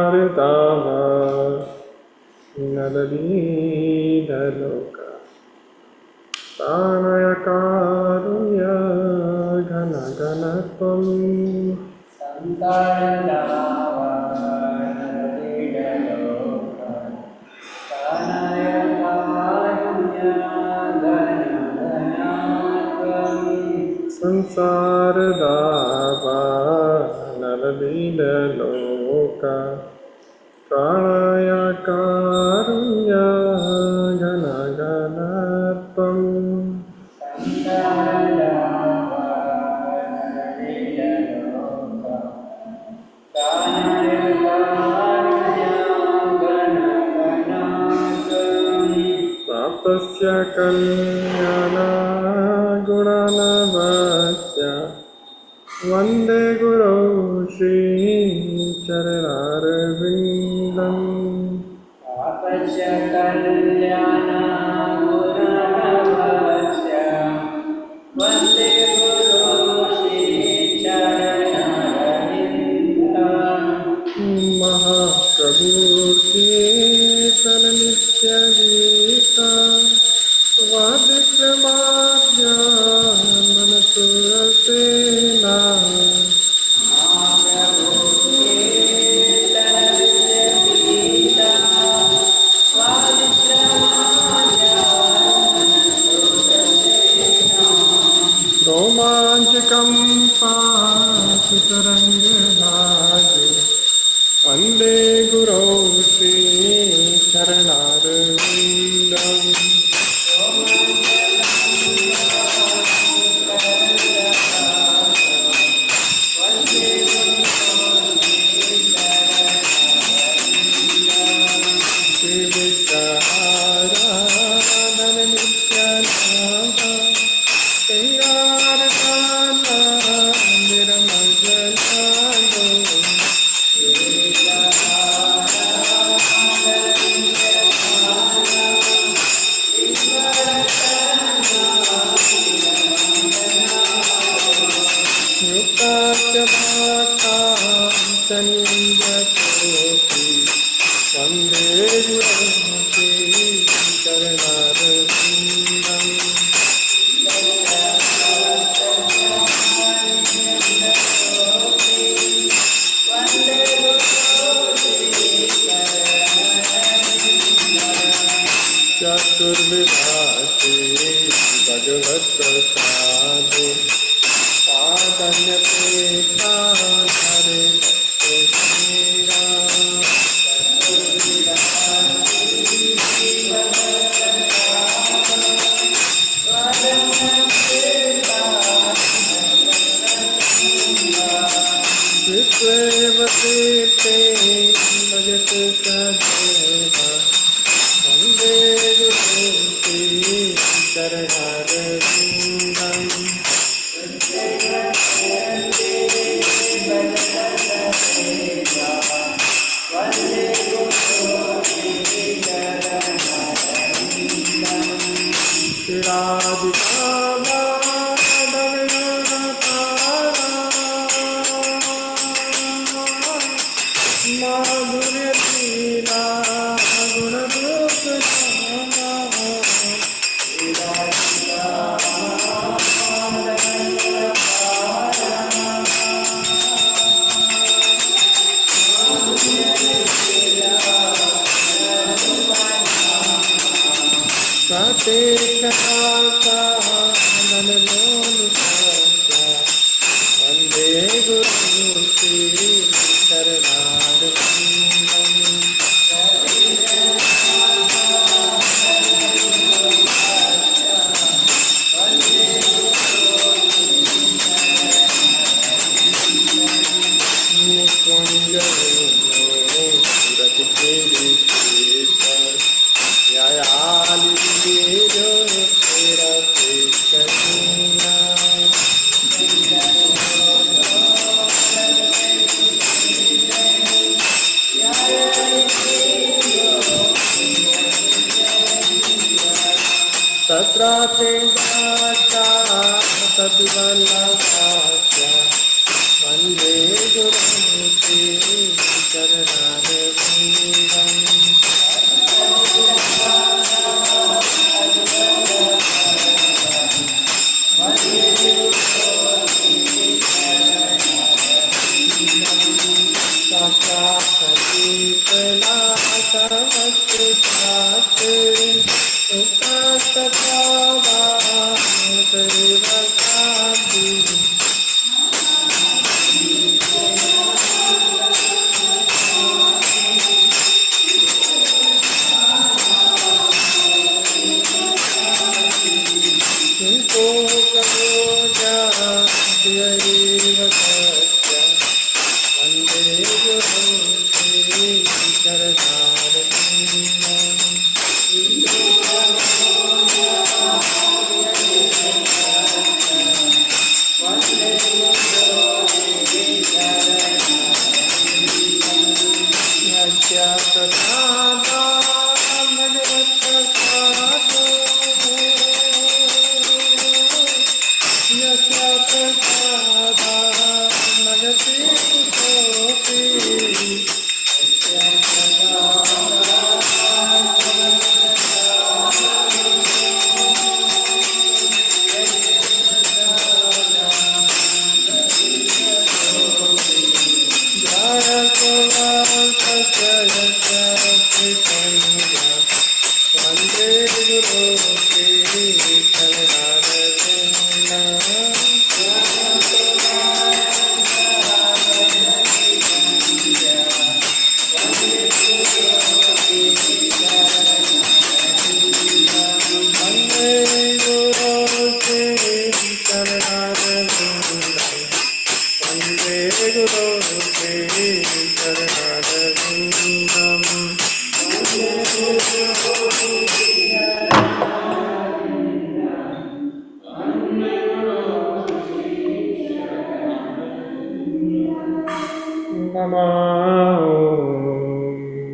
Samsaritava Naladidaloka Tanaya Karunya Gana Ganatvam Samsaritava Naladidaloka Tanaya Karunya Gana Ganatvam Samsaritava Naladidaloka Tanaya Karunya Gana Ganatvam Praptasya Kalyana Guranavasya Vande Guru Shri Charanarvindam Praptasya Kalyana Guranavasya Vande Guru Shri Charanarvindam Mahaprabhu Kirtan Nitya Gita Vadikramadya Manasurasena Romanchakam Pasutarangadhaji Vande Guru Shri Charanarvindam Shri Vishwaradhana Nityananda Sringaradhana Niramajanando Yuktasya bhaktam chanyanjakoti Vande Guru Shri Charanarvindam Chaturvidhati Bhagavat Prasado Padanyate Hare विश्वेवतीर्थे भजत सदेवा वन्दे गुरुं चरणारविन्दम् वन्दे गुरुं श्रीचरणारविन्दम् वन्दे गुरुं श्रीचरणारविन्दम्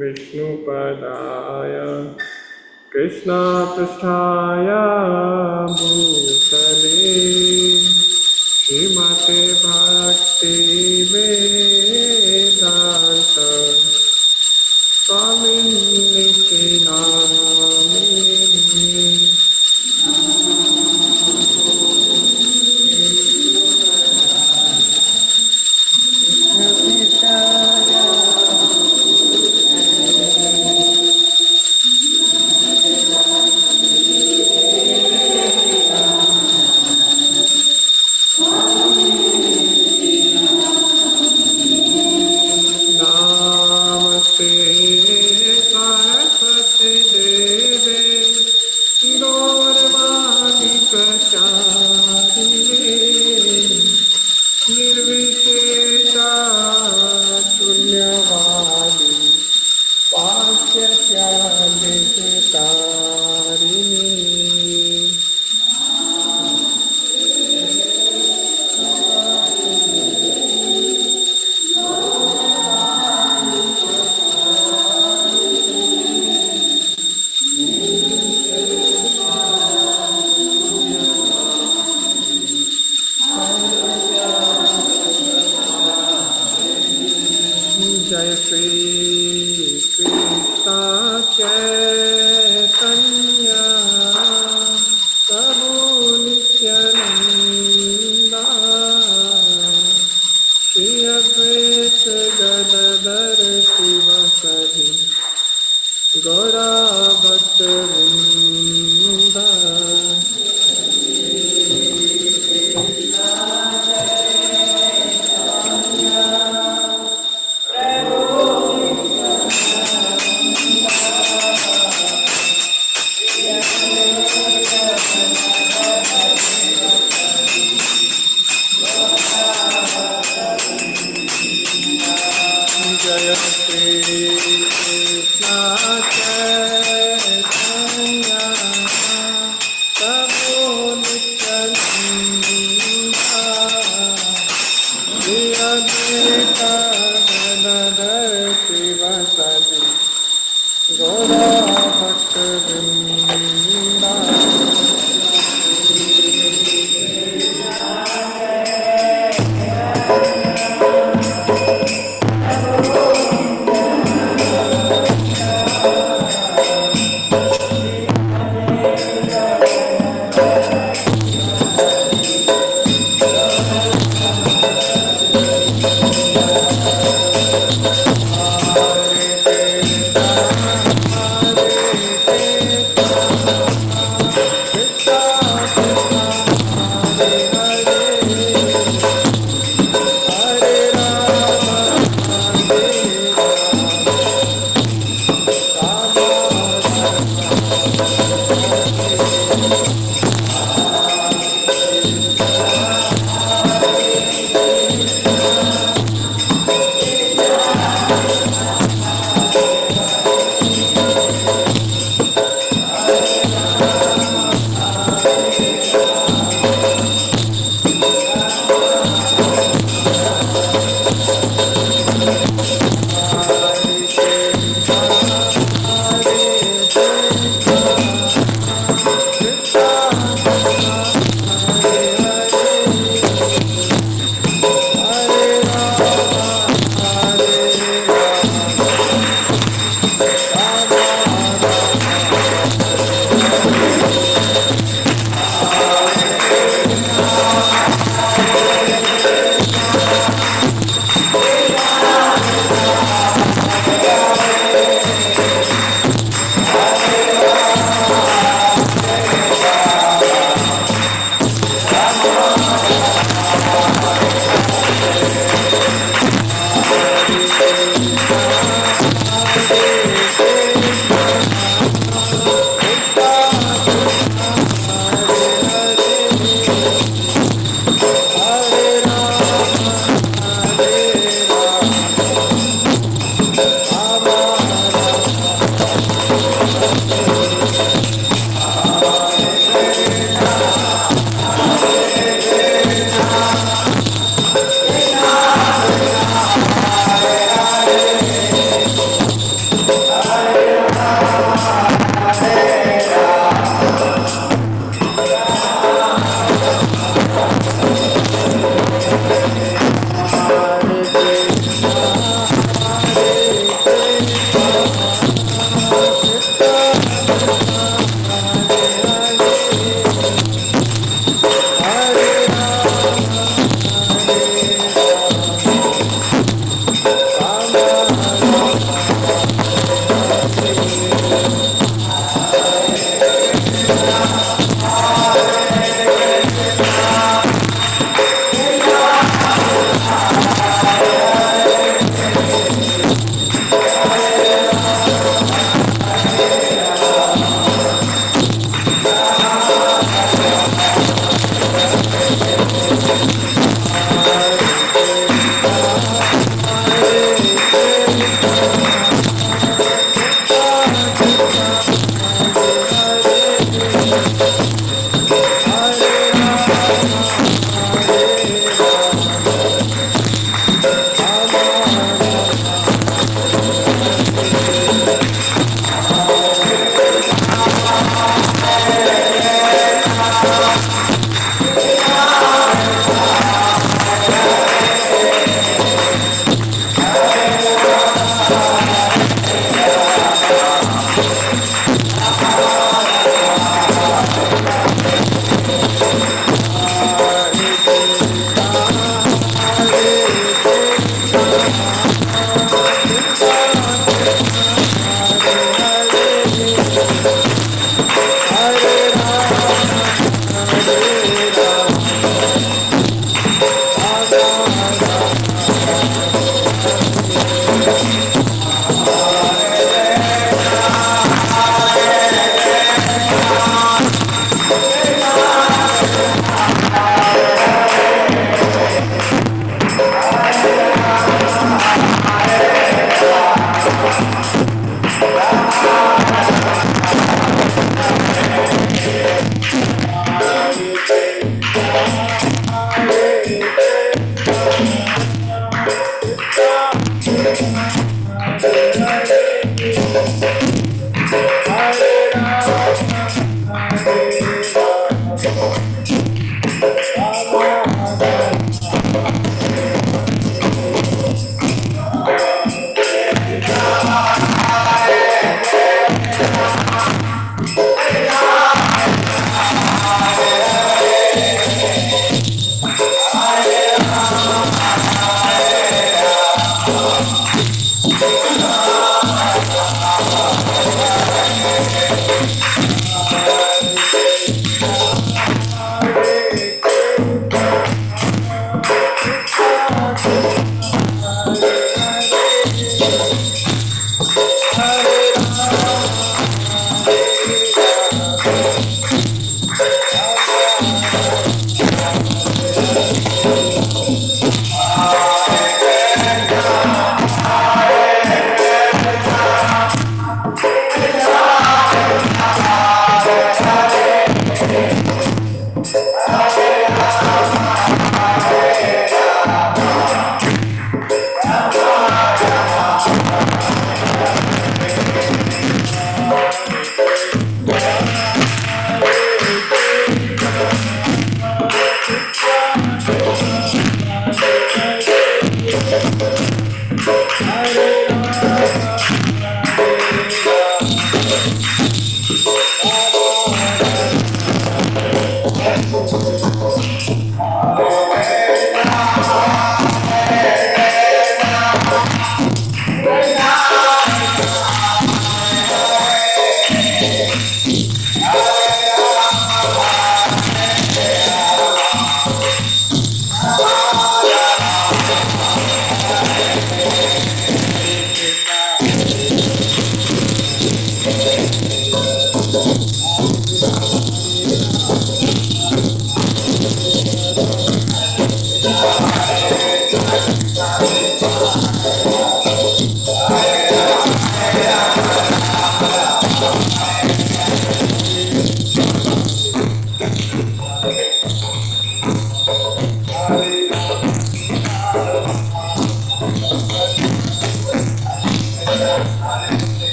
विष्णुपदाय कृष्णपृष्ठाय भूतले श्रीमते भक्ति वेदांत स्वामिनिति नामिने।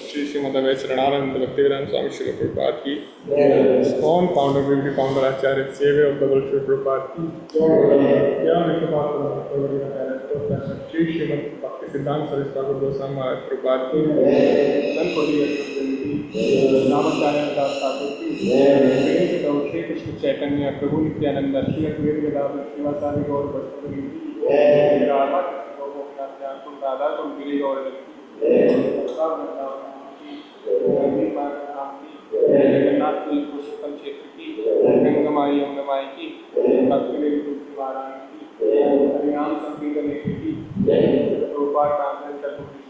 श्री श्रीमद शरणानंद भक्तिवेदांत स्वामी श्री प्रभुपाद की स्कॉन फाउंडर विवि फाउंडर आचार्य सेवे of the world Shri Prabhupada की श्री श्रीमद भक्ति सिद्धांत सरस्वती ठाकुर गोस्वामी महाराज प्रभुपाद की रामाचार्य दास ठाकुर की श्री कृष्ण चैतन्य प्रभु नित्यानंद श्री अद्वैत गदाधर शिवाचार्य गौर वैष्णव की राधा कृष्ण राधा तुम गिरी गौर जगन्नाथ पुरुषोत्तम क्षेत्र की गंगमाई यमुनमाई की भक्ति देवी तुलसी महारानी की हरिनाम संकीर्तन की रूपा कांतन चतुर्थी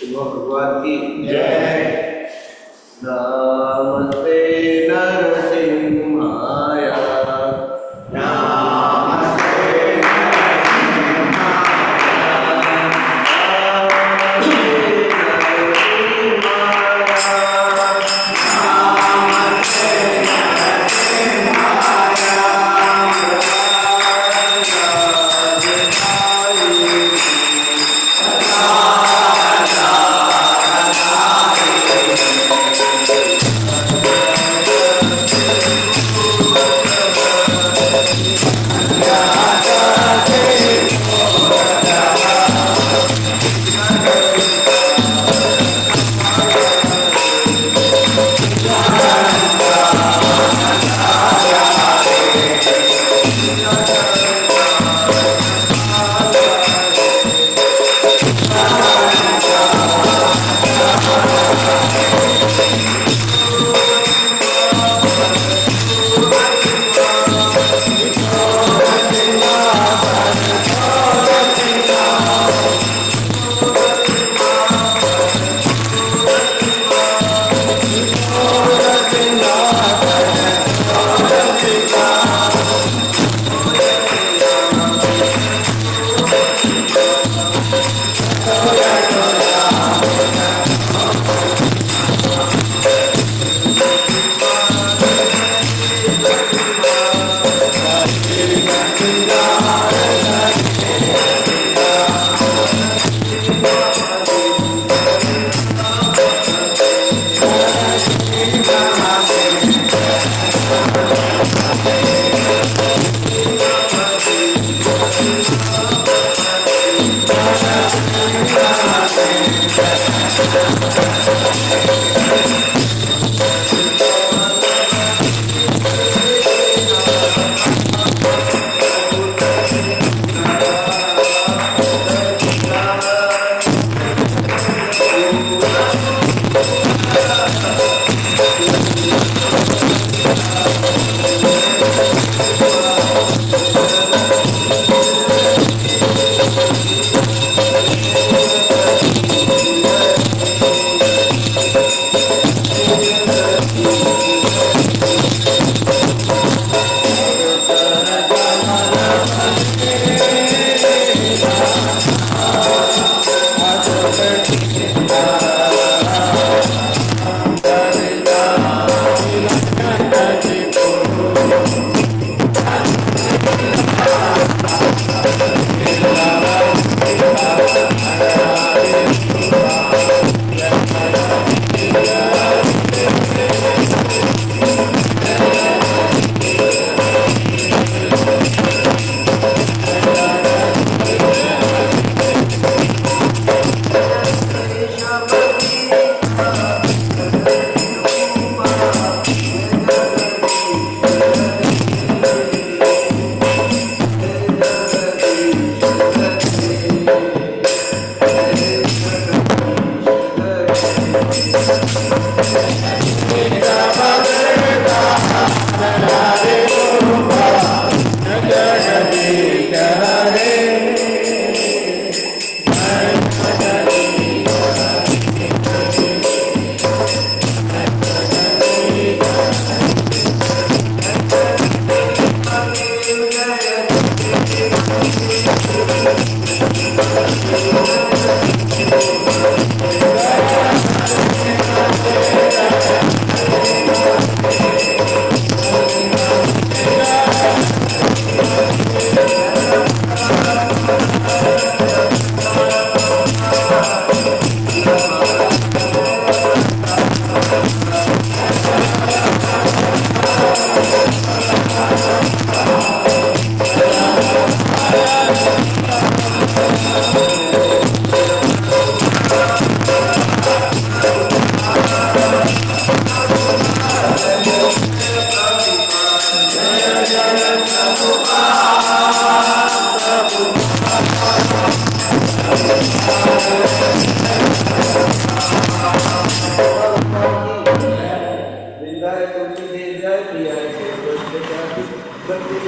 भगवान की जय। नमस्ते नरसिंहाय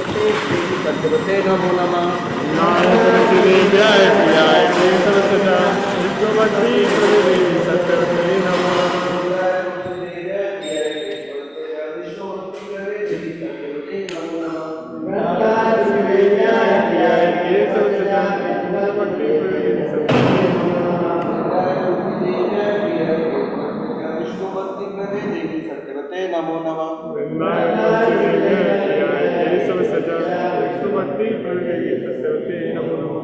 सत्यवते नमो नमः। नारायणदेव्याय प्रियाय केशवसुता विश्ववती प्रदेवी सत्यवते नमो नमः। नारायणदेव्याय प्रियाय केशवसुता विश्ववती प्रदेवी सत्यवते नमो नमः। नारायणदेव्याय केशवसुता विश्ववती प्रदेवी सत्यवते नमो नमः।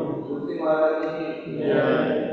जय।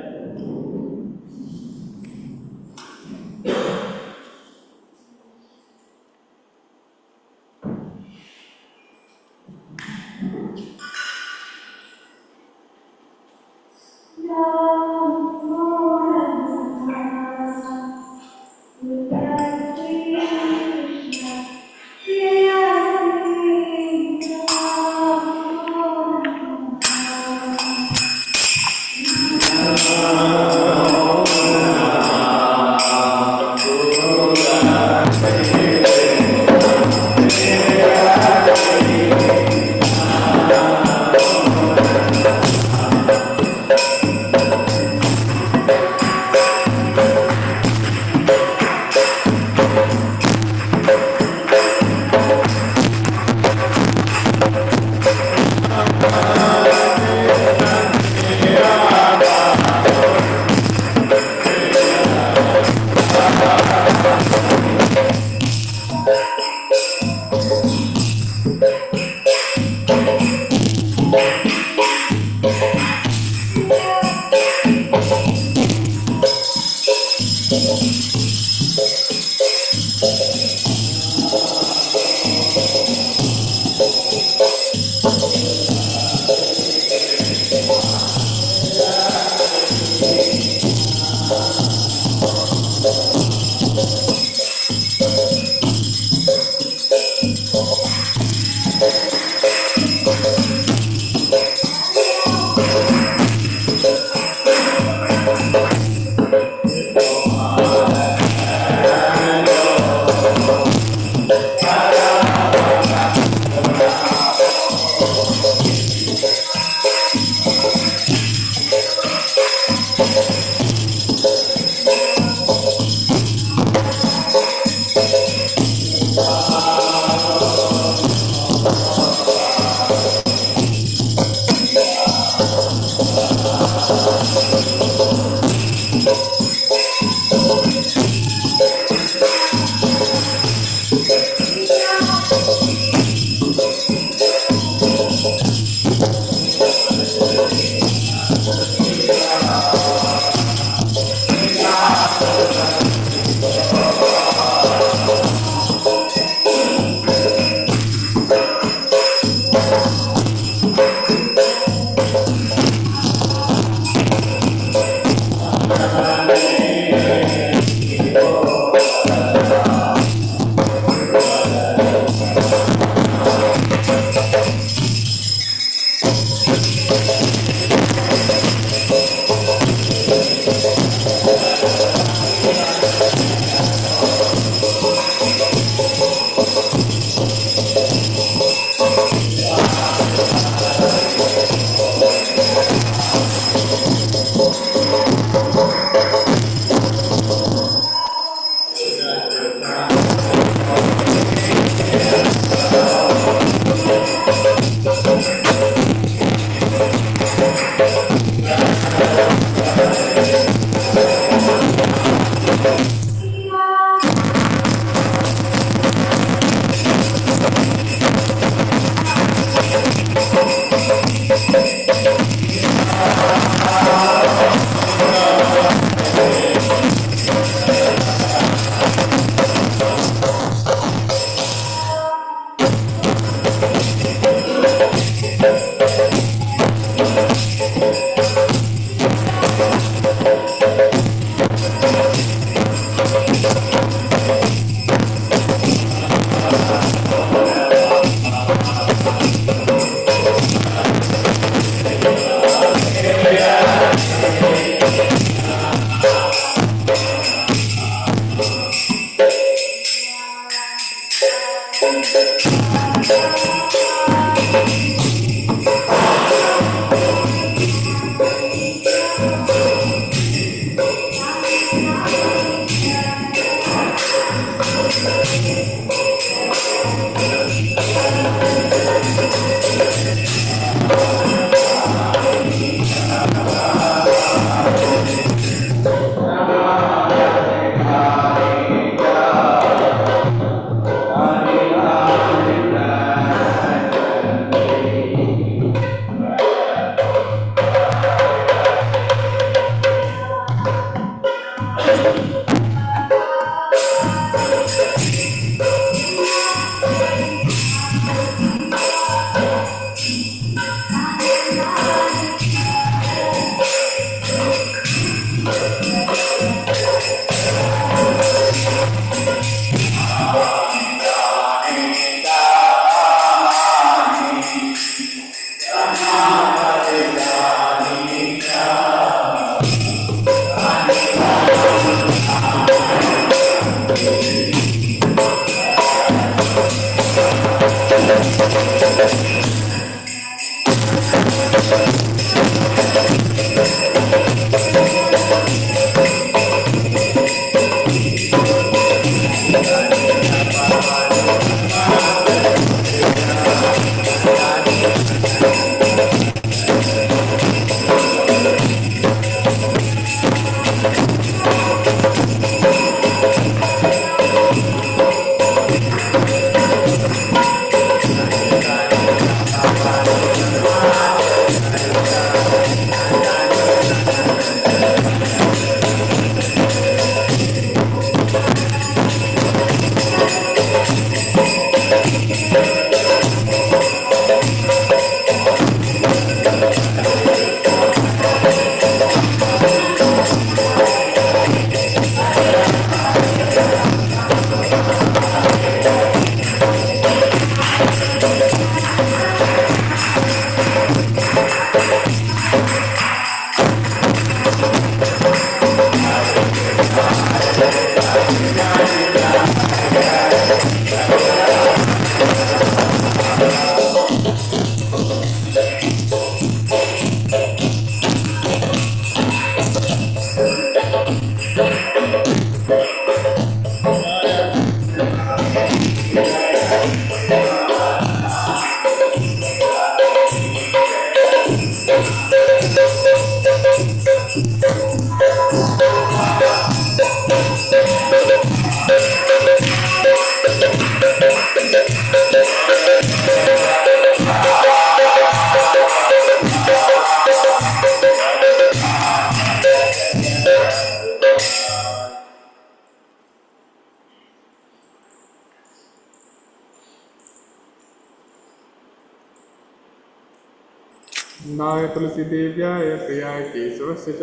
नाय तुलसी देव्याय प्रियाय केशवस्य च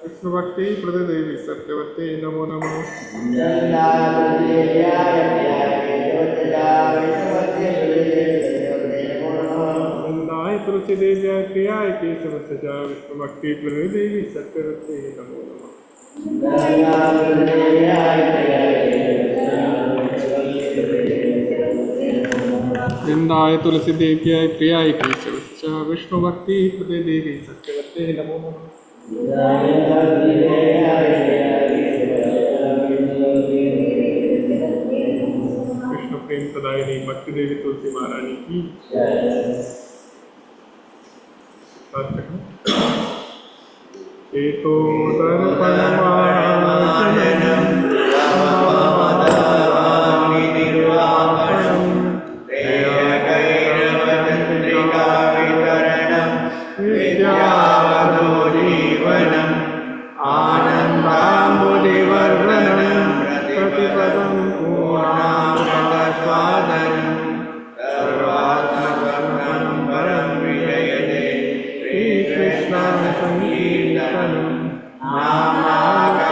विष्णुभक्ति प्रदेवी सत्यवते नमो नमः। नाय तुलसी देव्याय प्रियाय केशवस्य च विष्णुभक्ति प्रदेवी सत्यवते नमो नमः। वृंदाय तुलसी देव्याय प्रियाय केशवस्य विष्णु भक्ति हृदय देवी सत्यवते नमो नमः। कृष्ण प्रेम प्रदायिनी भक्ति देवी तुलसी महारानी की एतो नाम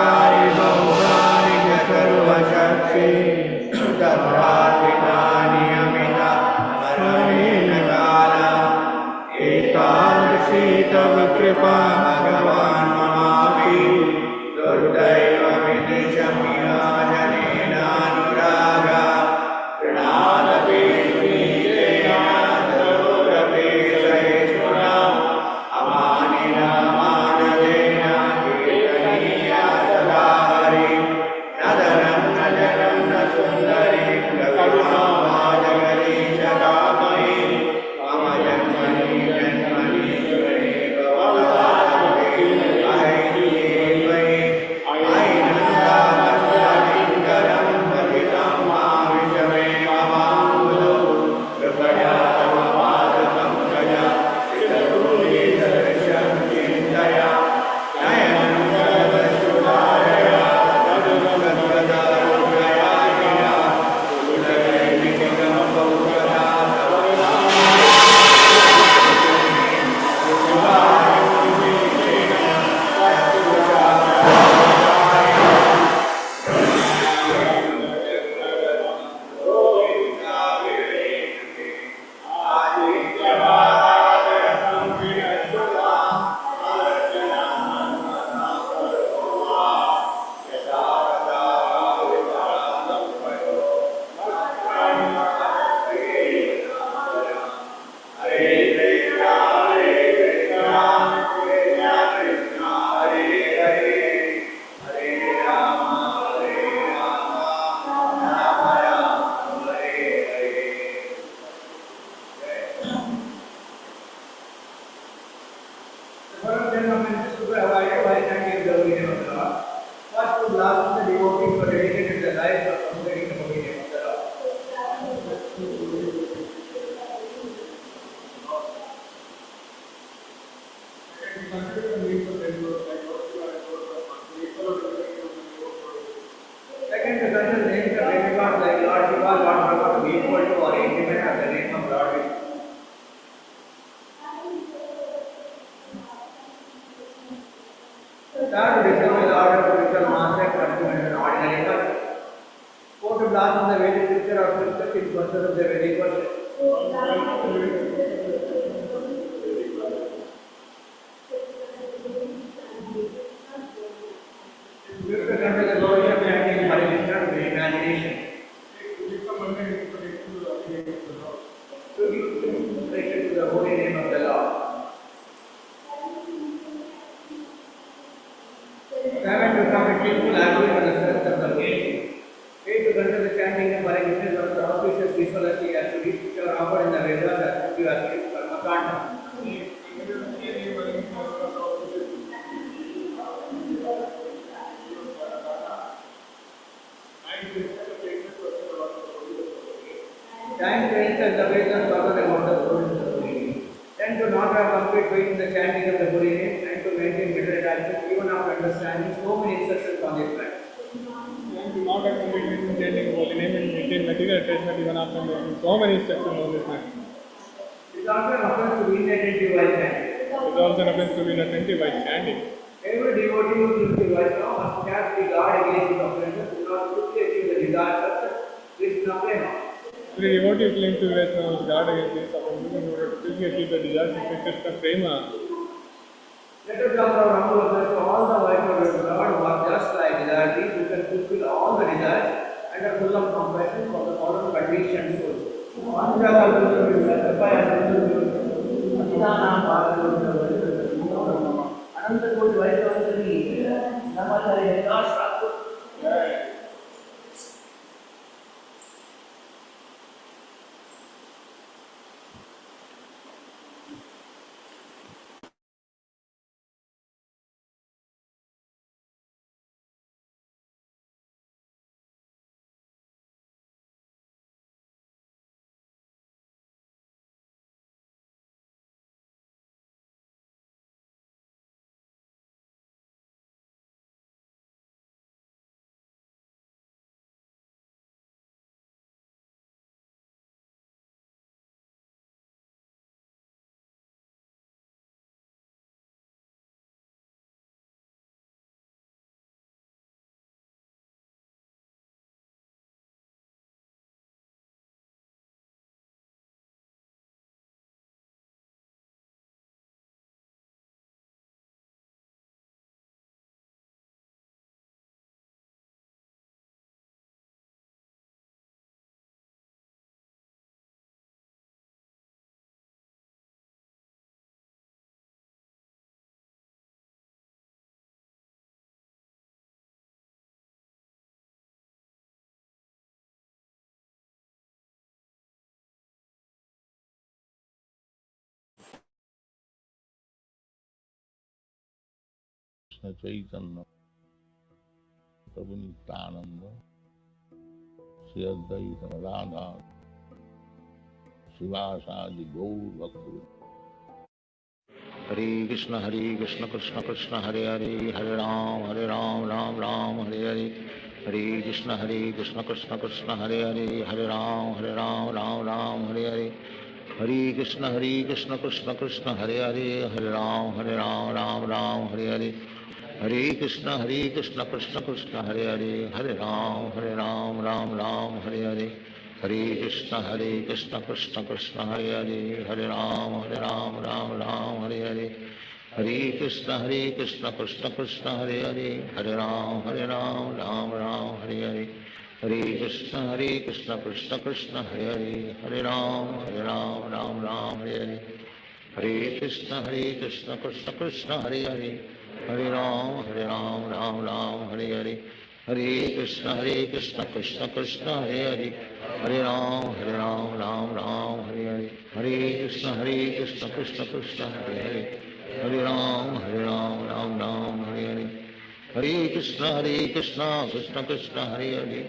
equal to or independent of the name of Lord Vishnu. Third, discover the order of spiritual master consumed an ordinary person. Fourth, blast of the Vedic scripture or 15 verses of the Vedic verse. Fifth, control the glory of chanting Hare Krishna with imagination. To give inspiration to the holy name of the Lord. Seven, to come a skillful argument on the strength of the faith. Eight, to control the chanting of Hare Krishna of the auspicious visuality activities which are offered in the Vedas as active activities for Makanda. Time to enter the Vedas further about the Holy Name. Then to not have complete faith in the chanting of the Holy Name and to maintain better attachment even after understanding so many instructions on this planet. And do not have commitment in chanting holy name and maintain material attachment even after making so many instructions on this matter. It also happens to be inattentive while chanting. It also happens to be inattentive while chanting. Every devotee who lives the Vaishnava must have the guard against his offenses to not quickly achieve the desired success. Krishna Prema. Every devotee who claims to be Vaishnava must guard against this offenses in order to quickly achieve the desires of Krishna Prema. Let us come from Ramula that all the Vaishnavas of God who are just like devotees who can fulfill all the desires and are full of compassion for the fallen conditioned souls. अनंतकोटि वैष्णवरी नमः कृष्ण चैतन्य प्रभु नित्यानंद श्री अद्वैत राधा शिवासादि गौर भक्त। हरे कृष्ण कृष्ण कृष्ण हरे हरे, हरे राम राम राम हरे हरे। हरे कृष्ण कृष्ण कृष्ण हरे हरे, हरे राम राम राम हरे हरे। हरे कृष्ण कृष्ण कृष्ण हरे हरे, हरे राम राम हरे हरे। हरे कृष्ण कृष्ण कृष्ण हरे हरे, हरे राम राम हरे हरे। हरे कृष्ण कृष्ण कृष्ण हरे हरे, हरे राम राम हरे हरे। हरे कृष्ण कृष्ण कृष्ण हरे हरे, हरे राम राम हरे हरे। हरे कृष्ण कृष्ण हरे हरे, हरे राम राम हरे हरे। हरे कृष्ण कृष्ण कृष्ण हरे हरे, हरे राम राम हरे हरे। हरे कृष्ण कृष्ण कृष्ण हरे हरे, हरे राम राम हरे हरे। हरे कृष्ण कृष्ण कृष्ण हरे हरे, हरे राम राम हरे हरे। हरे कृष्ण कृष्ण कृष्ण हरे हरे,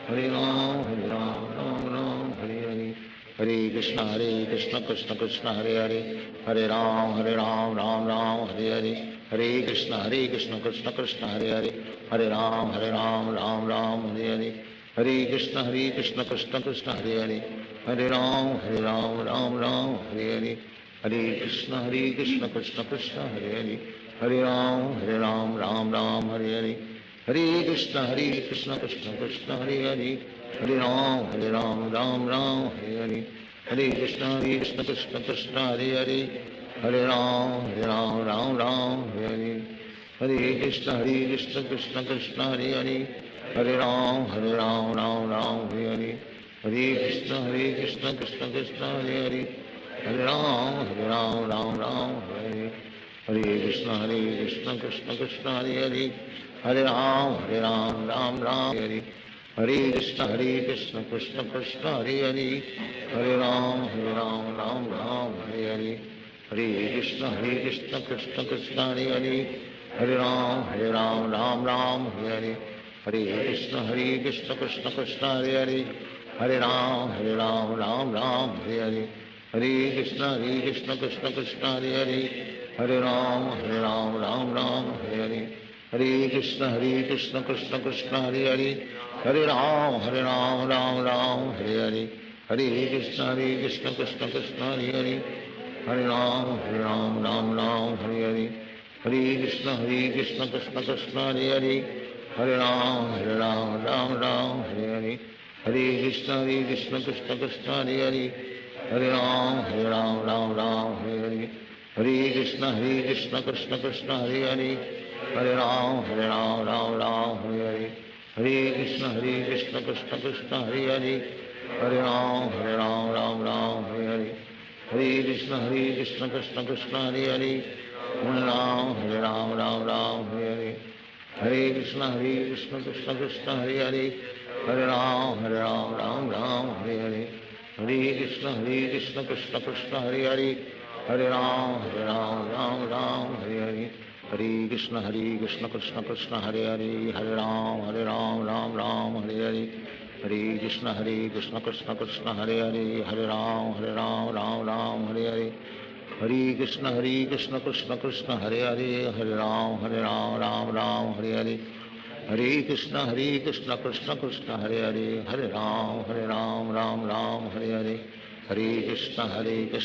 हरे राम राम हरे हरे। हरे कृष्ण कृष्ण कृष्ण हरे हरे, हरे राम राम हरे हरे। हरे कृष्ण कृष्ण कृष्ण हरे हरे, हरे राम राम राम हरे हरे। हरे कृष्ण कृष्ण कृष्ण हरे हरे, हरे राम राम राम हरे हरे, हरे कृष्ण कृष्ण कृष्ण हरे हरे, हरे राम राम राम हरे हरे, हरे कृष्ण कृष्ण कृष्ण हरे हरे, हरे राम राम राम हरे हरे, हरे कृष्ण कृष्ण कृष्ण हरे हरे, हरे राम राम राम हरे हरे, हरे कृष्ण कृष्ण कृष्ण हरे हरे, हरे राम राम राम हरे हरे, हरे कृष्ण कृष्ण कृष्ण हरे हरे, हरे राम राम हरे हरे, हरे कृष्ण कृष्ण कृष्ण हरे हरे, हरे राम राम हरे हरे, हरे कृष्ण कृष्ण कृष्ण हरे हरे, हरे राम राम हरे हरे, हरे कृष्ण कृष्ण कृष्ण हरे हरे, हरे राम राम हरे हरे, हरे कृष्ण कृष्ण कृष्ण हरे हरे, हरे राम राम हरे हरे, हरे कृष्ण कृष्ण कृष्ण हरे हरे, हरे राम राम हरे हरे, हरे कृष्ण कृष्ण कृष्ण हरे हरे, हरे राम राम हरे हरे, हरे कृष्ण कृष्ण कृष्ण हरे हरे, हरे राम राम हरे हरे, हरे कृष्ण कृष्ण कृष्ण हरे हरे, हरे राम राम हरे हरे, हरे कृष्ण कृष्ण कृष्ण हरे हरे, हरे राम राम हरे हरे, हरे कृष्ण कृष्ण कृष्ण हरे हरे, हरे राम राम हरे हरे, हरे कृष्ण कृष्ण कृष्ण हरे हरे, हरे राम राम हरे हरे, हरे कृष्ण कृष्ण कृष्ण हरे हरे, हरे राम राम हरे हरे, हरे कृष्ण कृष्ण कृष्ण हरे हरे, हरे राम राम हरे हरे, हरे कृष्ण कृष्ण कृष्ण हरे हरे, हरे राम राम हरे हरे, हरे कृष्ण कृष्ण कृष्ण हरे हरे, हरे राम राम हरे हरे, हरे कृष्ण कृष्ण कृष्ण हरे हरे, हरे राम राम हरे हरे, हरे कृष्ण कृष्ण कृष्ण हरे हरे, हरे राम राम हरे हरे, हरे कृष्ण कृष्ण कृष्ण हरे हरे, हरे राम राम हरे हरे, हरे कृष्ण कृष्ण कृष्ण हरे हरे, हरे राम राम हरे हरे, हरे कृष्ण कृष्ण कृष्ण हरे हरे, हरे राम राम हरे हरे, हरे कृष्ण कृष्ण कृष्ण हरे हरे, हरे राम राम हरे हरे, हरे कृष्ण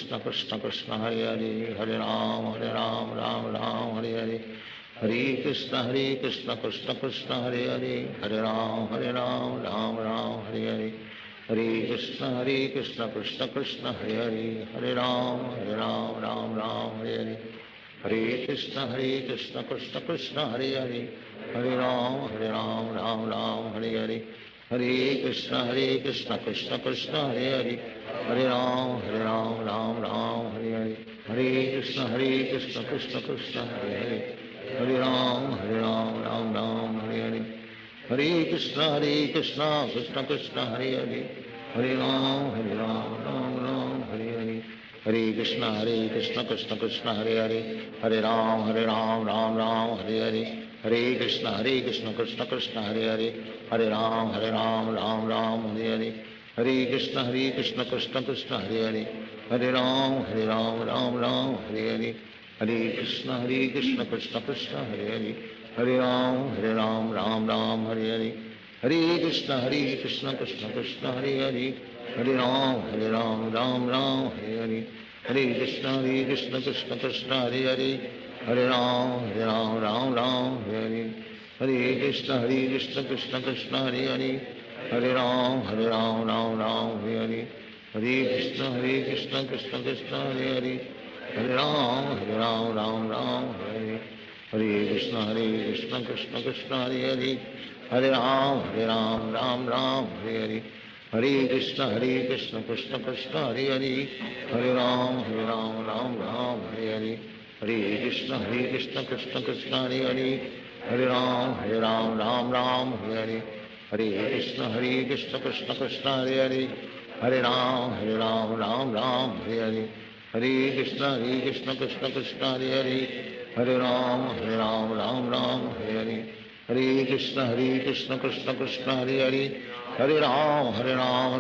कृष्ण कृष्ण हरे हरे, हरे राम राम हरे हरे, हरे कृष्ण कृष्ण कृष्ण हरे हरे, हरे राम राम हरे हरे, हरे कृष्ण कृष्ण कृष्ण हरे हरे, हरे राम राम हरे हरे, हरे कृष्ण कृष्ण कृष्ण हरे हरे, हरे राम हरे हरे, हरे कृष्ण कृष्ण कृष्ण हरे हरे, हरे राम राम हरे हरे, हरे कृष्ण कृष्ण कृष्ण हरे हरे, हरे राम राम हरे हरे, हरे कृष्ण कृष्ण कृष्ण हरे हरे, हरे राम राम हरे हरे, हरे कृष्ण कृष्ण कृष्ण हरे हरे, हरे राम राम हरे हरे, हरे कृष्ण कृष्ण कृष्ण हरे हरे, हरे राम राम हरे हरे, हरे कृष्ण कृष्ण कृष्ण हरे हरे, हरे राम राम हरे हरे, हरे कृष्ण कृष्ण कृष्ण हरे हरे, हरे राम राम हरे हरे, हरे कृष्ण कृष्ण कृष्ण हरे हरे, हरे राम राम हरे, हरे कृष्ण कृष्ण कृष्ण हरे हरे, हरे राम राम हरे हरे, हरे कृष्ण कृष्ण कृष्ण हरे हरे, हरे राम राम हरे हरे, हरे कृष्ण कृष्ण कृष्ण हरे हरे, हरे राम राम हरे हरे, हरे कृष्ण कृष्ण कृष्ण हरे हरे, हरे राम राम हरे हरे, हरे कृष्ण कृष्ण कृष्ण हरे हरे, हरे राम राम हरे हरे, हरे कृष्ण कृष्ण कृष्ण हरे हरे, हरे राम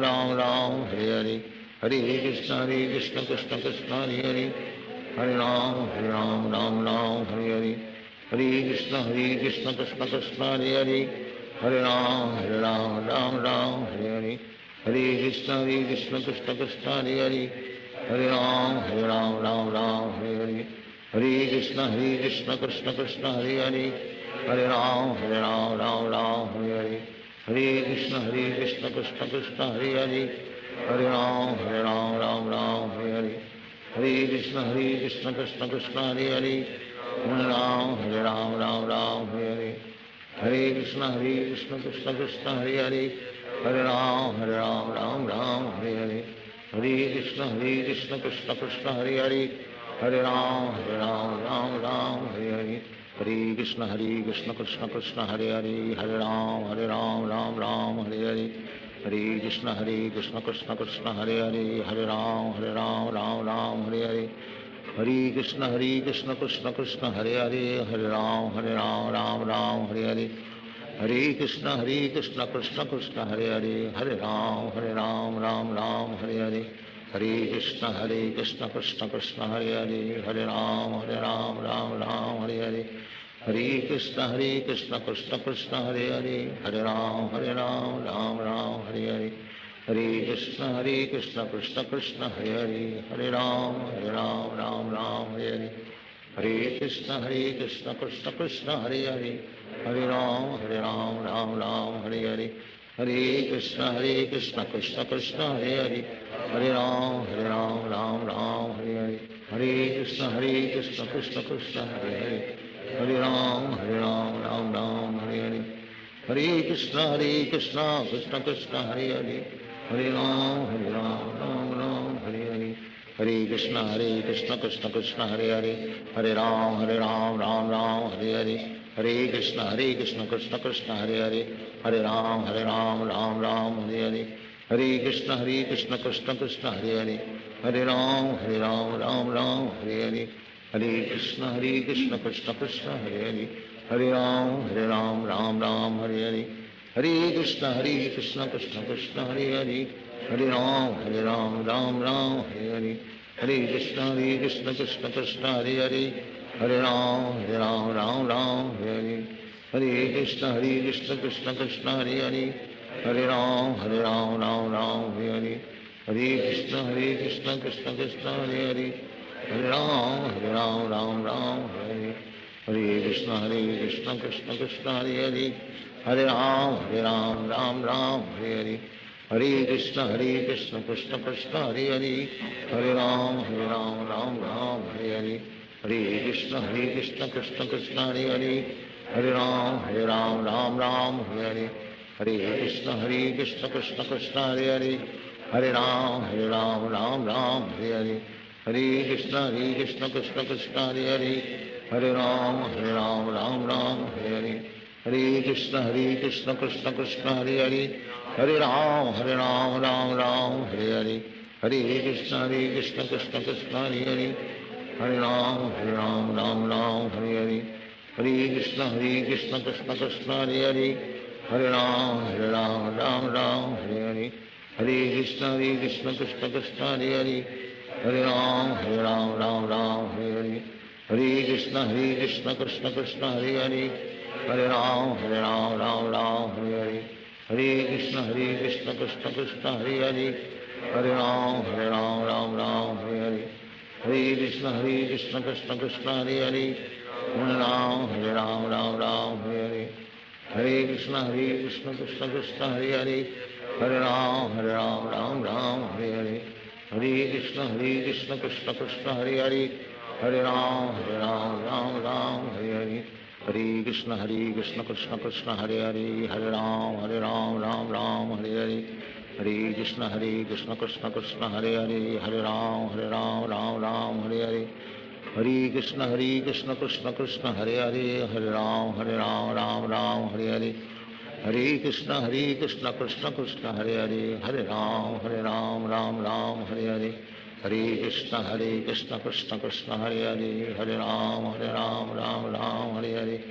राम हरे हरे, हरे कृष्ण कृष्ण कृष्ण हरे हरे, हरे राम राम हरे हरे, हरे Krishna Krishna Krishna Hare Hare, Hare Ram, Ram Ram, Hare Hare, Hare Krishna, Krishna Krishna, Hare Hare, Hare Ram, Ram Ram, Hare Hare, Hare Krishna, Krishna Krishna, Hare Hare, Hare Ram, Ram Ram, Hare Hare, Hare Krishna, Krishna Krishna, Hare Hare, Hare Ram, Ram Ram, Hare Hare, Hare Krishna, Krishna Krishna, Hare Hare, Hare Ram, Ram Ram, Hare Hare, Hare Krishna, Krishna Krishna, Hare Hare, Hare Ram, Ram Hare Hare, Hare Krishna, Krishna Krishna, Hare Hare, Hare Ram, Ram Hare Hare, Hare Krishna, Krishna Krishna, Hare Hare, Hare Ram, Ram Hare Hare, Hare Krishna, Krishna Krishna, Hare Hare, Hare Ram, Ram Hare Hare, Hare Krishna, Krishna Krishna, Hare Hare, Hare Ram, Ram Hare Hare, Hare Krishna, Krishna Krishna, Hare Hare, Hare Ram, Ram Hare Hare, Hare Krishna, Krishna Krishna, Hare Hare, Hare Ram, Ram Hare Hare, Hare Krishna, Krishna Krishna, Hare Hare, Hare Ram, Ram Hare Hare, Hare Krishna, Krishna Krishna, Hare Hare, Hare Ram, Ram Hare Hare, Hare Krishna, Krishna Krishna, Hare Hare, Hare Ram, Ram Hare Hare, Hare Krishna, Krishna Krishna, Hare Hare, Hare Ram, Ram Hare Hare, Hare Krishna, Krishna Krishna, Hare Hare, Hare Ram, Ram Hare Hare, Hare Krishna, Krishna Krishna, Hare Hare, Hare Ram, Ram Hare Hare, Hare Krishna, Krishna Krishna, Hare Hare, Hare Ram, Ram Hare Hare, Hare Krishna, Krishna Krishna, Hare Hare, Hare Ram, Ram Hare Hare, Hare Krishna, Krishna Krishna, Hare Hare, Hare Ram, Ram Hare Hare, Hare Krishna, Krishna Krishna, Hare Hare, Hare Ram, Ram Hare Hare, Hare Krishna, Krishna Krishna, Hare Hare, Hare Ram, Ram Hare Hare, Hare Krishna, Krishna Krishna, Hare Hare, Hare Ram, Ram Hare Hare, Hare Krishna, Krishna Krishna, Hare Hare, Hare Ram, Ram Hare Hare, Hare Krishna, Krishna Krishna, Hare Hare, Hare Ram, Ram Hare Hare, Hare Krishna, Krishna Krishna, Hare Hare, Hare Ram, Ram Hare Hare, Hare Krishna, Krishna Krishna, Hare Hare, Hare Ram, Ram Hare Hare, Hare Krishna, Krishna Krishna, Hare Hare, Hare Ram, Ram Hare Hare, Hare Krishna, Krishna Krishna, Hare Hare, Hare Ram, Ram Hare Hare, Hare Krishna, Krishna Krishna, Hare Hare, Hare Ram, Hare Hare, Hare Krishna, Krishna Krishna, Hare Hare, Hare Ram, Ram Hare Hare, Hare Krishna, Krishna Krishna, Hare Hare, Hare Ram, Ram Hare Hare, Hare Krishna, Krishna Krishna, Hare Hare, Hare Ram, Hare Hare, Hare Krishna, Krishna Krishna, Hare Hare, Hare Ram, Hare Hare, Hare Krishna, Krishna Krishna, Hare Hare, Hare Ram, Hare Hare, Hare Krishna, Krishna Krishna, Hare Hare, Hare Ram, Hare Hare, Hare Krishna, Krishna Krishna, Hare Hare, Hare Ram, Hare Hare, Hare Krishna, Krishna Krishna, Hare Hare, Hare Ram, Hare Hare, Hare Krishna, Krishna Krishna, Hare Hare, Hare Ram, Hare Hare, Hare Krishna, Krishna Krishna, Hare Hare, Hare Ram, Ram Hare Hare, Hare Krishna, Krishna Krishna, Hare Hare, Hare Ram, Ram Hare Hare, Hare Krishna, Krishna Krishna, Hare Hare, Hare Ram, Ram Hare Hare, Hare Krishna, Krishna Krishna, Hare Hare, Hare Ram, Ram Hare Hare, Hare Krishna, Krishna Krishna, Hare Hare, Hare Ram, Ram Hare Hare,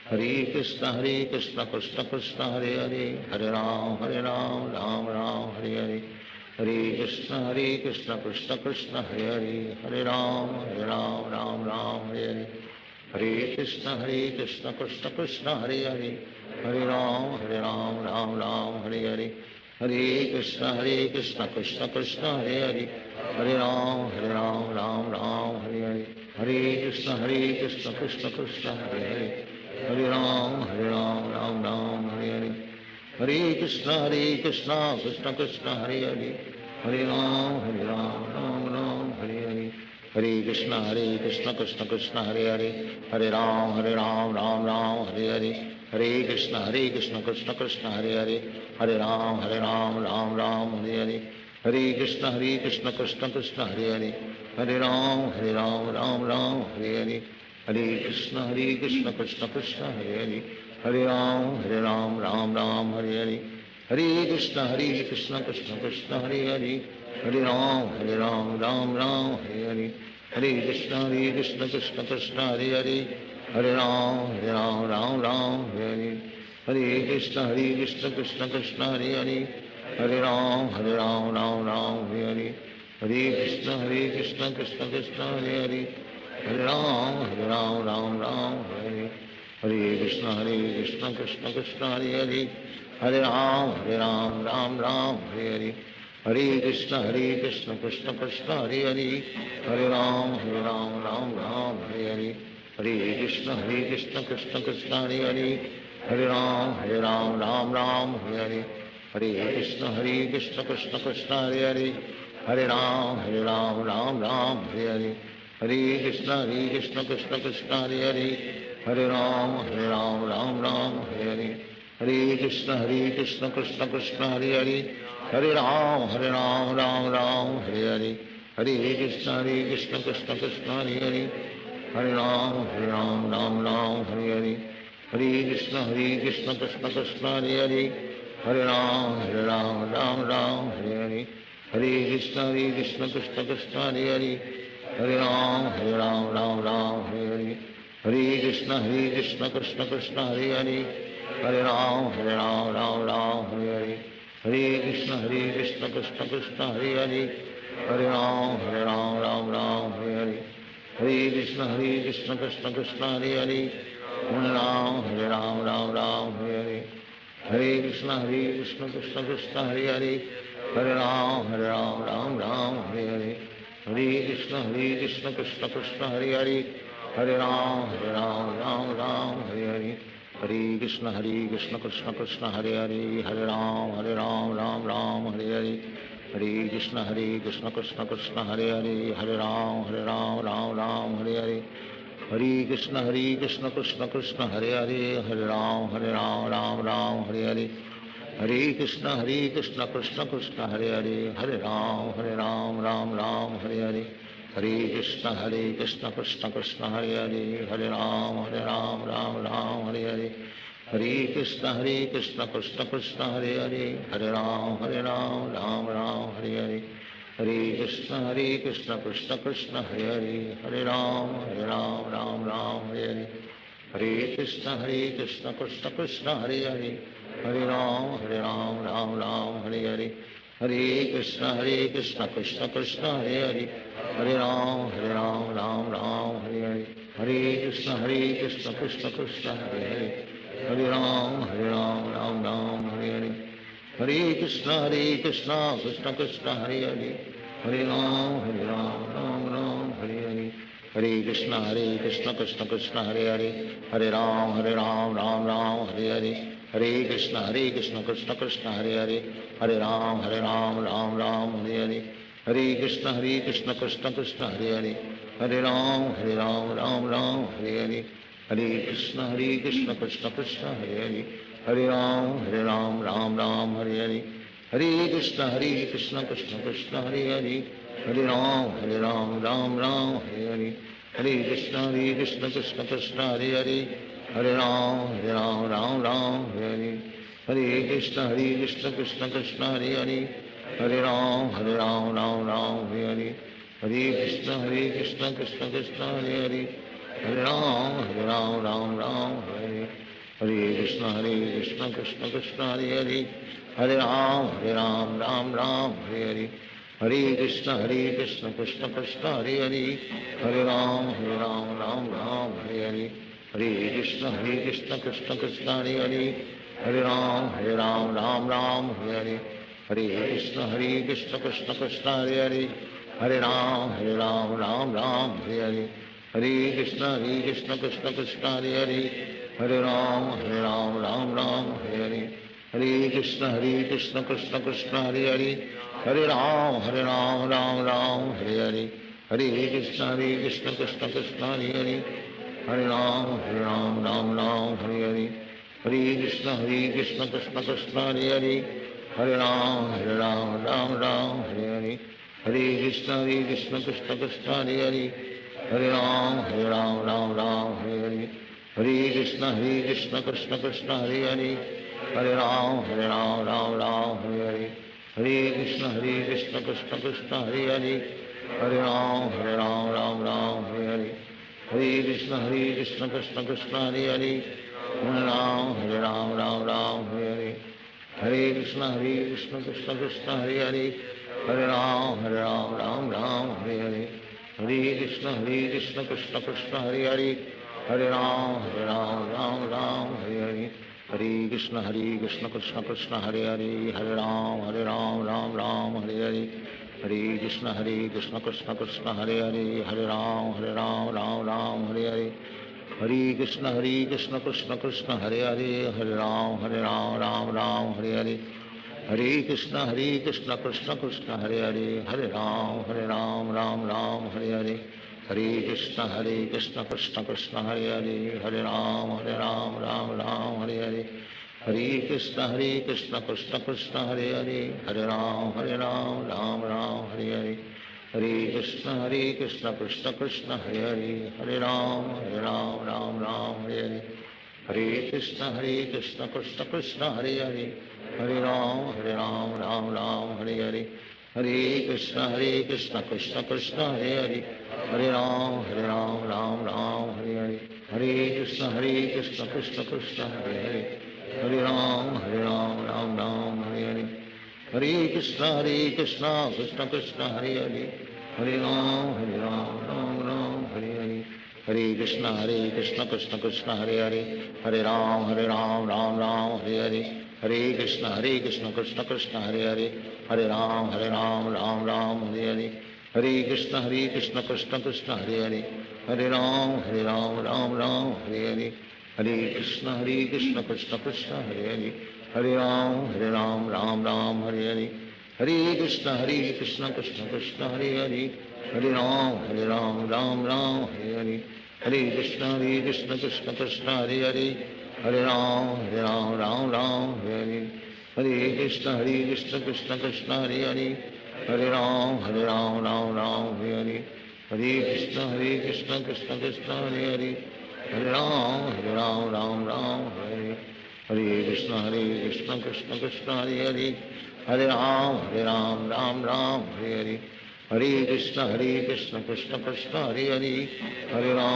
Hare Krishna, Krishna Krishna, Hare Hare, Hare Ram, Ram Hare Hare, Hare Krishna, Krishna Krishna, Hare Hare, Hare Ram, Ram Hare Hare, Hare Krishna, Krishna Krishna, Hare Hare, हरे राम राम राम हरे हरे हरे कृष्ण कृष्ण कृष्ण हरे हरे हरे राम राम राम हरे हरे हरे कृष्ण कृष्ण कृष्ण हरे हरे हरे राम राम राम हरे हरे हरे कृष्ण कृष्ण कृष्ण हरे हरे हरे राम राम राम हरे हरे हरे कृष्ण कृष्ण कृष्ण हरे हरे हरे राम राम राम हरे हरे हरे कृष्ण कृष्ण कृष्ण हरे हरे हरे राम राम राम हरे हरे हरे कृष्ण कृष्ण कृष्ण हरे हरे हरे राम राम राम हरे हरे हरे कृष्ण कृष्ण कृष्ण हरे हरे हरे राम राम राम हरे हरे हरे कृष्ण कृष्ण कृष्ण हरे हरे हरे राम राम राम हरे हरे हरे कृष्ण कृष्ण कृष्ण हरे हरे हरे राम राम राम हरे हरे हरे कृष्ण कृष्ण कृष्ण हरे हरे हरे राम राम राम हरे हरे हरे कृष्ण कृष्ण कृष्ण हरे हरे हरे राम राम राम हरे हरे हरे कृष्ण कृष्ण कृष्ण हरे हरे हरे राम राम राम हरे हरे हरे कृष्ण कृष्ण कृष्ण हरे हरे हरे राम राम राम हरे हरे हरे कृष्ण कृष्ण कृष्ण हरे हरे हरे राम राम राम हरे हरे हरे कृष्ण कृष्ण कृष्ण हरे हरे हरे राम राम राम हरे हरे हरे कृष्ण कृष्ण कृष्ण हरे हरे हरे राम राम राम हरे हरे हरे कृष्ण कृष्ण कृष्ण हरे हरे हरे राम राम राम हरे हरे हरे कृष्ण कृष्ण कृष्ण हरे हरे हरे राम राम राम हरे हरे हरे कृष्ण कृष्ण कृष्ण हरे हरे हरे राम राम राम हरे हरे हरे कृष्ण कृष्ण कृष्ण हरे हरे हरे राम राम राम हरे हरे हरे कृष्ण कृष्ण कृष्ण हरे हरे हरे राम राम राम हरे हरे हरे कृष्ण कृष्ण कृष्ण हरे हरे हरे राम राम राम हरे हरे हरे कृष्ण कृष्ण कृष्ण हरे हरे हरे राम राम राम हरे हरे हरे कृष्ण कृष्ण कृष्ण हरे हरे हरे राम राम राम हरे हरे हरे कृष्ण कृष्ण कृष्ण हरे हरे हरे राम राम राम हरे हरे हरे कृष्ण कृष्ण कृष्ण हरे हरे हरे राम राम राम हरे हरे हरे कृष्ण कृष्ण कृष्ण हरे हरे हरे राम राम राम हरे हरे हरे कृष्ण कृष्ण कृष्ण हरे हरे हरे राम राम राम हरे हरे हरे कृष्ण कृष्ण कृष्ण हरे हरे हरे राम राम राम हरे हरे हरे कृष्ण कृष्ण कृष्ण हरे हरे हरे राम राम राम हरे हरे हरे कृष्ण कृष्ण कृष्ण हरे हरे हरे राम राम राम हरे हरे हरे कृष्ण कृष्ण कृष्ण हरे हरे हरे राम राम राम हरे हरे हरे कृष्ण कृष्ण कृष्ण हरे हरे हरे राम राम राम हरे हरे हरे कृष्ण कृष्ण कृष्ण हरे हरे हरे राम राम राम हरे हरे हरे कृष्ण कृष्ण कृष्ण हरे हरे हरे राम राम राम हरे हरे हरे कृष्ण कृष्ण कृष्ण हरे हरे हरे राम राम राम हरे हरे हरे कृष्ण कृष्ण कृष्ण हरे हरे हरे राम राम राम हरे हरे हरे कृष्ण कृष्ण कृष्ण हरे हरे हरे राम राम राम हरे हरे हरे कृष्ण कृष्ण कृष्ण हरे हरे हरे राम राम राम हरे हरे हरे कृष्ण कृष्ण कृष्ण हरे हरे हरे राम राम राम हरे हरे हरे कृष्ण कृष्ण कृष्ण हरे हरे हरे राम राम राम हरे हरे हरे कृष्ण कृष्ण कृष्ण हरे हरे हरे राम राम राम हरे हरे हरे कृष्ण कृष्ण कृष्ण हरे हरे हरे राम राम राम हरे हरे हरे कृष्ण कृष्ण कृष्ण हरे हरे हरे राम राम राम हरे हरे हरे कृष्ण कृष्ण कृष्ण हरे हरे हरे राम राम राम हरे हरे हरे कृष्ण कृष्ण कृष्ण हरे हरे हरे राम राम राम हरे हरे हरे कृष्ण कृष्ण कृष्ण हरे हरे हरे राम राम हरे हरे हरे कृष्ण कृष्ण कृष्ण हरे हरे हरे राम राम हरे हरे हरे कृष्ण कृष्ण कृष्ण हरे हरे हरे राम राम हरे हरे हरे कृष्ण कृष्ण कृष्ण हरे हरे हरे राम राम हरे हरे हरे कृष्ण कृष्ण कृष्ण हरे हरे हरे राम राम हरे हरे हरे कृष्ण कृष्ण कृष्ण हरे हरे हरे राम राम हरे हरे हरे कृष्ण कृष्ण कृष्ण हरे हरे हरे राम राम हरे हरे हरे कृष्ण कृष्ण कृष्ण हरे हरे हरे राम राम हरे हरे हरे कृष्ण कृष्ण कृष्ण हरे हरे हरे राम राम हरे हरे हरे कृष्ण कृष्ण कृष्ण हरे हरे हरे राम हरे हरे हरे कृष्ण कृष्ण कृष्ण हरे हरे हरे राम हरे हरे हरे कृष्ण कृष्ण कृष्ण हरे हरे हरे राम हरे हरे हरे कृष्ण कृष्ण कृष्ण हरे हरे हरे राम हरे हरे हरे कृष्ण कृष्ण कृष्ण हरे हरे हरे राम हरे हरे हरे कृष्ण कृष्ण कृष्ण हरे हरे हरे राम हरे हरे हरे कृष्ण कृष्ण कृष्ण हरे हरे हरे राम राम हरे हरे हरे कृष्ण कृष्ण कृष्ण हरे हरे हरे राम हरे हरे हरे कृष्ण कृष्ण कृष्ण हरे हरे हरे राम हरे हरे हरे कृष्ण कृष्ण कृष्ण हरे हरे हरे राम राम हरे हरे हरे कृष्ण कृष्ण कृष्ण हरे हरे हरे राम राम हरे हरे हरे कृष्ण कृष्ण कृष्ण हरे हरे हरे राम राम हरे हरे हरे कृष्ण कृष्ण कृष्ण हरे हरे हरे राम राम हरे हरे हरे कृष्ण कृष्ण कृष्ण हरे हरे हरे राम हरे हरे हरे कृष्ण कृष्ण कृष्ण हरे हरे हरे राम राम हरे हरे हरे कृष्ण कृष्ण कृष्ण हरे हरे हरे राम राम हरे हरे हरे कृष्ण कृष्ण कृष्ण हरे हरे हरे राम राम हरे हरे हरे कृष्ण कृष्ण कृष्ण हरे हरे हरे राम राम हरे हरे हरे कृष्ण कृष्ण कृष्ण हरे हरे हरे राम राम हरे हरे हरे कृष्ण कृष्ण कृष्ण हरे हरे हरे राम राम हरे हरे हरे कृष्ण कृष्ण कृष्ण हरे हरे हरे राम राम हरे हरे हरे कृष्ण कृष्ण कृष्ण हरे हरे हरे राम राम हरे हरे हरे कृष्ण कृष्ण कृष्ण हरे हरे हरे राम राम हरे हरे हरे कृष्ण कृष्ण कृष्ण हरे हरे हरे राम राम हरे हरे हरे कृष्ण कृष्ण कृष्ण हरे हरे हरे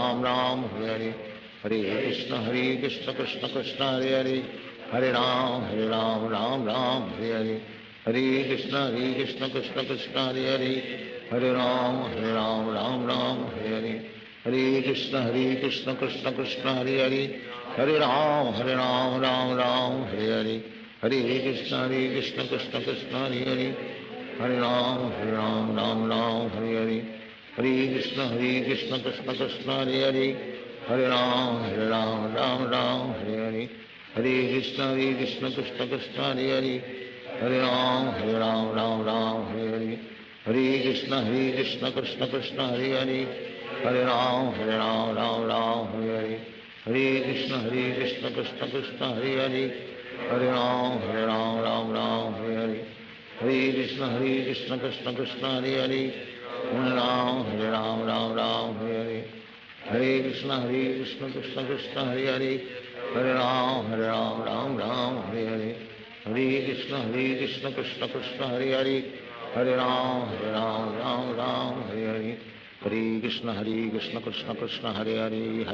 राम राम हरे हरे हरे कृष्ण कृष्ण कृष्ण हरे हरे हरे राम राम हरे हरे हरे कृष्ण कृष्ण कृष्ण हरे हरे हरे राम राम हरे हरे हरे कृष्ण कृष्ण कृष्ण हरे हरे हरे राम राम हरे हरे हरे कृष्ण कृष्ण कृष्ण हरे हरे हरे राम राम हरे हरे हरे कृष्ण कृष्ण कृष्ण हरे हरे हरे राम हरे हरे हरे कृष्ण कृष्ण कृष्ण हरे हरे हरे राम हरे हरे हरे कृष्ण कृष्ण कृष्ण हरे हरे हरे राम हरे हरे हरे कृष्ण कृष्ण कृष्ण हरे हरे हरे राम हरे हरे हरे कृष्ण कृष्ण कृष्ण हरे हरे हरे राम हरे हरे हरे कृष्ण कृष्ण कृष्ण हरे हरे हरे राम हरे हरे हरे कृष्ण कृष्ण कृष्ण हरे हरे हरे राम हरे हरे हरे कृष्ण कृष्ण कृष्ण हरे हरे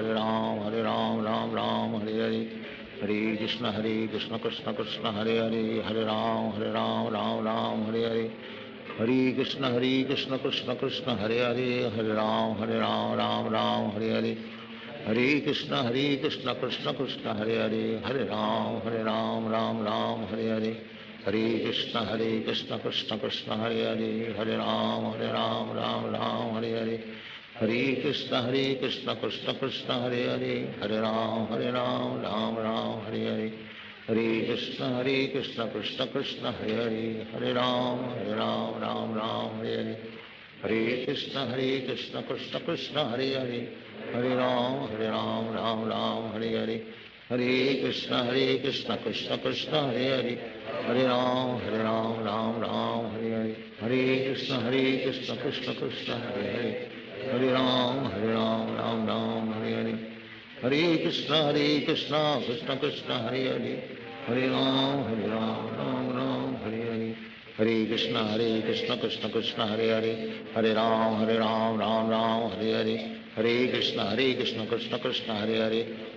हरे राम हरे हरे हरे कृष्ण कृष्ण कृष्ण हरे हरे हरे राम राम हरे हरे कृष्ण कृष्ण कृष्ण हरे हरे हरे राम राम राम हरे हरे हरे कृष्ण कृष्ण कृष्ण हरे हरे हरे राम राम राम हरे हरे हरे कृष्ण कृष्ण कृष्ण हरे हरे हरे राम राम राम हरे हरे हरे कृष्ण कृष्ण कृष्ण हरे हरे हरे राम राम राम हरे हरे हरे कृष्ण कृष्ण कृष्ण हरे हरे हरे राम राम राम हरे हरे हरे कृष्ण कृष्ण कृष्ण हरे हरे हरे राम राम हरे हरे हरे कृष्ण कृष्ण कृष्ण हरे हरे हरे राम राम हरे हरे हरे कृष्ण कृष्ण कृष्ण हरे हरे हरे राम राम हरे हरे हरे कृष्ण कृष्ण कृष्ण हरे हरे हरे राम राम हरे हरे हरे कृष्ण कृष्ण कृष्ण हरे हरे हरे राम राम हरे हरे हरे कृष्ण कृष्ण कृष्ण हरे हरे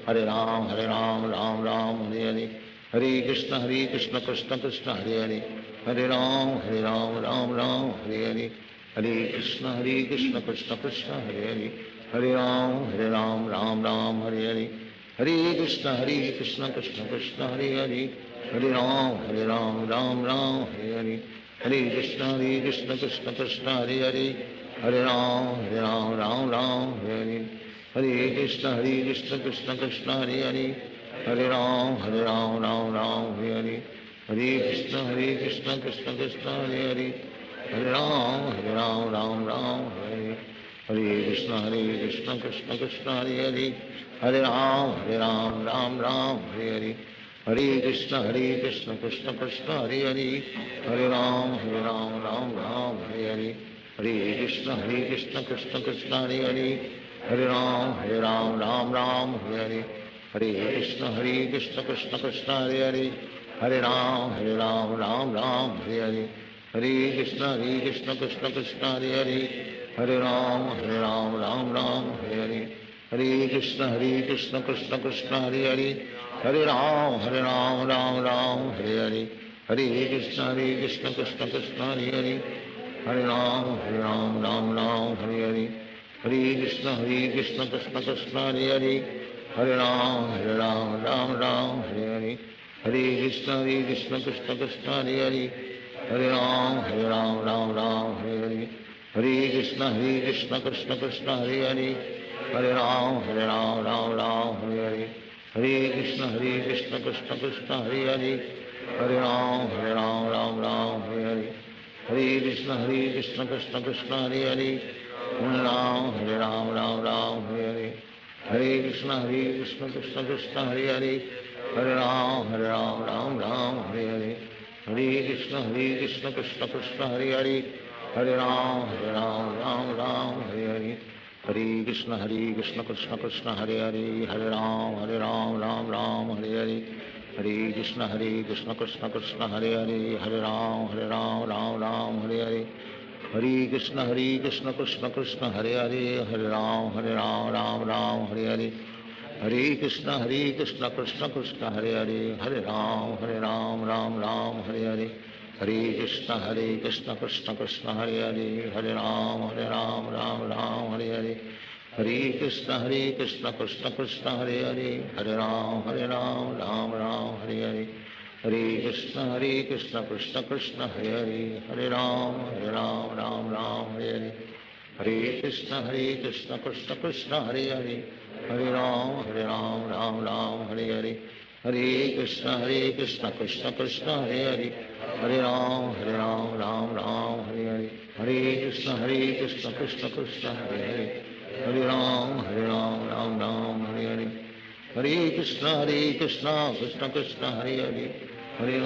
हरे राम राम हरे हरे हरे कृष्ण कृष्ण कृष्ण हरे हरे हरे राम राम हरे हरे हरे कृष्ण कृष्ण कृष्ण हरे हरे हरे राम राम हरे हरे हरे कृष्ण कृष्ण कृष्ण हरे हरे हरे राम राम हरे हरे हरे कृष्ण कृष्ण कृष्ण हरे हरे हरे राम राम हरे हरे हरे कृष्ण कृष्ण कृष्ण हरे हरे हरे राम राम हरे हरे हरे कृष्ण कृष्ण कृष्ण हरे हरे हरे राम राम हरे हरे हरे कृष्ण कृष्ण कृष्ण हरे हरे हरे राम राम हरे हरे हरे कृष्ण कृष्ण कृष्ण हरे हरे हरे राम राम हरे हरे हरे कृष्ण कृष्ण कृष्ण हरे हरे हरे राम राम हरे हरे हरे कृष्ण कृष्ण कृष्ण हरे हरे हरे राम राम हरे हरे हरे कृष्ण कृष्ण कृष्ण हरे हरे हरे राम राम हरे हरे हरे कृष्ण कृष्ण कृष्ण हरे हरे हरे राम राम हरे हरे हरे कृष्ण कृष्ण कृष्ण हरे हरे हरे राम राम हरे हरे हरे कृष्ण कृष्ण कृष्ण हरे हरे हरे राम राम हरे हरे हरे कृष्ण कृष्ण कृष्ण हरे हरे हरे राम राम हरे हरे हरे कृष्ण कृष्ण कृष्ण हरे हरे हरे राम राम हरे हरे हरे कृष्ण कृष्ण कृष्ण हरे हरे हरे राम राम हरे हरे हरे कृष्ण कृष्ण कृष्ण हरे हरे हरे राम हरे हरे हरे कृष्ण कृष्ण कृष्ण हरे हरे हरे राम राम हरे हरे हरे कृष्ण कृष्ण कृष्ण हरे हरे हरे राम राम हरे हरे हरे कृष्ण कृष्ण कृष्ण हरे हरे हरे राम राम हरे हरे हरे कृष्ण कृष्ण कृष्ण हरे हरे हरे राम राम हरे हरे हरे कृष्ण कृष्ण कृष्ण हरे हरे हरे राम राम हरे हरे हरे कृष्ण कृष्ण कृष्ण हरे हरे हरे राम राम हरे हरे हरे कृष्ण कृष्ण कृष्ण हरे हरे हरे राम राम हरे हरे हरे कृष्ण कृष्ण कृष्ण हरे हरे हरे राम राम हरे हरे हरे कृष्ण कृष्ण कृष्ण हरे हरे हरे राम राम हरे हरे हरे कृष्ण कृष्ण कृष्ण हरे हरे हरे राम राम हरे हरे हरे कृष्ण कृष्ण कृष्ण हरे हरे हरे राम राम हरे हरे हरे कृष्ण कृष्ण कृष्ण हरे हरे हरे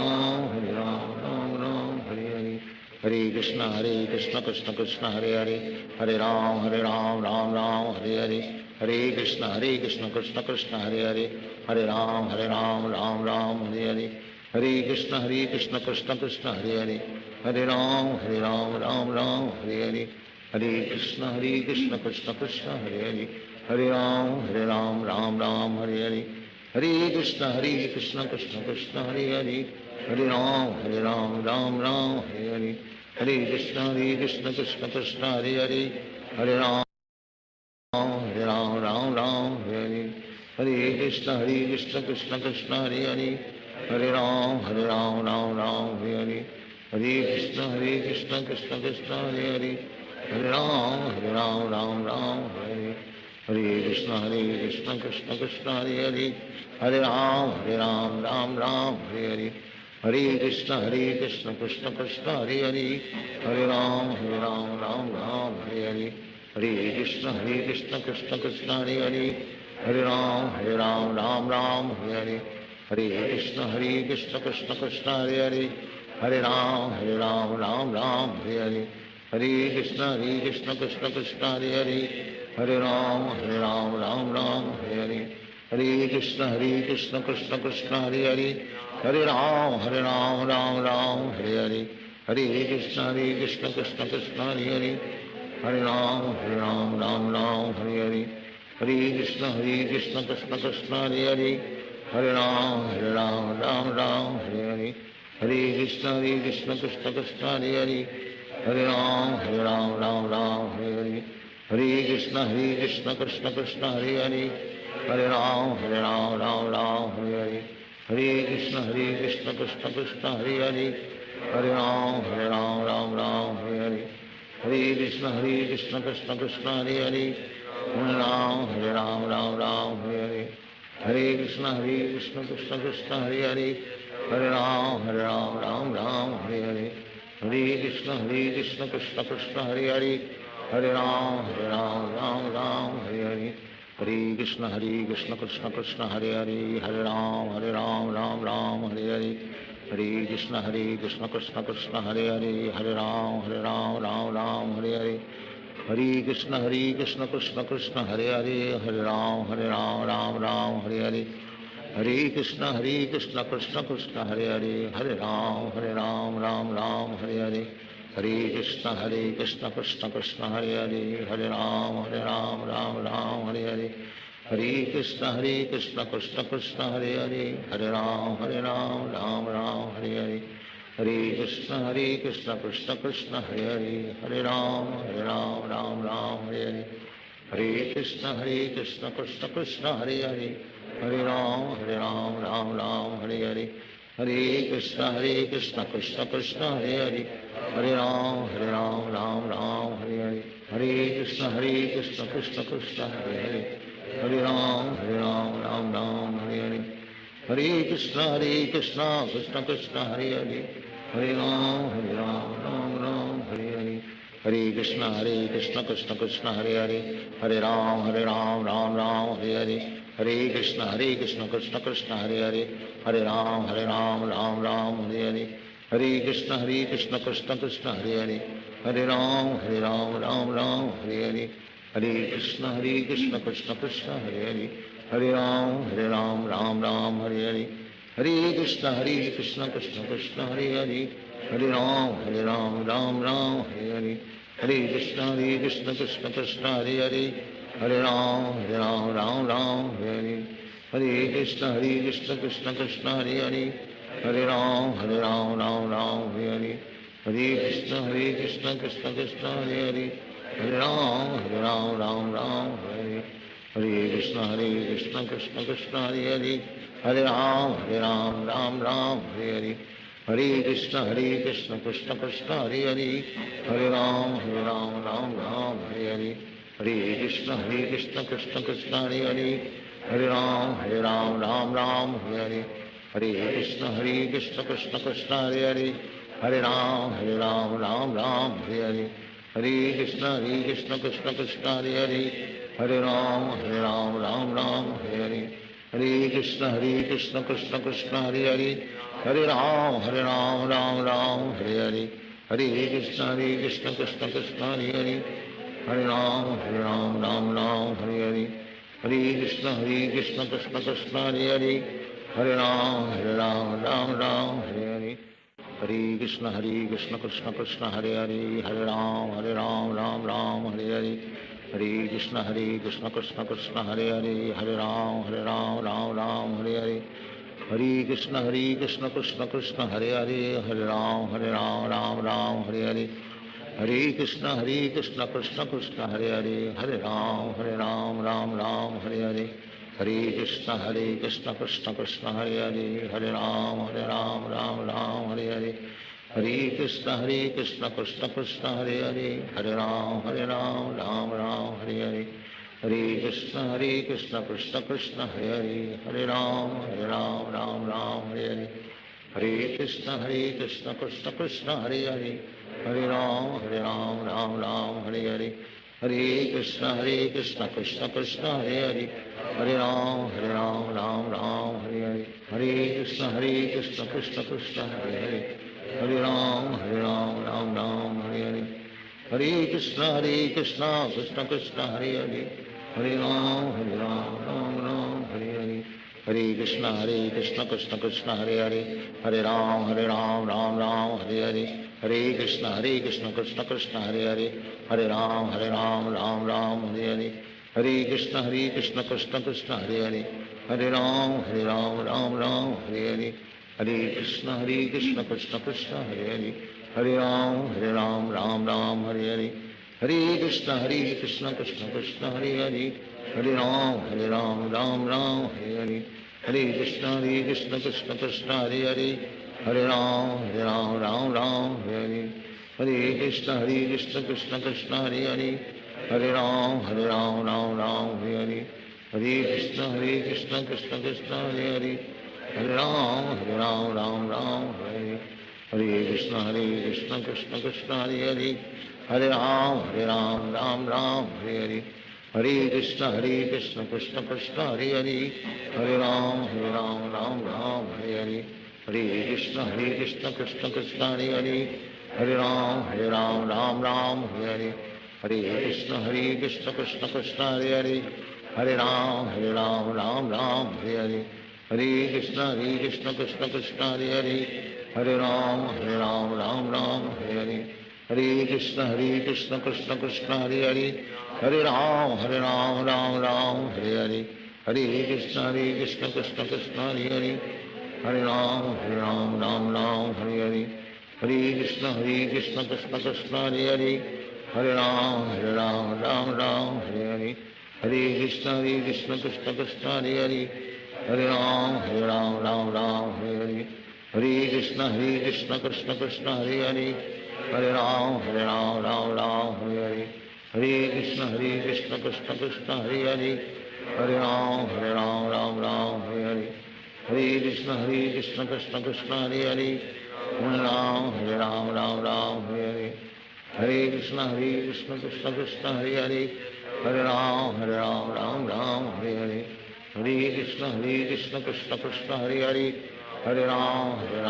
राम राम हरे हरे हरे कृष्ण कृष्ण कृष्ण हरे हरे हरे राम हरे हरे हरे कृष्ण कृष्ण कृष्ण हरे हरे हरे राम राम हरे हरे हरे कृष्ण कृष्ण कृष्ण हरे हरे हरे राम राम हरे हरे हरे कृष्ण कृष्ण कृष्ण हरे हरे हरे राम राम हरे हरे हरे कृष्ण कृष्ण कृष्ण हरे हरे हरे राम राम हरे हरे हरे कृष्ण कृष्ण कृष्ण हरे हरे हरे राम राम राम हरे हरे हरे कृष्ण कृष्ण कृष्ण हरे हरे हरे राम राम राम हरे कृष्ण कृष्ण कृष्ण हरे हरे हरे राम राम राम हरे हरे कृष्ण कृष्ण कृष्ण हरे हरे हरे राम राम राम हरे कृष्ण कृष्ण कृष्ण हरे हरे हरे राम राम राम हरे कृष्ण कृष्ण कृष्ण हरे हरे हरे राम राम राम हरे कृष्ण कृष्ण कृष्ण हरे हरे हरे राम राम राम हरे कृष्ण कृष्ण कृष्ण हरे हरे हरे राम राम राम हरे कृष्ण कृष्ण कृष्ण हरे हरे हरे राम राम राम हरे कृष्ण कृष्ण कृष्ण हरे हरे हरे राम राम राम हरे कृष्ण कृष्ण कृष्ण हरे हरे हरे राम राम राम हरे कृष्ण कृष्ण कृष्ण हरे हरे हरे राम राम राम हरे कृष्ण कृष्ण कृष्ण हरे हरे हरे राम राम राम हरे कृष्ण कृष्ण कृष्ण हरे हरे हरे राम राम राम हरे कृष्ण कृष्ण कृष्ण हरे हरे हरे राम राम राम हरे कृष्ण कृष्ण कृष्ण हरे हरे हरे राम राम राम हरे कृष्ण कृष्ण कृष्ण हरे हरे हरे राम राम राम हरे कृष्ण कृष्ण कृष्ण हरे हरे हरे राम राम राम हरे कृष्ण कृष्ण कृष्ण हरे हरे हरे राम राम राम हरे कृष्ण कृष्ण कृष्ण हरे हरे हरे राम राम राम हरे कृष्ण कृष्ण कृष्ण हरे हरे हरे राम राम राम हरे कृष्ण कृष्ण कृष्ण हरे हरे हरे राम राम राम हरे कृष्ण कृष्ण कृष्ण हरे हरे हरे राम राम राम हरे कृष्ण कृष्ण कृष्ण हरे हरे हरे राम राम राम हरे कृष्ण कृष्ण कृष्ण हरे हरे हरे राम राम राम हरे कृष्ण कृष्ण कृष्ण हरे हरे हरे राम राम राम हरे कृष्ण कृष्ण कृष्ण हरे हरे हरे राम राम राम हरे कृष्ण कृष्ण कृष्ण हरे हरे हरे राम राम राम हरे कृष्ण कृष्ण कृष्ण हरे हरे हरे राम राम राम हरे कृष्ण कृष्ण कृष्ण हरे हरे हरे राम राम राम हरे कृष्ण कृष्ण कृष्ण हरे हरे हरे राम राम राम हरे कृष्ण कृष्ण कृष्ण हरे हरे हरे राम राम राम हरे कृष्ण कृष्ण कृष्ण हरे हरे हरे राम राम राम हरे कृष्ण कृष्ण कृष्ण हरे हरे हरे राम राम राम हरे कृष्ण कृष्ण कृष्ण हरे हरे हरे राम राम राम हरे कृष्ण कृष्ण कृष्ण हरे हरे हरे राम राम राम हरे कृष्ण कृष्ण कृष्ण हरे हरे हरे राम राम राम हरे कृष्ण कृष्ण कृष्ण हरे हरे हरे राम राम राम हरे कृष्ण कृष्ण कृष्ण हरे हरे हरे राम राम राम हरे कृष्ण कृष्ण कृष्ण हरे हरे हरे राम राम राम हरे कृष्ण कृष्ण कृष्ण हरे हरे हरे राम राम राम हरे कृष्ण कृष्ण कृष्ण हरे हरे हरे राम राम राम हरे कृष्ण कृष्ण कृष्ण हरे हरे हरे राम राम राम हरे कृष्ण कृष्ण कृष्ण हरे हरे हरे राम राम राम हरे कृष्ण कृष्ण कृष्ण हरे हरे हरे राम राम राम हरे कृष्ण कृष्ण कृष्ण हरे हरे हरे राम राम राम हरे कृष्ण कृष्ण कृष्ण हरे हरे हरे राम राम राम हरे हरे कृष्ण कृष्ण कृष्ण हरे हरे, हरे राम राम राम हरे हरे, हरे कृष्ण कृष्ण कृष्ण हरे हरे, हरे राम राम राम हरे हरे, हरे कृष्ण कृष्ण कृष्ण हरे हरे, हरे राम राम राम हरे हरे, हरे कृष्ण कृष्ण कृष्ण हरे हरे, हरे राम राम हरे हरे, हरे कृष्ण कृष्ण कृष्ण हरे हरे, हरे राम राम हरे हरे, हरे कृष्ण कृष्ण कृष्ण हरे हरे, हरे राम राम हरे हरे, हरे कृष्ण कृष्ण कृष्ण हरे हरे, हरे राम राम हरे हरे, हरे कृष्ण कृष्ण कृष्ण हरे हरे, हरे राम राम हरे हरे, हरे कृष्ण कृष्ण कृष्ण हरे हरे, हरे राम राम हरे हरे, हरे कृष्ण कृष्ण कृष्ण हरे हरे, हरे राम राम हरे हरे, हरे कृष्ण कृष्ण कृष्ण हरे हरे, हरे राम राम हरे हरे, हरे कृष्ण कृष्ण कृष्ण हरे हरे, हरे राम राम हरे हरे, हरे कृष्ण कृष्ण कृष्ण हरे हरे, हरे राम राम हरे हरे, हरे कृष्ण कृष्ण कृष्ण हरे हरे, हरे राम राम हरे हरे, हरे कृष्ण कृष्ण कृष्ण हरे हरे, हरे राम राम हरे हरे, हरे कृष्ण कृष्ण कृष्ण हरे हरे, हरे राम राम हरे हरे, हरे कृष्ण कृष्ण कृष्ण हरे हरे, हरे राम राम हरे हरे, हरे कृष्ण कृष्ण कृष्ण हरे हरे, हरे राम राम हरे हरे, हरे कृष्ण कृष्ण कृष्ण हरे हरे, हरे राम राम हरे हरे, हरे कृष्ण कृष्ण कृष्ण हरे हरे, हरे राम राम हरे हरे, हरे कृष्ण कृष्ण कृष्ण हरे हरे, हरे राम राम हरे हरे, हरे कृष्ण कृष्ण कृष्ण हरे हरे, हरे राम राम हरे हरे, हरे कृष्ण कृष्ण कृष्ण हरे हरे, हरे राम राम हरे हरे, हरे कृष्ण कृष्ण कृष्ण हरे हरे, हरे राम राम हरे हरे, हरे कृष्ण कृष्ण कृष्ण हरे हरे, हरे राम राम हरे हरे, हरे कृष्ण कृष्ण कृष्ण हरे हरे, हरे राम राम हरे हरे, हरे कृष्ण कृष्ण कृष्ण हरे हरे, हरे राम राम हरे हरे, हरे कृष्ण कृष्ण कृष्ण हरे हरे, हरे राम राम हरे हरे, हरे कृष्ण कृष्ण कृष्ण हरे हरे, हरे राम हरे हरे, हरे कृष्ण कृष्ण कृष्ण हरे हरे, हरे राम राम हरे हरे, हरे कृष्ण कृष्ण कृष्ण हरे हरे, हरे राम राम हरे हरे, हरे कृष्ण कृष्ण कृष्ण हरे हरे, हरे राम राम हरे हरे, हरे कृष्ण कृष्ण कृष्ण हरे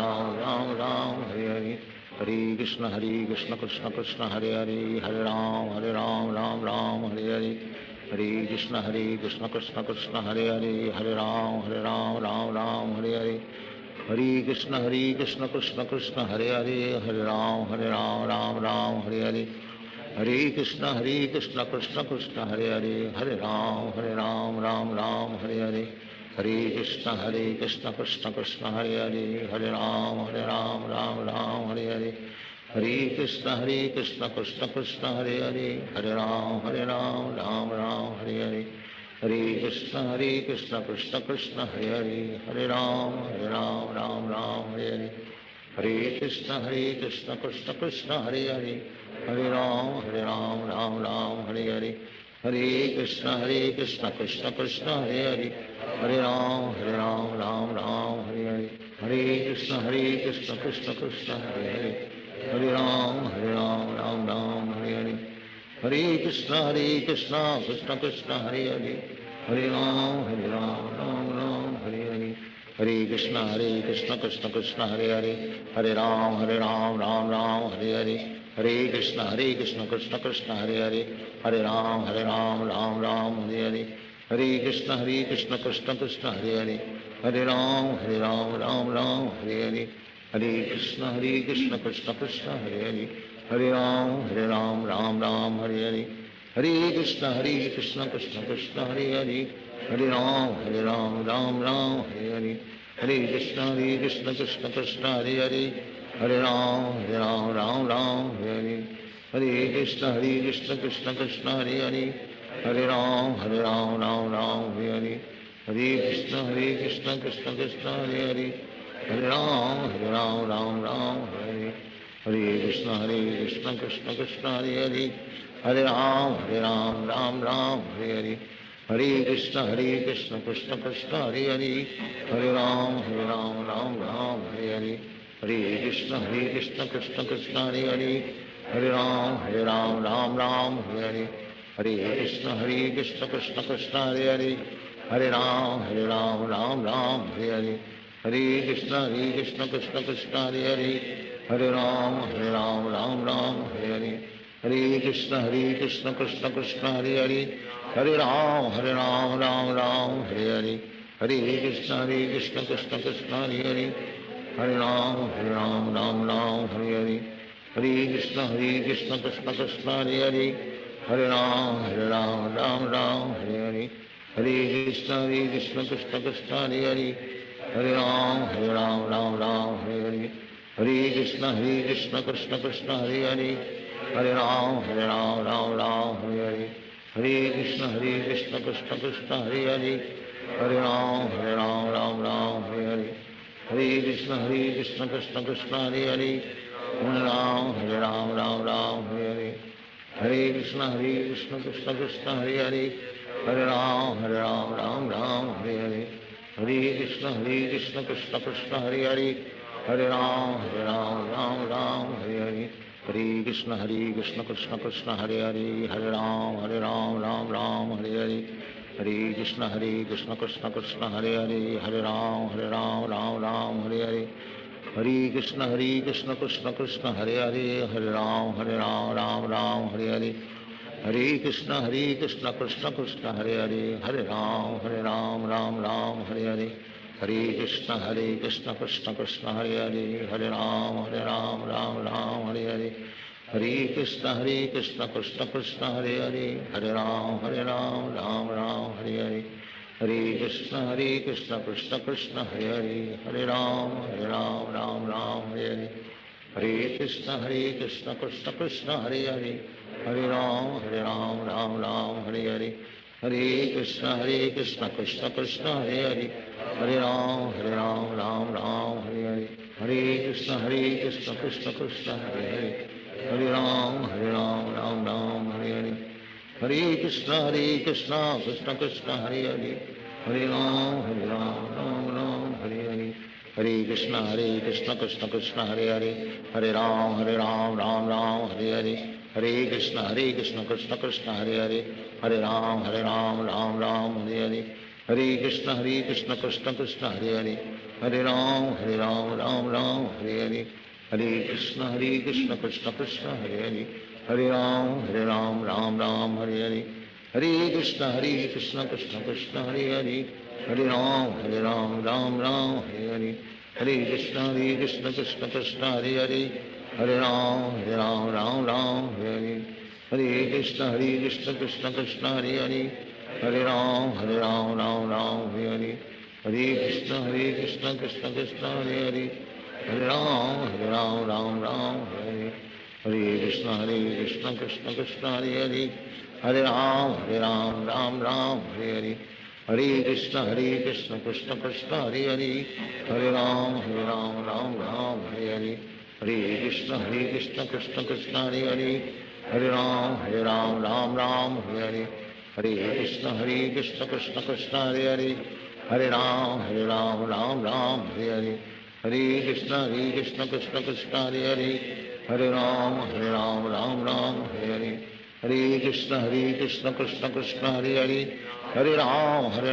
हरे, हरे राम राम हरे हरे, हरे कृष्ण कृष्ण कृष्ण हरे हरे, हरे राम राम हरे हरे, हरे कृष्ण कृष्ण कृष्ण हरे हरे, हरे राम राम हरे हरे, हरे कृष्ण कृष्ण कृष्ण हरे हरे, हरे राम राम हरे हरे, हरे कृष्ण कृष्ण कृष्ण हरे हरे, हरे राम राम हरे हरे, हरे कृष्ण कृष्ण कृष्ण हरे हरे, हरे राम राम हरे हरे, हरे कृष्ण कृष्ण कृष्ण हरे हरे, हरे राम राम हरे हरे, हरे कृष्ण कृष्ण कृष्ण हरे हरे, हरे राम राम हरे हरे, हरे कृष्ण कृष्ण कृष्ण हरे हरे, हरे राम राम हरे हरे, हरे कृष्ण कृष्ण कृष्ण हरे हरे, हरे राम राम हरे हरे, हरे कृष्ण कृष्ण कृष्ण हरे हरे, हरे राम राम हरे हरे, हरे कृष्ण कृष्ण कृष्ण हरे हरे, हरे राम राम हरे हरे, हरे कृष्ण कृष्ण कृष्ण हरे हरे, हरे राम राम हरे हरे, हरे कृष्ण कृष्ण कृष्ण हरे हरे, हरे राम राम हरे हरे, हरे कृष्ण कृष्ण कृष्ण हरे हरे, हरे Ram Ram Hare Hare, Hare Krishna Krishna Krishna Hare Hare Hare Ram Ram Hare Hare Hare Krishna Krishna Krishna Hare Hare Hare Ram Ram Hare Hare Hare Krishna Krishna Krishna Hare Hare Hare Ram Hare Hare Krishna Krishna Krishna Hare Hare Hare Ram Hare Hare Krishna Krishna Krishna Hare Hare Hare Ram Hare Hare Krishna Krishna Krishna Hare Hare Hare Ram Hare Hare Krishna Krishna Krishna Hare Hare Hare Ram Hare Hare Krishna Krishna Krishna Hare Hare Hare Ram Hare Hare Krishna Krishna Krishna Hare Hare Hare Ram Hare Hare Krishna Krishna Krishna Hare Hare Hare Ram Hare Hare Krishna Krishna Krishna Hare Hare Hare Ram Hare Hare Krishna Krishna Krishna Hare Hare Hare Ram Hare Hare Krishna Krishna Krishna Hare Hare Hare Ram Hare Hare Krishna Krishna Krishna Hare Hare Hare Ram Hare Hare Krishna Krishna Krishna Hare Hare Hare Ram Hare Hare Krishna Krishna Krishna Hare Hare Hare Ram Hare Hare Krishna Krishna Krishna Hare Hare Hare Ram Hare Hare Krishna Krishna Krishna Hare Hare Hare Ram Hare Hare Hare Krishna Krishna Krishna Hare Hare Hare Ram Hare Hare Hare Krishna Krishna Krishna Hare Hare Hare Ram Hare Hare Hare Krishna Krishna Krishna Hare Hare Hare Ram Hare Hare Hare Krishna Krishna Krishna Hare Hare Hare Ram Hare Hare Hare Krishna Krishna Krishna Hare Hare Hare Ram Hare Hare Hare Krishna Krishna Krishna Hare Hare Hare Ram Hare Hare Hare Krishna Krishna Krishna Hare Hare Hare Ram Hare Hare Hare Krishna Krishna Krishna Hare Hare Hare Ram Hare Hare Hare Krishna Krishna Krishna Hare Hare Hare Ram Hare Hare Hare Krishna Krishna Krishna Hare Hare Hare Ram Hare Hare Hare Krishna Krishna Krishna Hare Hare Hare Ram Hare Hare Hare Krishna Krishna Krishna Hare Hare Hare Ram Hare Hare Hare Krishna Krishna Krishna Hare Hare Hare Ram Hare Hare Hare Krishna Krishna Krishna Hare Hare Hare Ram Hare Hare Hare Krishna Krishna Krishna Hare Hare Hare Ram Hare Hare Hare Krishna Krishna Krishna Hare Hare Hare Ram Hare Hare Hare Krishna Krishna Krishna Hare Hare Hare Ram Hare Hare Hare Krishna Krishna Krishna Hare Hare Hare Ram Hare Hare Krishna Krishna Krishna Hare Hare Hare Ram Hare Hare Hare Krishna Krishna Krishna Hare Hare Hare Ram Hare Hare Hare Krishna Krishna Krishna Hare Hare Hare Ram Hare Hare Hare Krishna Krishna Krishna Hare Hare Hare Ram Hare Hare Hare Krishna Krishna Krishna Hare Hare Hare Ram Hare Hare Hare Krishna Krishna Krishna Hare Hare Hare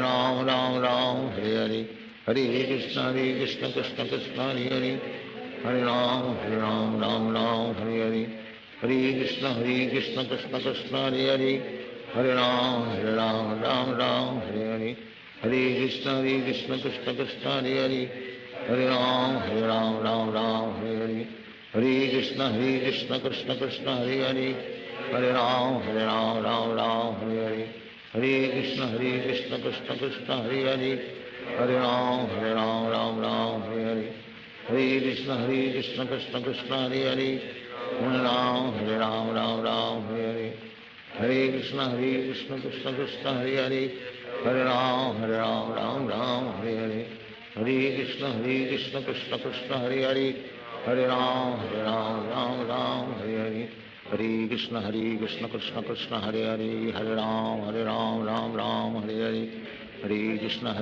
Ram Hare Hare Hare Krishna Krishna Krishna Hare Hare Hare Ram Hare Hare Hare Krishna Krishna Krishna Hare Hare Hare Ram Hare Hare Hare Krishna Krishna Krishna Hare Hare Hare Ram Hare Hare Hare Krishna Krishna Krishna Hare Hare Hare Ram Hare Hare Hare Krishna Krishna Krishna Hare Hare Hare Ram Ram Ram Hare Hare Hare Krishna Krishna Hare Hare Hare Ram Ram Ram Hare Hare Hare Krishna Krishna Krishna Hare Hare Hare Ram Ram Ram Hare Hare Hare Krishna Krishna Krishna Hare Hare Hare Ram Ram Hare Hare Hare Krishna Krishna Krishna Hare Hare Hare Ram Ram Hare Hare Hare Krishna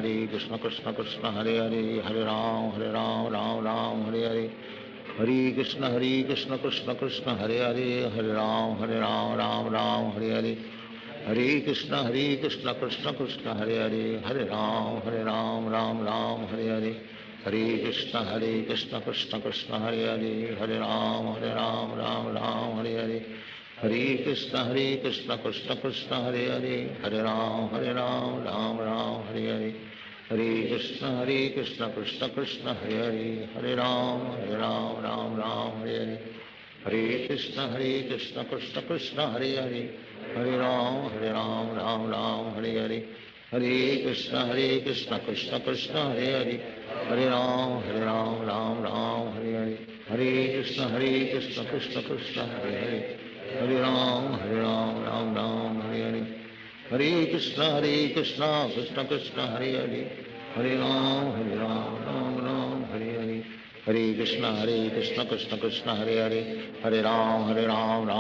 Krishna Krishna Hare Hare Hare Ram Hare Hare Hare Krishna Krishna Krishna Hare Hare Hare Ram Hare Hare Hare Krishna Krishna Krishna Hare Hare Hare Ram Hare Hare Hare Krishna Krishna Krishna Hare Hare Hare Ram Hare Hare Hare Krishna Krishna Krishna Hare Hare Hare Ram Hare Hare Hare Krishna Krishna Krishna Hare Hare Hare Ram Hare Hare Hare Krishna Krishna Krishna Hare Hare Hare Ram Hare Hare Hare Krishna Krishna Krishna Hare Hare Hare Ram Hare Hare Hare Krishna Krishna Krishna Hare Hare Hare Ram Hare Hare Hare Krishna Krishna Krishna Hare Hare Hare Ram Hare Hare Hare Krishna Krishna Krishna Hare Hare Hare Ram Hare Hare Hare Krishna Krishna Krishna Hare Hare Hare Ram Hare Hare Hare Krishna Krishna Krishna Hare Hare Hare Ram Hare Hare Hare Krishna Krishna Krishna Hare Hare Hare Ram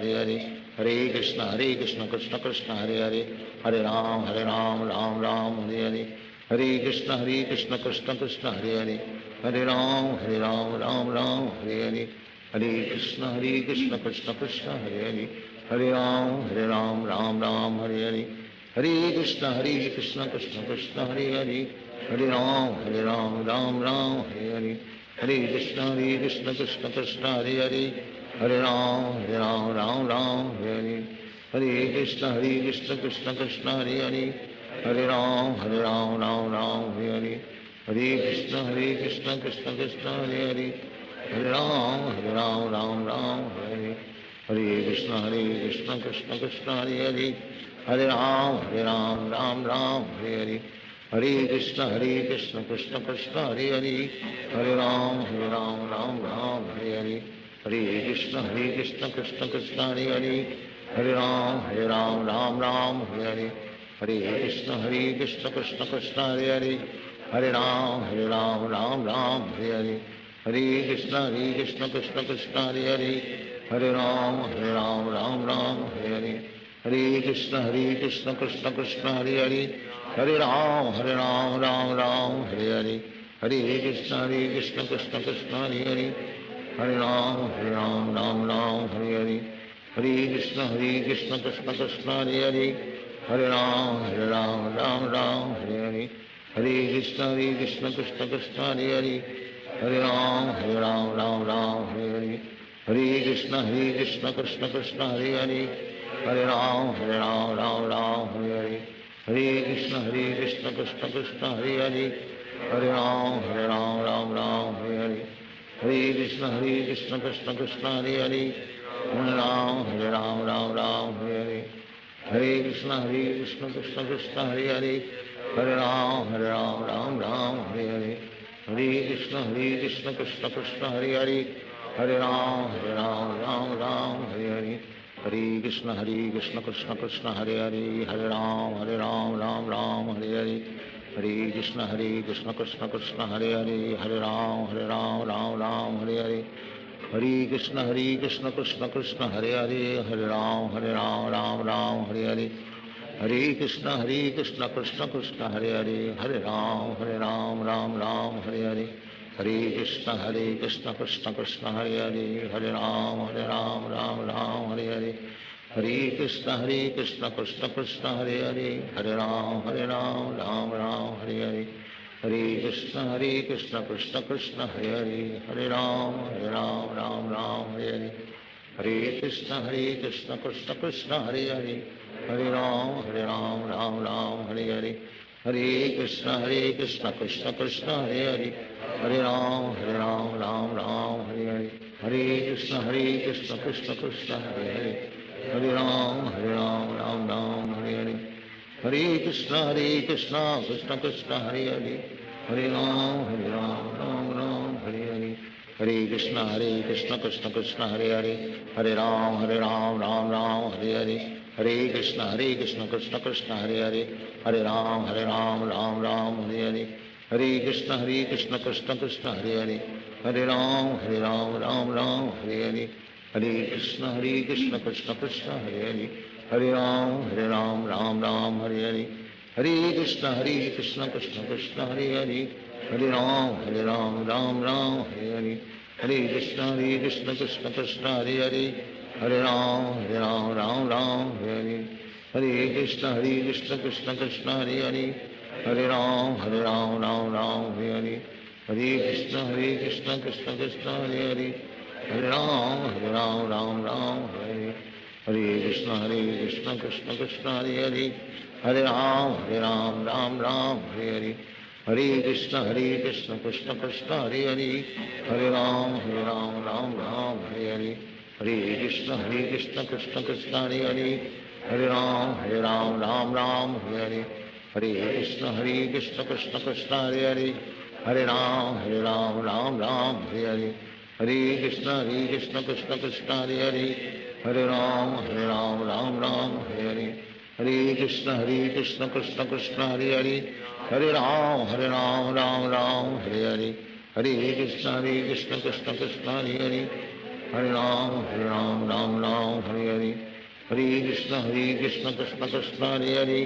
Hare Hare Hare Krishna Krishna Krishna Hare Hare Hare Ram Hare Hare Hare Krishna Krishna Krishna Hare Hare Hare Ram Hare Hare Hare Krishna Krishna Krishna Hare Hare Hare Ram Hare Hare Hare Krishna Krishna Krishna Hare Hare Hare Ram Hare Hare Hare Krishna Krishna Krishna Hare Hare Hare Ram Hare Hare Hare Krishna Krishna Krishna Hare Hare Hare Ram Hare Hare Hare Krishna Krishna Krishna Hare Hare Hare Ram Hare Hare Hare Krishna Krishna Krishna Hare Hare Hare Ram Hare Hare Hare Krishna Krishna Krishna Hare Hare Hare Ram Hare Hare Hare Krishna Krishna Krishna Hare Hare Hare Ram Hare Hare Hare Krishna Krishna Krishna Hare Hare Hare Ram Hare Hare Hare Krishna Krishna Krishna Hare Hare Hare Ram Hare Hare Hare Krishna Krishna Krishna Hare Hare Hare Ram Hare Hare Hare Krishna Krishna Krishna Hare Hare Hare Ram Hare Hare Hare Krishna Krishna Krishna Hare Hare Hare Ram Hare Hare Hare Krishna Krishna Krishna Hare Hare Hare Ram Hare Hare Hare Krishna Krishna Krishna Hare Hare Hare Ram Hare Hare Hare Krishna Krishna Krishna Hare Hare Hare Ram Hare Hare Hare Krishna Krishna Krishna Hare Hare Hare Ram Hare Hare Hare Krishna Krishna Krishna Hare Hare Hare Ram Hare Hare Hare Krishna Krishna Krishna Hare Hare Hare Ram Hare Hare Hare Krishna Krishna Krishna Hare Hare Hare Ram Hare Hare Hare Krishna Krishna Krishna Hare Hare Hare Ram Hare Hare Hare Krishna Krishna Krishna Hare Hare Hare Ram Hare Hare Hare Krishna Krishna Krishna Hare Hare Hare Ram Hare Hare Hare Krishna Krishna Krishna Hare Hare Hare Ram Hare Hare Hare Krishna Krishna Krishna Hare Hare Hare Ram Hare Hare Hare Krishna Krishna Krishna Hare Hare Hare Ram Hare Hare हरे Krishna Krishna Krishna Hare Hare Hare Ram Ram Ram Hare Hare Hare Krishna Krishna Krishna Hare Hare Hare Ram Ram Ram Hare Hare Hare Krishna Krishna Krishna Hare Hare Hare Ram Ram Ram Hare Hare Hare Krishna Krishna Krishna Hare Hare Hare Ram Ram Ram Hare Hare Hare Krishna Krishna Krishna Hare Hare Hare Ram Ram Hare Hare Hare Krishna Krishna Krishna Hare Hare Hare Ram Ram Hare Hare Hare Krishna Krishna Krishna Hare Hare Hare Ram Ram Hare Hare Hare Krishna Krishna Krishna Hare Hare Hare Ram Ram Hare Hare Hare Krishna Krishna Krishna Hare Hare Hare Ram Ram Hare Hare Hare Krishna Krishna Krishna Hare Hare Hare Ram Ram Hare Hare Hare Krishna Krishna Krishna Hare Hare Hare Ram Ram Ram Hare Hare Hare Krishna Krishna Krishna Hare Hare Hare Ram Ram Hare Hare Hare Krishna Krishna Krishna Hare Hare Hare Ram Ram Hare Hare Hare Krishna Krishna Krishna Hare Hare Hare Ram Ram Hare Hare Hare Krishna Krishna Krishna Hare Hare Hare Ram Ram Hare Hare Hare Krishna Krishna Krishna Hare Hare Hare Ram Ram Hare Hare Hare Krishna Krishna Krishna Hare Hare Hare Ram Ram Hare Hare Hare Krishna Krishna Krishna Hare Hare Hare Ram Ram Hare Hare Hare Krishna Krishna Krishna Hare Hare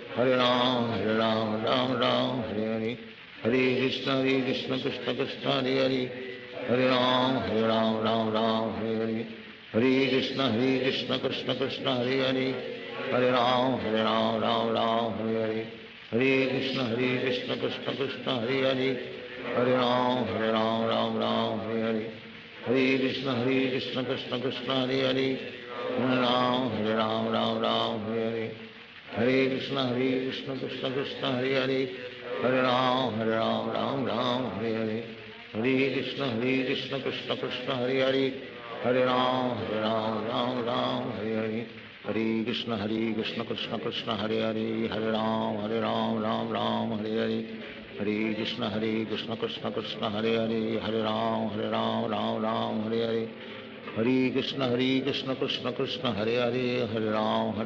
Hare Ram Ram Hare Hare Hare Krishna Krishna Krishna Hare Hare Hare Ram Ram Hare Hare Hare Krishna Krishna Krishna Hare Hare Hare Ram Ram Hare Hare Hare Krishna Krishna Krishna Hare Hare Hare Ram Ram Hare Hare Hare Krishna Krishna Krishna Hare Hare Hare Ram Ram Hare Hare Hare Krishna Krishna Krishna Hare Hare Hare Ram Ram Hare Hare Hare Krishna Krishna Krishna Hare Hare Hare Ram Ram Hare Hare Hare Krishna Krishna Krishna Hare Hare Hare Ram Ram Hare Hare Hare Krishna Krishna Krishna Hare Hare Hare Ram Ram Hare Hare Hare Krishna Krishna Krishna Hare Hare Hare Ram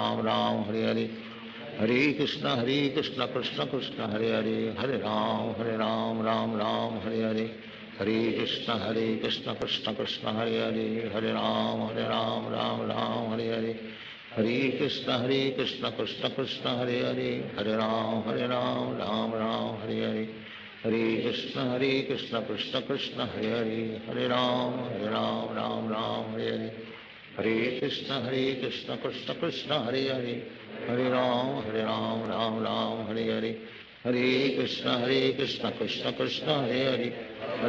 Ram Hare Hare Hare Krishna Krishna Krishna Hare Hare Hare Ram Ram Hare Hare Hare Krishna Krishna Krishna Hare Hare Hare Ram Ram Hare Hare Hare Krishna Krishna Krishna Hare Hare Hare Ram Ram Hare Hare Hare Krishna Krishna Krishna Hare Hare Hare Ram Ram Hare Hare Hare Krishna Krishna Krishna Hare Hare Hare Ram Ram Hare Hare Hare Krishna Krishna Krishna Hare Hare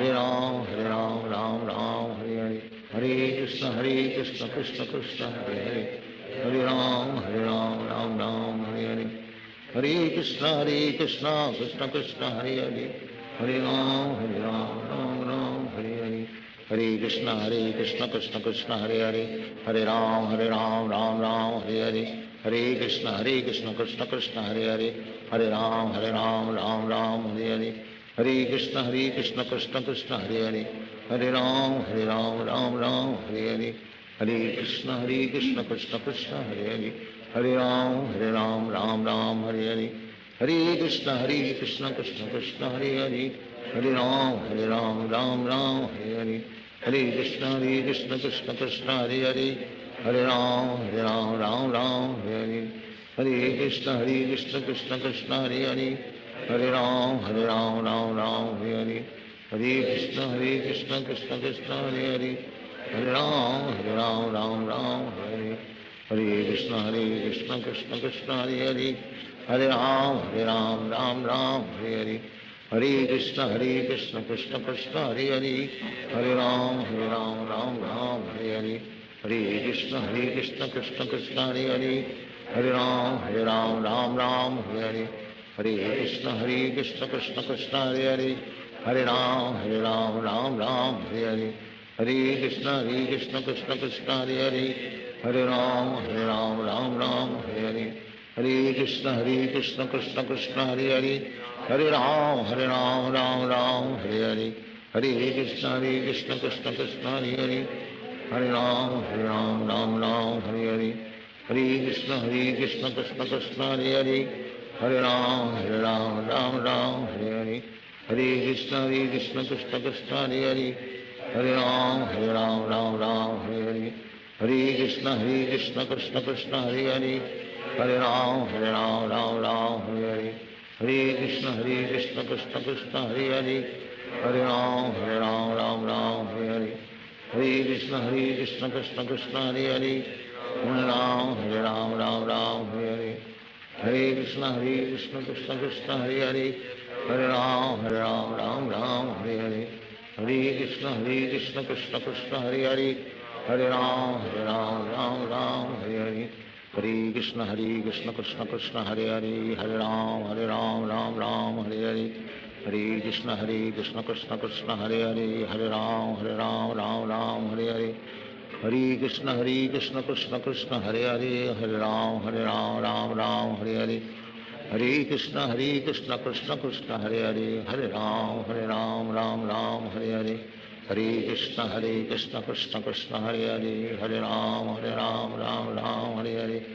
Hare Ram Hare Hare Hare Krishna Krishna Krishna Hare Hare Hare Ram Ram Hare Hare Hare Krishna Krishna Krishna Hare Hare Hare Ram Ram Hare Hare Hare Krishna Krishna Krishna Hare Hare Hare Ram Ram Hare Hare Hare Krishna Krishna Krishna Hare Hare Hare Ram Ram Hare Hare Hare Krishna Krishna Krishna Hare Hare Hare Ram Ram Hare Hare Hare Krishna Krishna Krishna Hare Hare Hare Ram Ram Hare Hare Hare Krishna Krishna Krishna Hare Hare Hare Ram Ram Hare Hare Hare Krishna Krishna Krishna Hare Hare Hare Ram Ram Hare Hare Hare Krishna Krishna Krishna Hare Hare Hare Ram Ram Hare Hare Hare Krishna Krishna Krishna Hare Hare Hare Ram Ram Hare Hare Hare Krishna Krishna Krishna Hare Hare Hare Ram Ram Hare Hare Hare Krishna Krishna Krishna Hare Hare Hare Ram Ram Hare Hare Hare Krishna Krishna Krishna Hare Hare Hare Ram Ram Hare Hare Hare Krishna Krishna Krishna Hare Hare, Hare Ram Ram Ram Hare Hare, Hare Krishna Krishna Krishna Hare Hare, Hare Ram Ram Ram Hare Hare, Hare Krishna Krishna Krishna Hare Hare, Hare Ram Ram Hare Hare, Hare Krishna Krishna Krishna Hare Hare, Hare Ram Ram Hare Hare, Hare Krishna Krishna Krishna Hare Hare, Hare Ram Ram Hare Hare, Hare Krishna Krishna Krishna Hare Hare, Hare Ram Ram Hare Hare, Hare Krishna Krishna Krishna Hare Hare, Hare Ram Hare Hare, Hare Krishna Krishna Krishna Hare Hare, Hare Ram Hare Hare, Hare Krishna Krishna Krishna Hare Hare, Hare Ram Hare Hare, Hare Krishna Krishna Krishna Hare Hare, Hare Ram Hare Hare, Hare Krishna Krishna Krishna Hare Hare, Hare Ram Hare Hare, Hare Krishna Krishna Krishna Hare Hare, Hare Ram Hare Hare, Hare Krishna Krishna Krishna Hare Hare, Hare Ram Hare Hare, Hare Krishna Krishna Krishna Hare Hare, Hare Ram Hare Hare, Hare Krishna Krishna Krishna Hare Hare, Hare Ram Hare Hare,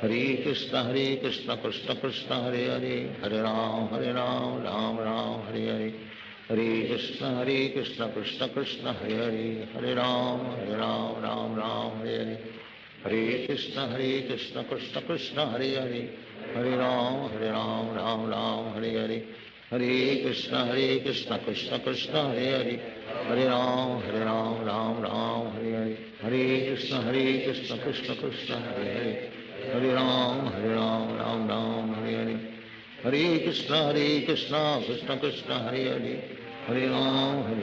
Hare Krishna Krishna Krishna Hare Hare, Hare Ram Hare Hare, Hare Krishna Krishna Krishna Hare Hare, Hare Ram Hare Hare, Hare Krishna Krishna Krishna Hare Hare, Hare Ram Hare Hare, Hare Krishna Krishna Krishna Hare Hare, Hare Ram Hare Hare, Hare Krishna Krishna Krishna Hare Hare, Hare Ram Hare Hare, Hare Krishna Krishna Krishna Hare Hare, Hare Ram Hare Hare, Hare Krishna Krishna Krishna Hare Hare, Hare Ram Hare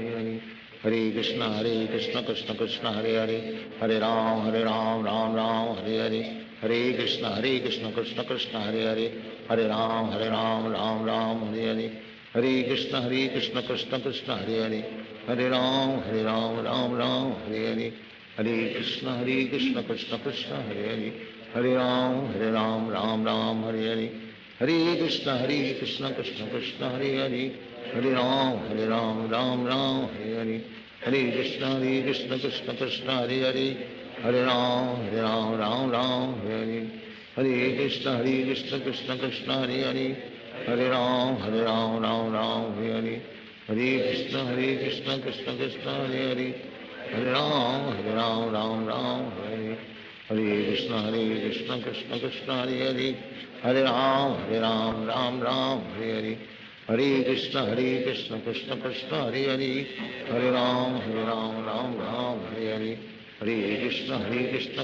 Hare, Hare Krishna Krishna Krishna Hare Hare, Hare Ram Hare Hare, Hare Krishna Krishna Krishna Hare Hare, Hare Ram Hare Hare, Hare Krishna Krishna Krishna Hare Hare, Hare Ram Hare Hare, Hare Krishna Krishna Krishna Hare Hare, Hare Ram Hare Hare, Hare Krishna Krishna Krishna Hare Hare, Hare Ram Hare Hare, Hare Krishna Krishna Krishna Hare Hare, Hare Ram Hare Hare, Hare Krishna Krishna Krishna Hare Hare, Hare Ram Hare Hare, Hare Krishna Krishna Krishna Hare Hare, Hare Ram Hare Hare, Hare Krishna Krishna Krishna Hare Hare, Hare Ram Hare Hare, Hare Krishna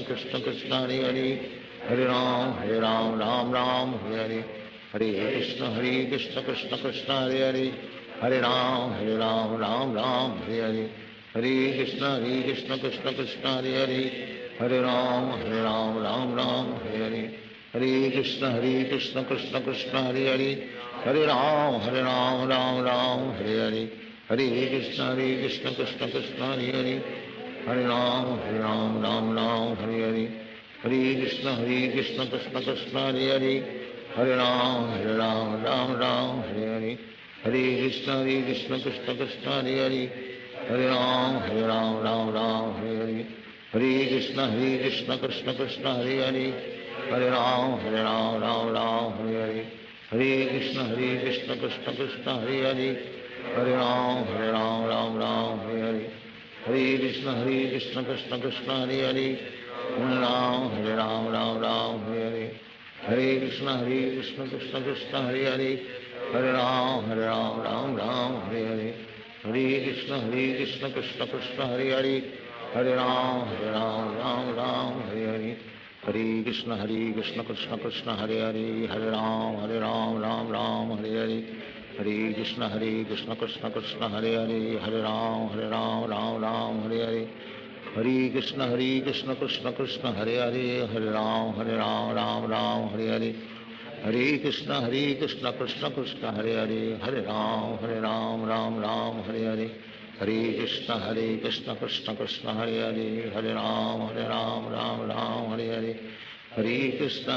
Krishna Krishna Hare Hare, Hare Ram Hare Hare, Hare Krishna Krishna Krishna Hare Hare, Hare Ram Hare Hare, Hare Krishna Krishna Krishna Hare Hare, Hare Ram Hare Hare, Hare Krishna Krishna Krishna Hare Hare, Hare Ram Hare Hare, Hare Krishna Krishna Krishna Hare Hare, Hare Ram Hare Hare, Hare Krishna Krishna Krishna Hare Hare, Hare Ram Hare Hare, Hare Krishna Krishna Krishna Hare Hare, Hare Ram Hare Hare, Hare Krishna Krishna Krishna Hare Hare, Hare Ram Hare Hare, Hare Krishna Krishna Krishna Hare Hare, Hare Ram Hare Hare, Hare Krishna Krishna Krishna Hare Hare, Hare Ram Hare Hare, Hare Krishna Krishna Krishna Hare Hare, Hare Ram Hare Hare, Hare Krishna Krishna Krishna Hare Hare, Hare Ram Hare Hare, Hare Krishna Krishna Krishna Hare Hare, Hare Ram Hare Hare, Hare Krishna Krishna Krishna Hare Hare, Hare Ram Hare Hare, Hare Krishna Krishna Krishna Hare Hare, Hare Ram Hare Hare, Hare Krishna Krishna Krishna Hare Hare, Hare Ram Hare Hare, हरे कृष्ण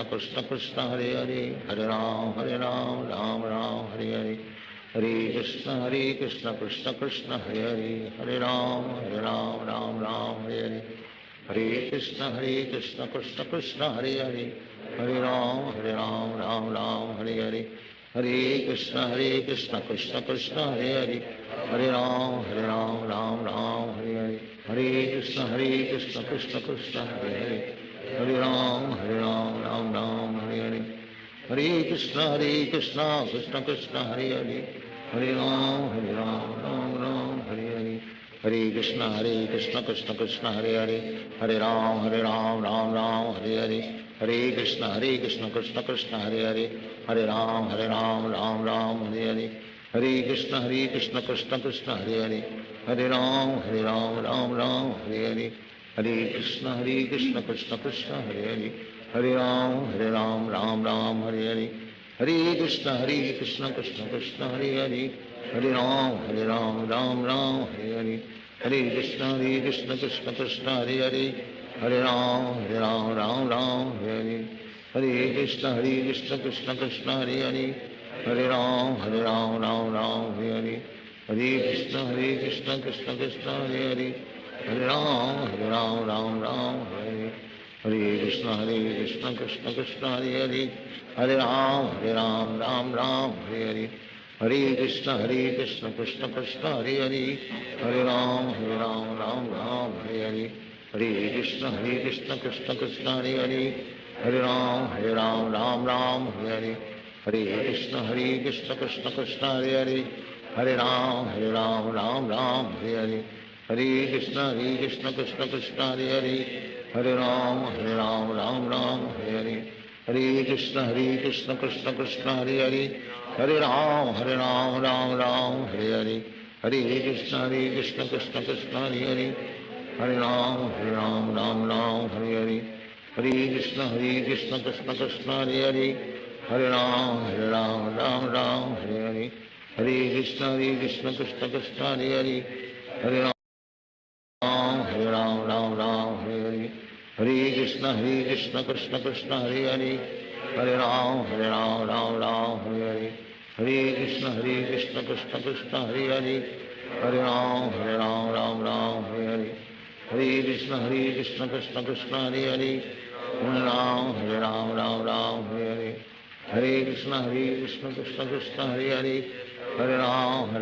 कृष्ण कृष्ण हरे हरे, हरे राम राम राम हरे हरे, हरे कृष्ण कृष्ण कृष्ण हरे हरे, हरे राम राम राम हरे हरे, हरे कृष्ण कृष्ण कृष्ण हरे हरे, हरे राम राम राम हरे हरे, हरे कृष्ण कृष्ण कृष्ण हरे हरे, हरे राम राम राम हरे हरे, हरे कृष्ण कृष्ण कृष्ण हरे हरे, हरे राम राम राम हरे हरे, हरे कृष्ण कृष्ण कृष्ण हरे हरे, हरे राम राम राम हरे हरे, हरे कृष्ण कृष्ण कृष्ण हरे हरे, हरे राम राम राम हरे हरे, हरे कृष्ण कृष्ण कृष्ण हरे हरे, हरे राम राम राम हरे हरे, हरे कृष्ण कृष्ण कृष्ण हरे हरे, हरे राम राम राम हरे हरे, हरे कृष्ण कृष्ण कृष्ण हरे हरे, हरे राम राम हरे हरे, हरे कृष्ण कृष्ण कृष्ण हरे हरे, हरे राम राम हरे हरे, हरे कृष्ण कृष्ण कृष्ण हरे हरे, हरे राम राम हरे हरे, हरे कृष्ण कृष्ण कृष्ण हरे हरे, हरे राम राम हरे हरे, हरे कृष्ण कृष्ण कृष्ण हरे हरे, हरे राम राम हरे, हरे कृष्ण कृष्ण कृष्ण हरे हरे, हरे राम राम हरे हरे, हरे कृष्ण कृष्ण कृष्ण हरे हरे, हरे राम राम राम हरे हरे, हरे कृष्ण कृष्ण कृष्ण हरे हरे, हरे राम राम हरे हरे, हरे कृष्ण कृष्ण कृष्ण हरे हरे, हरे राम राम हरे हरे, हरे कृष्ण कृष्ण कृष्ण हरे हरे, हरे राम राम हरे हरे, हरे कृष्ण कृष्ण कृष्ण हरे हरे, हरे राम राम हरे हरे, हरे कृष्ण कृष्ण कृष्ण हरे हरे, हरे राम राम हरे हरे, हरे कृष्ण कृष्ण कृष्ण हरे हरे, हरे राम राम हरे हरे, हरे कृष्ण कृष्ण कृष्ण हरे हरे, हरे राम हरे हरे, हरे कृष्ण कृष्ण कृष्ण हरे हरे, हरे राम राम हरे हरे, हरे कृष्ण कृष्ण कृष्ण हरे हरे, हरे राम राम हरे हरे, हरे कृष्ण कृष्ण कृष्ण हरे हरे, हरे राम राम हरे हरे, हरे कृष्ण कृष्ण कृष्ण हरे हरे, हरे राम राम हरे हरे, हरे कृष्ण कृष्ण कृष्ण हरे हरे, हरे राम राम हरे हरे, हरे कृष्ण कृष्ण कृष्ण हरे हरे, हरे राम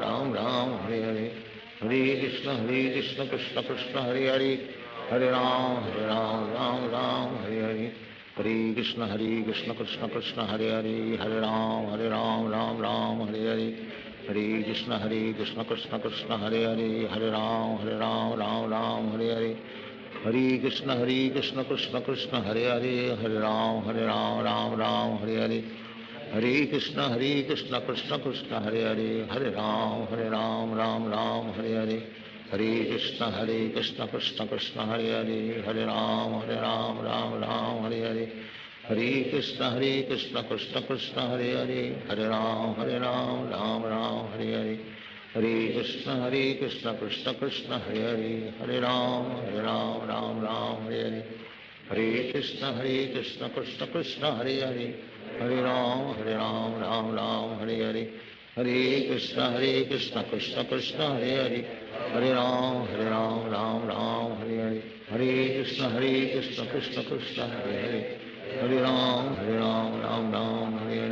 राम हरे हरे, हरे कृष्ण कृष्ण कृष्ण हरे हरे, हरे राम राम हरे हरे, हरे कृष्ण कृष्ण कृष्ण हरे हरे, हरे राम राम हरे हरे, हरे कृष्ण कृष्ण कृष्ण हरे हरे, हरे राम राम हरे हरे, हरे कृष्ण कृष्ण कृष्ण हरे हरे, हरे राम राम हरे हरे, हरे कृष्ण कृष्ण कृष्ण हरे हरे, हरे राम राम हरे हरे, हरे कृष्ण कृष्ण कृष्ण हरे हरे, हरे राम राम हरे हरे, हरे कृष्ण कृष्ण कृष्ण हरे हरे, हरे राम राम हरे हरे, हरे कृष्ण कृष्ण कृष्ण हरे हरे, हरे राम राम हरे हरे, हरे कृष्ण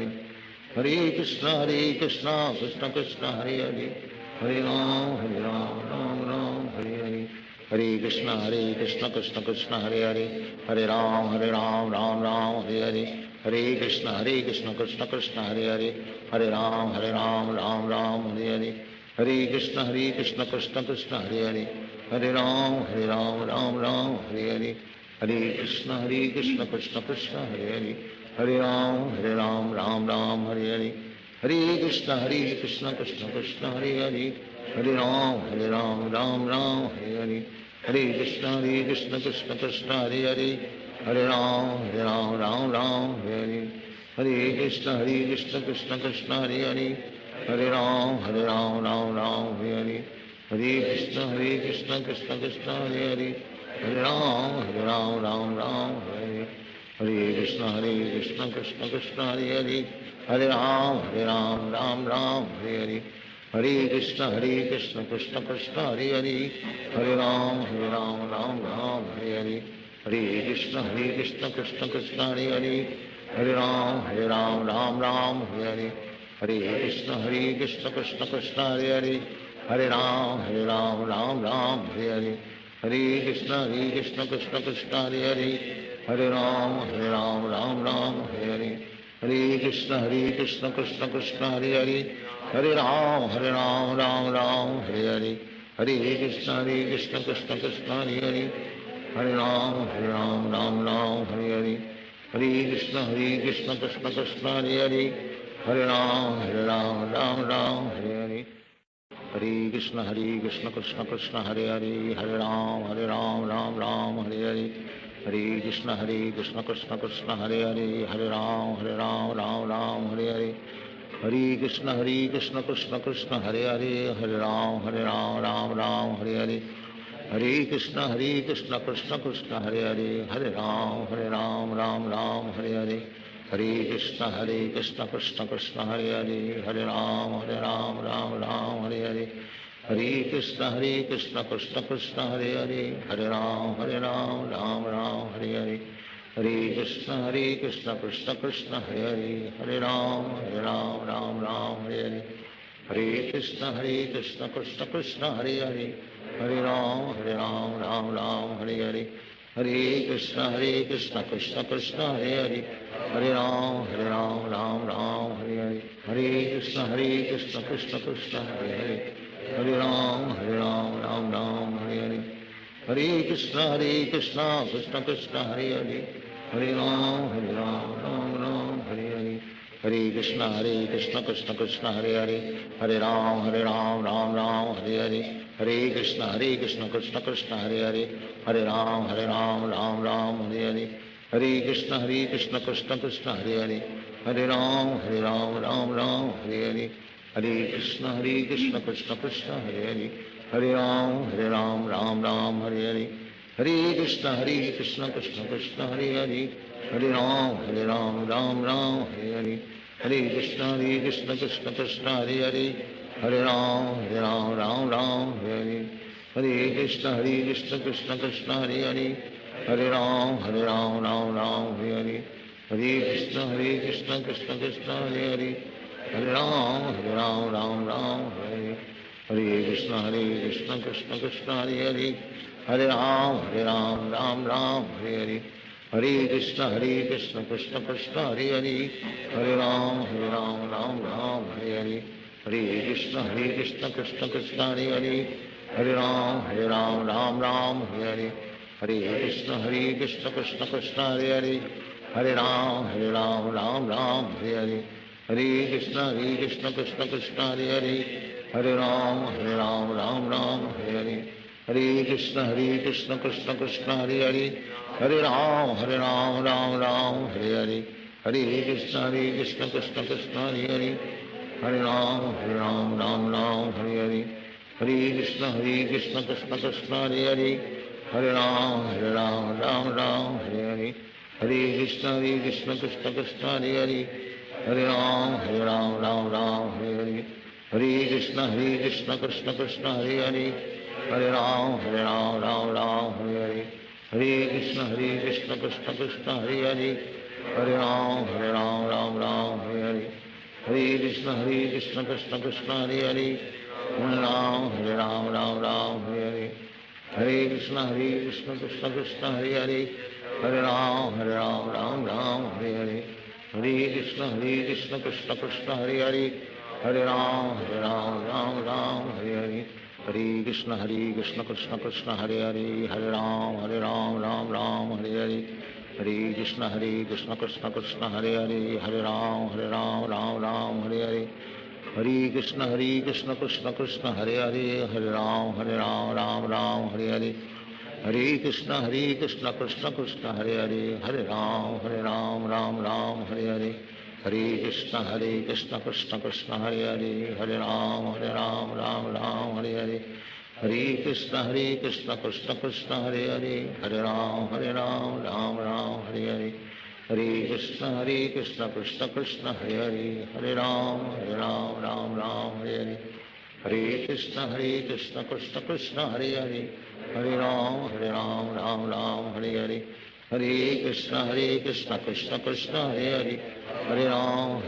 कृष्ण कृष्ण हरे हरे, हरे राम राम हरे हरे, हरे कृष्ण कृष्ण कृष्ण हरे हरे, हरे राम हरे हरे, हरे कृष्ण कृष्ण कृष्ण हरे हरे, हरे राम राम हरे हरे, हरे कृष्ण कृष्ण कृष्ण हरे हरे, हरे राम राम हरे हरे, हरे कृष्ण कृष्ण कृष्ण हरे हरे, हरे राम राम हरे हरे, हरे कृष्ण कृष्ण कृष्ण हरे हरे, हरे राम राम हरे हरे, हरे कृष्ण कृष्ण कृष्ण हरे हरे, हरे राम राम हरे हरे, हरे कृष्ण कृष्ण कृष्ण हरे हरे, हरे राम राम हरे हरे, हरे कृष्ण कृष्ण कृष्ण हरे हरे, हरे राम राम हरे हरे, हरे Krishna Krishna Krishna Hare Hare, Hare Ram, Ram Ram, Hare Hare Krishna Krishna Hare Hare, Hare Ram, Ram Hare Hare Krishna Krishna Krishna Hare Hare, Hare Ram, Ram Hare Hare Krishna Krishna Krishna Hare Hare, Hare Ram, Ram Hare Hare Krishna Krishna Krishna Hare Hare, Hare Ram, Ram Hare Hare Krishna Krishna Krishna Hare Hare, Hare Ram, Ram Hare Hare Krishna Krishna Krishna Hare Hare, Hare Ram, Ram Hare Hare Hare Krishna Krishna Krishna Hare Hare, Hare Ram, Ram Hare Hare Hare Krishna Krishna Krishna Hare Hare, Hare Ram, Ram Hare Hare Hare Krishna Krishna Krishna Hare Hare, Hare Ram, Ram Hare Hare Hare Krishna Krishna Krishna Hare Hare, Hare Ram, Ram Hare Hare Hare Krishna Krishna Krishna Hare Hare, Hare Ram, Ram Hare Hare Hare Krishna Krishna Krishna Hare Hare, Hare Ram, Ram Hare Hare Hare Krishna Krishna Krishna Hare Hare, Hare Ram, Ram Hare Hare Hare Krishna Krishna Krishna Hare Hare, Hare Ram, Ram Hare Hare Hare Krishna Krishna Krishna Hare Hare, Hare Ram, Ram Hare Hare Hare Krishna Krishna Krishna Hare Hare, Hare Ram, Ram Hare Hare Hare Krishna Krishna Krishna Hare Hare, Hare Ram, Ram Hare Hare Hare Krishna Krishna Krishna Hare Hare, Hare Ram, Ram Hare Hare Hare Krishna Krishna Krishna Hare Hare, Hare Ram, Ram Hare Hare Hare Krishna Krishna Krishna Hare Hare, Hare Ram, Ram Hare Hare Hare Krishna Krishna Krishna Hare Hare, Hare Ram, Ram Hare Hare Hare Krishna Krishna Krishna Hare Hare, Hare Ram, Ram Hare Hare Hare Krishna Krishna Krishna Hare Hare, Hare Ram, Ram Hare Hare Hare Krishna Krishna Krishna Hare Hare, Hare Ram, Ram Hare Hare Hare Krishna Krishna Krishna Hare Hare, Hare Ram, Ram Hare Hare Hare Krishna Krishna Krishna Hare Hare, Hare Ram, Ram Hare Hare Hare Krishna Krishna Krishna Hare Hare, Hare Ram, Ram Hare Hare Krishna Krishna Krishna Hare Hare, Hare Ram, Ram Hare Hare Hare Krishna Krishna Krishna Hare Hare, Hare Ram, Ram Hare Hare Hare Krishna Krishna Krishna Hare Hare, Hare Ram, Ram Hare Hare Hare Krishna Krishna Krishna Hare Hare, Hare Ram, Ram Hare Hare Hare Krishna Krishna Krishna Hare Hare, Hare Ram, Ram Hare Hare Hare Krishna Krishna Krishna Hare Hare, Hare Ram, Ram Hare Hare Hare Krishna Krishna Krishna Hare Hare, Hare Ram, Ram Hare Hare Hare Krishna Krishna Krishna Hare Hare, Hare Ram, Ram Hare Hare Hare Krishna Krishna Krishna Hare Hare, Hare Ram, Ram Hare Hare Hare Krishna Krishna Krishna Hare Hare, Hare Ram, Ram Hare Hare Hare Krishna Krishna Krishna Hare Hare, Hare Ram, Ram Hare Hare Hare Krishna Krishna Krishna Hare Hare, Hare Ram, Ram Hare Hare Hare Krishna Krishna Krishna Hare Hare, Hare Ram, Ram Hare Hare Hare Krishna Krishna Krishna Hare Hare, Hare Ram, Ram Hare Hare Hare Krishna Krishna Krishna Hare Hare, Hare Ram, Ram Hare Hare Hare Krishna Krishna Krishna Hare Hare, Hare Ram, Ram Hare Hare Hare Krishna Krishna Krishna Hare Hare, Hare Ram, Ram Hare Hare Hare Krishna Krishna Krishna Hare Hare, Hare Ram, Ram Hare Hare Hare Krishna Krishna Krishna Hare Hare, Hare Ram, Ram Hare Hare हरे कृष्ण कृष्ण कृष्ण हरे हरे, हरे राम राम राम हरे हरे, हरे कृष्ण कृष्ण कृष्ण हरे हरे, हरे राम राम राम हरे हरे, हरे कृष्ण कृष्ण कृष्ण हरे हरे, हरे राम राम राम हरे हरे, हरे कृष्ण कृष्ण कृष्ण हरे हरे, हरे राम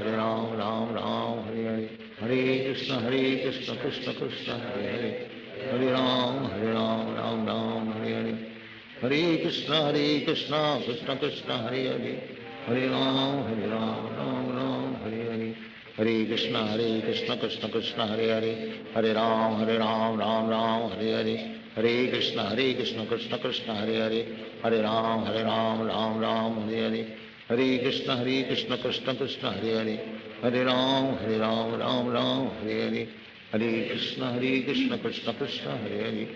राम हरे हरे, हरे कृष्ण कृष्ण कृष्ण हरे हरे, हरे राम राम राम हरे हरे, हरे कृष्ण कृष्ण कृष्ण हरे हरे, हरे राम राम हरे हरे, हरे कृष्ण कृष्ण कृष्ण हरे हरे, हरे राम राम राम हरे हरे, हरे कृष्ण कृष्ण कृष्ण हरे हरे, हरे राम राम राम हरे हरे, हरे कृष्ण कृष्ण कृष्ण हरे हरे, हरे राम राम हरे हरे, हरे कृष्ण कृष्ण कृष्ण हरे हरे,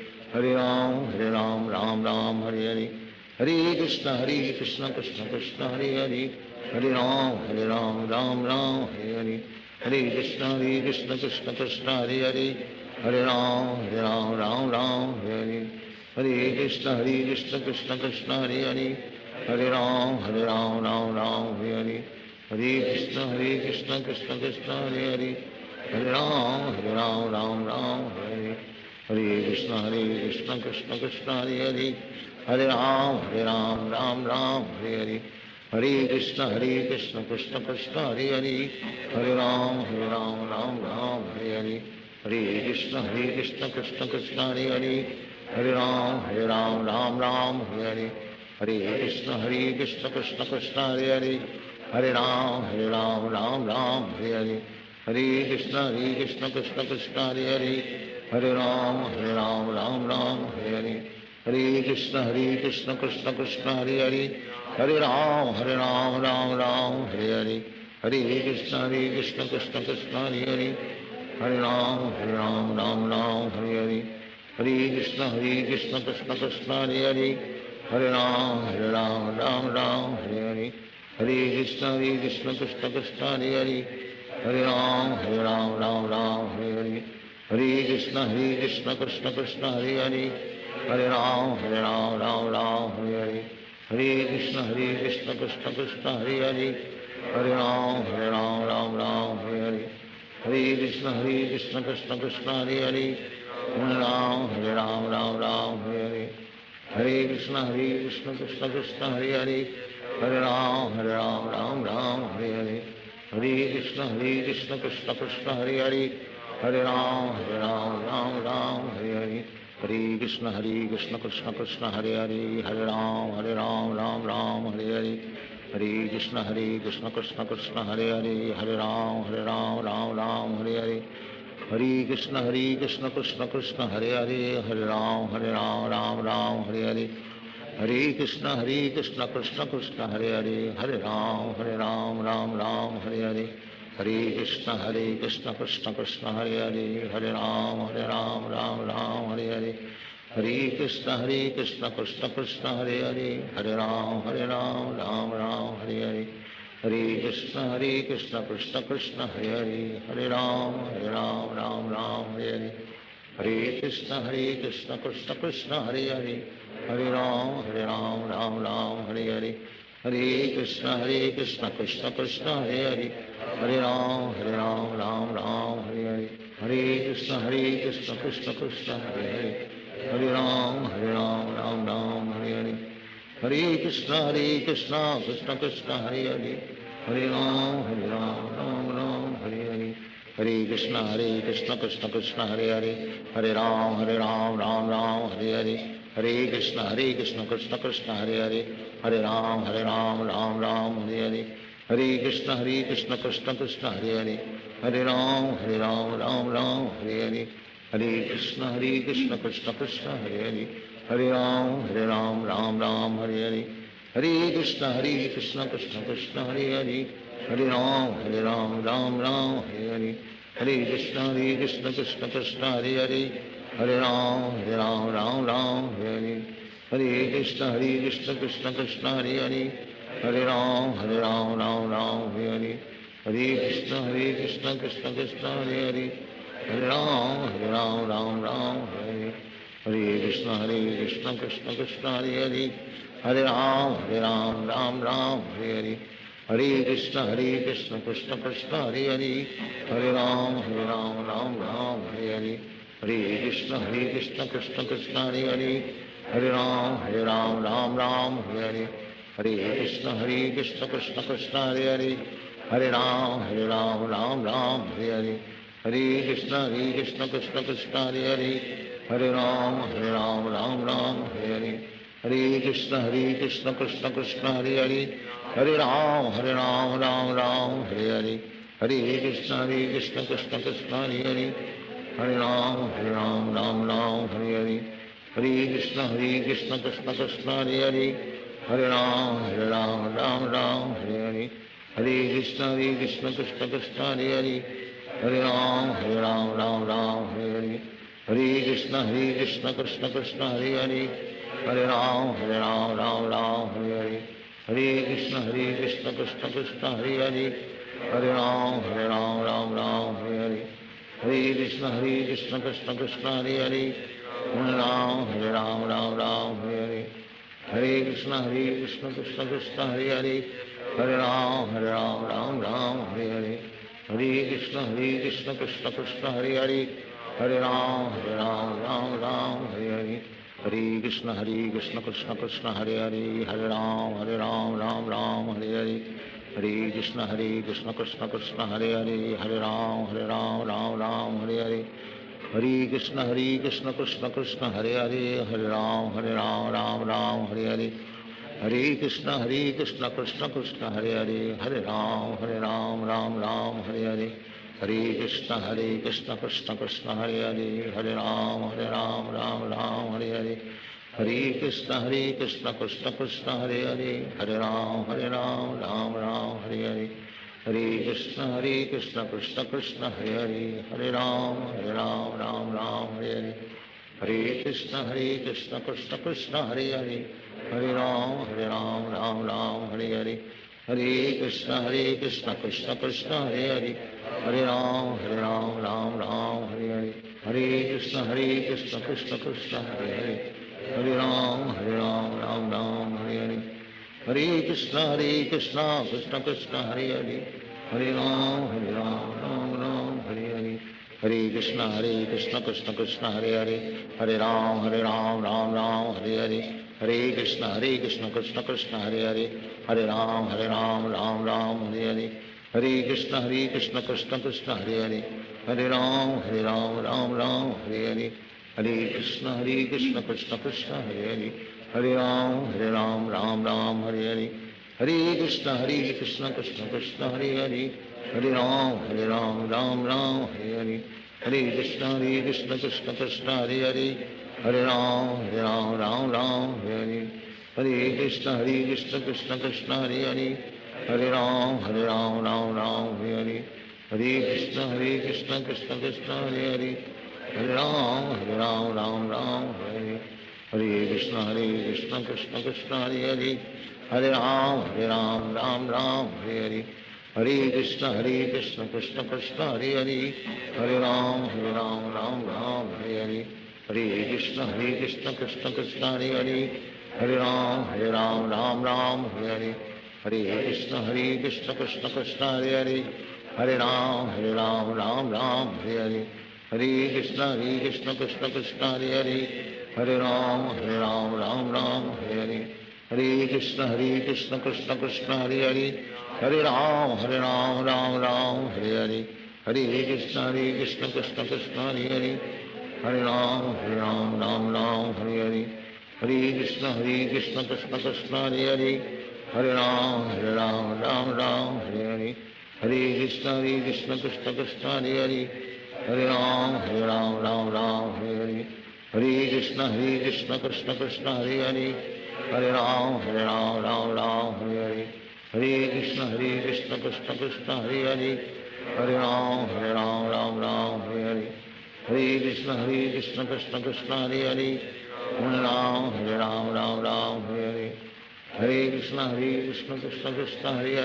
हरे राम राम हरे हरे, हरे कृष्ण कृष्ण कृष्ण हरे हरे, हरे राम राम हरे हरे, हरे कृष्ण कृष्ण कृष्ण हरे हरे, हरे राम राम हरे हरे, हरे कृष्ण कृष्ण कृष्ण हरे हरे, हरे राम राम हरे हरे, हरे कृष्ण कृष्ण कृष्ण हरे हरे, हरे राम राम हरे हरे, हरे कृष्ण कृष्ण कृष्ण हरे हरे, हरे राम राम हरे हरे, हरे कृष्ण कृष्ण कृष्ण हरे हरे, हरे राम राम हरे हरे, हरे कृष्ण कृष्ण कृष्ण हरे हरे, हरे राम राम हरे हरे, हरे कृष्ण कृष्ण कृष्ण हरे हरे, हरे राम राम हरे हरे, हरे कृष्ण कृष्ण कृष्ण हरे हरे, हरे राम राम हरे हरे, हरे कृष्ण कृष्ण कृष्ण हरे हरे, हरे राम राम हरे हरे, हरे कृष्ण कृष्ण कृष्ण हरे हरे, हरे राम राम हरे हरे, हरे कृष्ण कृष्ण कृष्ण हरे हरे, हरे राम राम हरे हरे, हरे कृष्ण कृष्ण कृष्ण हरे हरे, हरे राम राम हरे हरे, हरे कृष्ण कृष्ण कृष्ण हरे हरे, हरे राम राम हरे हरे, हरे कृष्ण कृष्ण कृष्ण हरे हरे, हरे राम राम हरे हरे, हरे कृष्ण कृष्ण कृष्ण हरे हरे, हरे राम राम हरे हरे, हरे कृष्ण कृष्ण कृष्ण हरे हरे, हरे राम राम हरे हरे, हरे कृष्ण कृष्ण कृष्ण हरे हरे, हरे राम राम हरे हरे, हरे कृष्ण कृष्ण कृष्ण हरे हरे, हरे राम राम हरे हरे, हरे कृष्ण कृष्ण कृष्ण हरे हरे, हरे राम राम हरे हरे, हरे कृष्ण कृष्ण कृष्ण हरे हरे, हरे राम राम हरे हरे, हरे कृष्ण कृष्ण कृष्ण हरे हरे, हरे राम राम हरे हरे, हरे कृष्ण कृष्ण कृष्ण हरे हरे, हरे राम राम हरे हरे, हरे कृष्ण कृष्ण कृष्ण हरे हरे, हरे राम राम हरे हरे, हरे कृष्ण कृष्ण कृष्ण हरे हरे, हरे राम राम हरे हरे, हरे कृष्ण कृष्ण कृष्ण हरे हरे, हरे राम राम हरे हरे, हरे कृष्ण कृष्ण कृष्ण हरे हरे, हरे राम राम हरे हरे, हरे कृष्ण कृष्ण कृष्ण हरे हरे, हरे राम राम हरे हरे, हरे कृष्ण कृष्ण कृष्ण हरे हरे, हरे राम राम हरे हरे, हरे कृष्ण कृष्ण कृष्ण हरे हरे, हरे राम राम हरे हरे, हरे कृष्ण कृष्ण कृष्ण हरे हरे, हरे राम राम हरे हरे, हरे कृष्ण कृष्ण कृष्ण हरे हरे, हरे राम राम हरे हरे, हरे कृष्ण कृष्ण कृष्ण हरे हरे, हरे राम राम हरे हरे, हरे कृष्ण कृष्ण कृष्ण हरे हरे, हरे राम राम हरे हरे, हरे कृष्ण कृष्ण कृष्ण हरे हरे, हरे राम राम हरे हरे, हरे कृष्ण कृष्ण कृष्ण हरे हरे, हरे राम राम हरे हरे, हरे Krishna Krishna Krishna Hare Hare, Hare Ram Ram Ram Hare Hare Krishna Krishna Krishna Hare Hare Hare Ram Ram Hare Hare Hare Krishna Krishna Krishna Hare Hare Hare Ram Ram Hare Hare Hare Krishna Krishna Krishna Hare Hare Hare Ram Ram Hare Hare Hare Krishna Krishna Krishna Hare Hare Hare Ram Ram Hare Hare Hare Krishna Krishna Krishna Hare Hare Hare Ram Hare Hare Hare Krishna Krishna Krishna Hare Hare Hare Ram Hare Hare Hare Krishna Krishna Krishna Hare Hare Hare Ram Hare Hare Hare Krishna Krishna Krishna Hare Hare Hare Ram Hare Hare Hare Krishna Krishna Krishna Hare Hare Hare Ram Hare Hare Hare Krishna Krishna Krishna Hare Hare Hare Ram Hare Hare Hare Krishna Krishna Krishna Hare Hare Hare Ram Hare Hare Hare Krishna Krishna Krishna Hare Hare Hare Ram Hare Hare Hare Krishna Krishna Krishna Hare Hare Hare Ram Hare Hare Hare Krishna Krishna Krishna Hare Hare Hare Ram Hare Hare Hare Krishna Krishna Krishna Hare Hare Hare Ram Hare Hare Hare Krishna Krishna Krishna Hare Hare Hare Ram Hare Hare Hare Krishna Krishna Krishna Hare Hare Hare Ram Hare Hare Hare Krishna Krishna Krishna Hare Hare Hare Ram Hare Hare Hare Krishna Krishna Krishna Hare Hare Hare Ram Hare Hare Hare Krishna Krishna Krishna Hare Hare Hare Ram Hare Hare Hare Krishna Krishna Krishna Hare Hare Hare Ram Hare Hare Hare Krishna Krishna Krishna Hare Hare Hare Ram Hare Hare Hare Krishna Krishna Krishna Hare Hare Hare Ram Hare Hare Hare Krishna Krishna Krishna Hare Hare Hare Ram Hare Hare Hare Krishna Krishna Krishna Hare Hare Hare Ram Hare Hare Hare Krishna Krishna Krishna Hare Hare Hare Ram Hare Hare Hare Krishna Krishna Krishna Hare Hare Hare Ram Hare Hare Hare Krishna Krishna Krishna Hare Hare Hare Ram Hare Hare Hare Krishna Krishna Krishna Hare Hare Hare Ram Hare Hare Hare Krishna Krishna Krishna Hare Hare Hare Ram Hare Hare Hare Krishna Krishna Krishna Hare Hare Hare Ram Hare Hare Hare Krishna Krishna Krishna Hare Hare Hare Ram Hare Hare Hare Krishna Krishna Krishna Hare Hare Hare Ram Hare Hare Hare Krishna Krishna Krishna Hare Hare Hare Ram Hare Hare Hare Krishna Krishna Krishna Hare Hare Hare Ram Hare Hare Hare Krishna Krishna Krishna Hare Hare Hare Ram Hare Hare Hare Krishna Krishna Krishna Hare Hare Hare Ram Hare Hare Hare Krishna Krishna Krishna Hare Hare Hare Ram Hare Hare Hare Krishna Krishna Krishna Hare Hare Hare Ram Hare Hare Hare Krishna Krishna Krishna Hare Hare Hare Ram Hare Hare Hare Krishna Krishna Krishna Hare Hare Hare Ram Hare Hare Hare Krishna Krishna Krishna Hare Hare Hare Ram Hare Hare Hare Krishna Krishna Krishna Hare Hare Hare Ram Hare Hare Hare Krishna Krishna Krishna Hare Hare Hare Ram Hare Hare Hare Krishna Krishna Krishna Hare Hare Hare Ram Hare Hare Hare Krishna Krishna Krishna Hare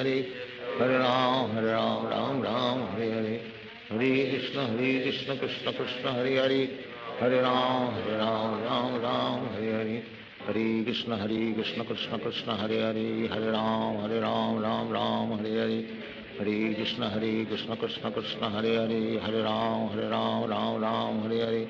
Hare Hare Ram Hare Hare Hare Krishna Krishna Krishna Krishna Hare Hare Hare Ram Ram Ram Hare Hare Hare Krishna Krishna Krishna Hare Hare Hare Ram Ram Hare Hare Hare Krishna Krishna Krishna Hare Hare Ram Ram Hare Hare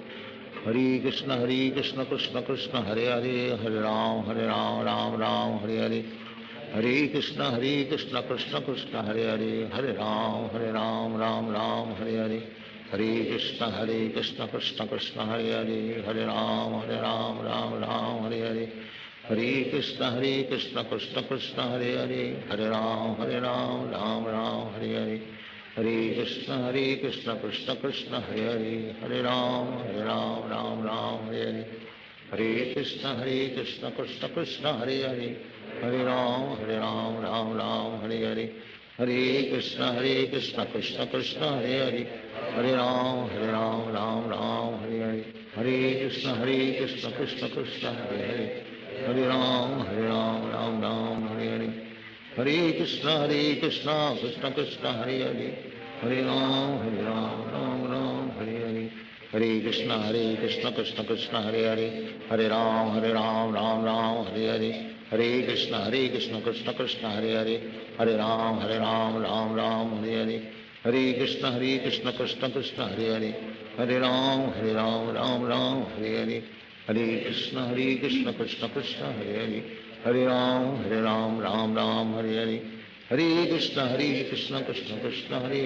Hare Krishna Krishna Krishna Hare Hare Ram Ram Hare Hare Hare Krishna Krishna Krishna Hare Hare Ram Ram Hare Hare Hare Krishna Krishna Krishna Hare Hare Ram Ram Hare Hare Hare Krishna Krishna Krishna Hare Hare Ram Ram Hare Hare Hare Krishna Krishna Krishna Hare Hare Ram Ram Hare Hare Hare Krishna Krishna Krishna Hare Hare Ram Ram Hare Hare Hare Krishna Krishna Krishna Hare Hare Ram Ram Hare Hare Hare Krishna Krishna Krishna Hare Hare Ram Ram Hare Hare Hare Krishna Krishna Krishna Hare Hare Ram Ram Hare Hare Hare Krishna Krishna Krishna Hare Hare Ram Ram Hare Hare Hare Krishna Krishna Krishna Hare Hare Ram Ram Hare Hare Hare Krishna Krishna Krishna Hare Hare Ram Ram Hare Hare Hare Krishna Krishna Krishna Hare Hare Ram Ram Hare Hare Hare Krishna Krishna Krishna Hare Hare Ram Ram Hare Hare Hare Krishna Krishna Krishna Hare Hare Ram Ram Hare Hare Hare Krishna Krishna Krishna Hare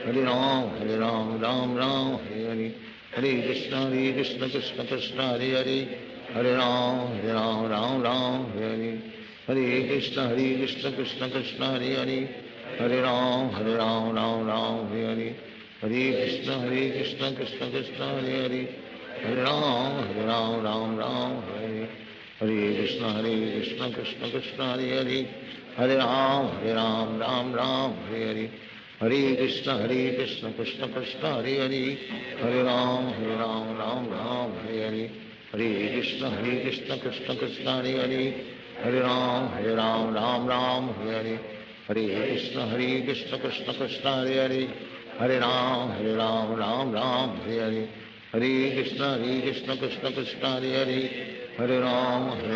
Hare Ram Ram Hare Hare Hare Krishna Krishna Krishna Hare Hare Ram Ram Hare Hare Krishna Krishna Krishna हरे राम राम हरे हरे हरे कृष्ण कृष्ण कृष्ण हरे हरे राम राम हरे हरे हरे कृष्ण कृष्ण कृष्ण हरे राम राम हरे हरे हरे कृष्ण कृष्ण कृष्ण हरे राम राम हरे हरे हरे कृष्ण कृष्ण कृष्ण हरे राम राम हरे हरे हरे कृष्ण कृष्ण कृष्ण हरे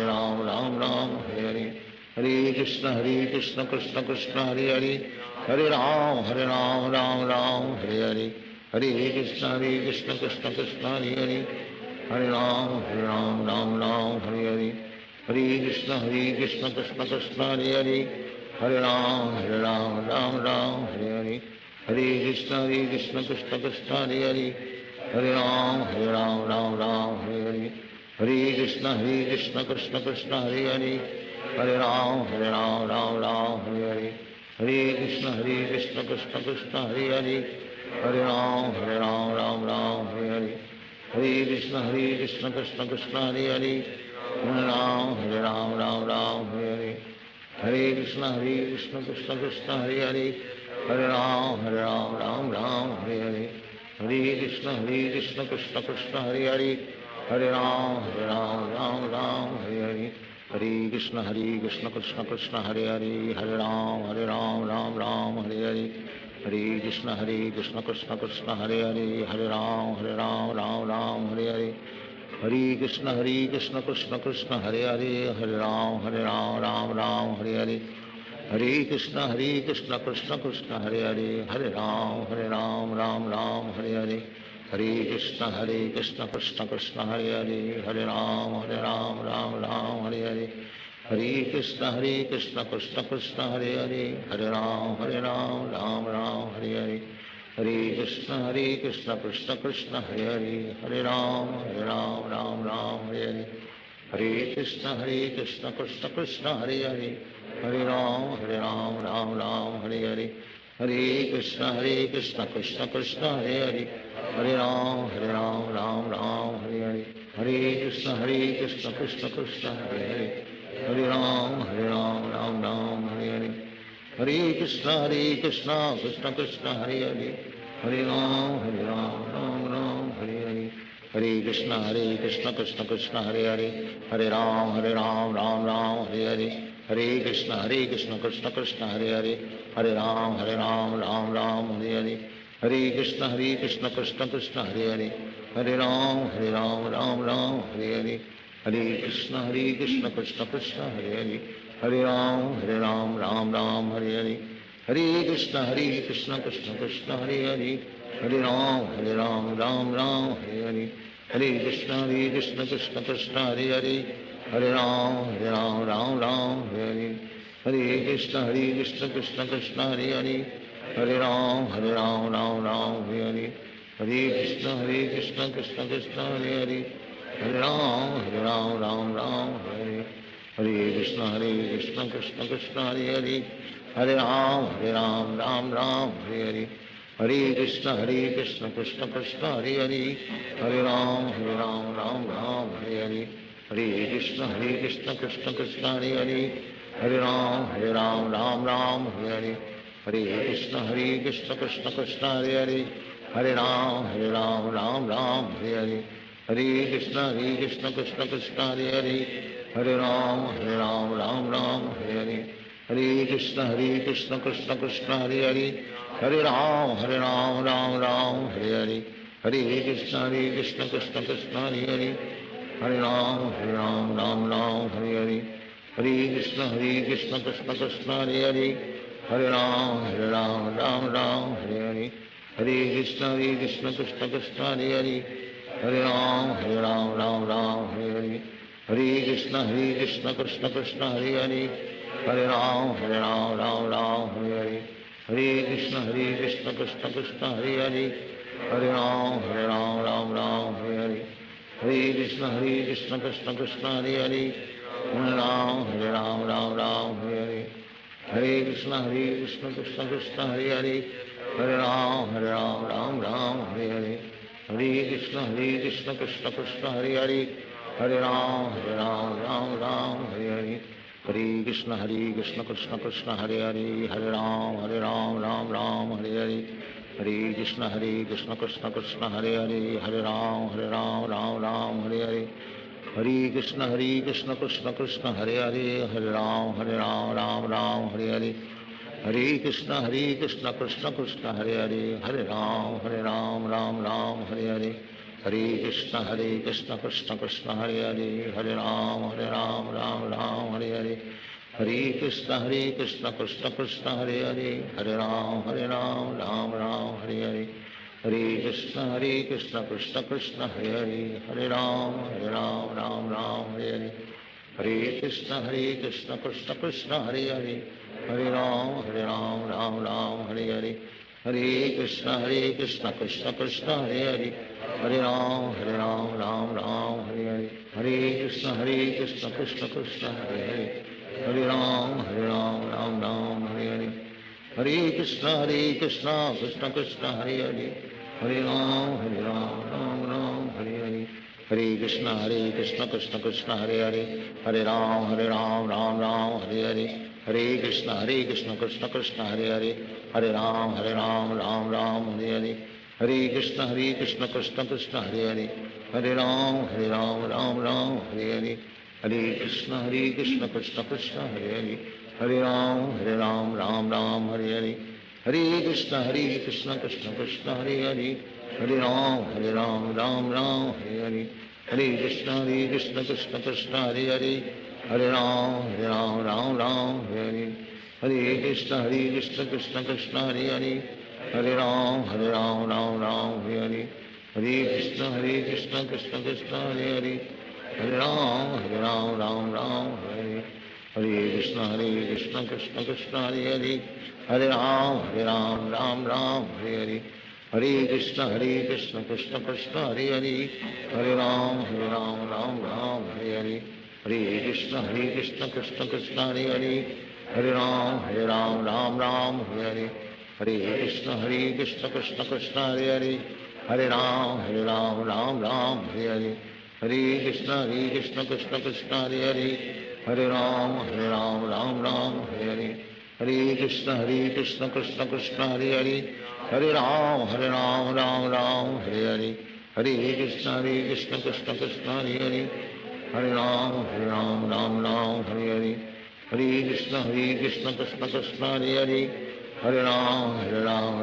राम राम हरे हरे हरे कृष्ण कृष्ण कृष्ण हरे राम राम हरे हरे हरे कृष्ण कृष्ण कृष्ण हरे राम हरे हरे हरे कृष्ण कृष्ण कृष्ण हरे राम हरे हरे हरे कृष्ण कृष्ण कृष्ण हरे राम हरे हरे हरे कृष्ण कृष्ण कृष्ण हरे राम हरे हरे हरे कृष्ण कृष्ण कृष्ण हरे राम हरे हरे हरे कृष्ण कृष्ण कृष्ण हरे राम हरे हरे हरे कृष्ण कृष्ण कृष्ण हरे राम हरे हरे हरे कृष्ण कृष्ण कृष्ण हरे राम हरे हरे हरे कृष्ण कृष्ण कृष्ण हरे राम हरे हरे हरे कृष्ण कृष्ण कृष्ण हरे राम हरे हरे हरे कृष्ण कृष्ण कृष्ण हरे राम राम हरे हरे हरे कृष्ण कृष्ण कृष्ण हरे राम राम हरे हरे हरे कृष्ण कृष्ण कृष्ण हरे राम राम हरे हरे हरे कृष्ण कृष्ण कृष्ण हरे राम राम हरे हरे हरे कृष्ण कृष्ण कृष्ण हरे राम हरे हरे हरे कृष्ण कृष्ण कृष्ण हरे राम हरे हरे हरे कृष्ण कृष्ण कृष्ण हरे राम हरे हरे हरे कृष्ण कृष्ण कृष्ण हरे राम हरे हरे हरे कृष्ण कृष्ण कृष्ण हरे राम राम हरे हरे हरे कृष्ण कृष्ण कृष्ण हरे Ram Ram Ram Hare Hare Hare Krishna Krishna Krishna Hare Hare Hare Ram Ram Ram Hare Hare Hare Krishna Krishna Krishna Hare Hare Hare Ram Ram Hare Hare Hare Krishna Krishna Krishna Hare Hare Hare Ram Ram Hare Hare Hare Krishna Krishna Krishna Hare Hare Hare Ram Ram Hare Hare Hare Krishna Krishna Krishna Hare Hare Hare Ram Ram Hare Hare Hare Krishna Krishna Krishna Hare Hare Hare Ram Ram Hare Hare Krishna Krishna Krishna Hare Hare Hare Ram Ram Hare Hare Hare Krishna Krishna Krishna Hare Hare Hare Ram Ram Hare Hare Hare Krishna Krishna Krishna Hare Hare Hare Ram Ram Hare Hare Hare Krishna Krishna Krishna Hare Hare Hare Ram Ram Hare Hare Hare Krishna Krishna Krishna Hare Hare Hare Ram Ram Hare Hare Hare Krishna Krishna Krishna Hare Hare Hare Ram Ram Hare Hare Hare Krishna Krishna Krishna Hare Hare Hare Ram Ram Hare Hare Hare Krishna Krishna Krishna Hare Hare Hare Ram Ram Hare Hare Hare Krishna Krishna Krishna Hare Hare Hare Ram Ram Hare Hare Hare Krishna Krishna Krishna Hare Hare Hare Ram Ram Hare Hare Hare Krishna Krishna Krishna Hare Hare Hare Ram Ram Hare Hare Hare Krishna Krishna Krishna Hare Hare Hare Ram Hare Hare Hare Krishna Krishna Krishna Hare Hare Hare Ram Ram Hare Hare Hare Krishna Krishna Krishna Hare Hare Hare Ram Ram Hare Hare Hare Krishna Krishna Krishna Hare Hare Hare Ram Ram Hare Hare Hare Krishna Krishna Krishna Hare Hare Hare Ram Ram Hare Hare Hare Krishna Krishna Krishna Hare Hare Hare Ram Ram Hare Hare Hare Krishna Krishna Krishna Hare Hare Hare Ram Ram Hare Hare Hare Krishna Krishna Krishna Hare Hare Hare Ram Ram Hare Hare Hare Krishna Krishna Krishna Hare Hare Hare Ram Ram Hare Hare Hare Krishna Krishna Krishna Hare Hare Hare Ram Ram Hare Hare Hare Krishna Krishna Krishna Hare Hare Hare Ram Ram Hare Hare Hare Krishna Krishna Krishna Hare Hare Hare Ram Ram Hare Hare Hare Krishna Krishna Krishna Hare Hare Hare Ram Ram Hare Hare Hare Krishna Krishna Krishna Hare Hare Hare Ram Ram Hare Hare Hare Krishna Krishna Krishna Hare Hare Hare Ram Ram Hare Hare Hare Krishna Krishna Krishna Hare Hare Hare Ram Ram Hare Hare Hare Krishna Krishna Krishna Hare Hare Hare Ram Ram Hare Hare Hare Krishna Krishna Krishna Hare Hare Hare Ram Ram Hare Hare Hare Krishna Krishna Krishna Hare Hare Hare Ram Ram Hare Hare Hare Krishna Krishna Krishna Hare Hare Hare Ram Ram Hare Hare Hare Krishna Krishna Krishna Hare Hare Hare Ram Ram Hare Hare Hare Krishna Krishna Krishna Hare Hare Hare Ram Ram Hare Hare Hare Krishna Krishna Krishna Hare Hare Hare Ram Ram Hare Hare Hare Krishna Krishna Krishna Hare Hare Hare Ram Ram Hare Hare Hare Krishna Krishna Krishna Hare Hare Hare Ram Ram Hare Hare Hare Krishna Krishna Krishna Hare Hare Hare Ram Ram Hare Hare Hare Krishna Krishna Krishna Hare Hare Hare Ram Ram Hare Hare Hare Krishna Krishna Krishna Hare Hare Hare Ram Ram Hare Hare Hare Krishna Krishna Krishna Hare Hare Hare Ram Ram Hare Hare Hare Krishna Krishna Krishna Hare Hare Hare Ram,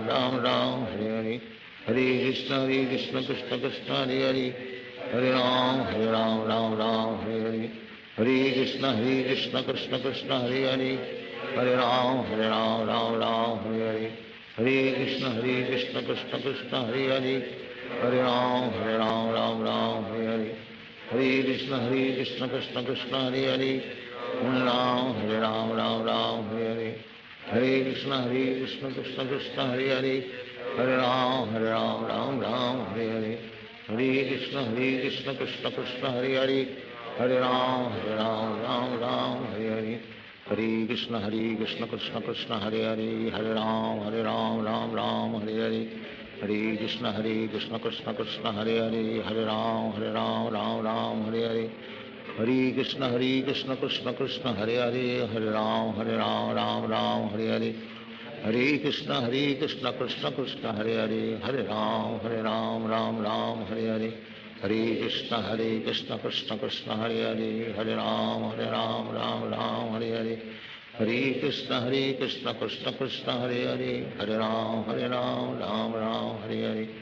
Ram Ram, Hare Hare. Hare Krishna, Krishna Krishna, Hare Hare. Hare Ram, Ram Ram, Hare Hare. Hare Krishna, Krishna Krishna, Hare Hare. Hare Ram, Ram Ram, Hare Hare. Hare Krishna, Krishna Krishna, Hare Hare. Hare Ram, Ram Ram, Hare Hare. Hare Krishna, Krishna Krishna, Hare Hare. Hare Ram, Ram Ram, Hare Hare. Hare Krishna, Krishna Krishna, Hare Hare. Hare Ram, Ram Ram, Hare Hare. Hare Krishna, Krishna Krishna, Hare Hare. Hare Ram, Ram Ram, Hare Hare. Hare Krishna, Krishna Krishna, Hare Hare. Hare Ram, Ram Ram, Hare Hare. Hare Krishna, Krishna Krishna, Hare Hare. Hare Ram, Ram Ram, Hare Hare. Hare Krishna, Krishna Krishna, Hare Hare. Hare Ram, Ram Ram, Hare Hare. Hare Krishna, Krishna Krishna, Hare Hare. Hare Ram, Ram Ram, Hare Hare. Hare Krishna, Krishna Krishna, Hare Hare. Hare Ram, Ram Ram, Hare Hare. Hare Krishna, Krishna Krishna, Hare Hare. Hare Ram, Ram Ram, Hare Hare. Hare Krishna, Krishna Krishna, Hare Hare. Hare Ram, Ram Ram, Hare Hare.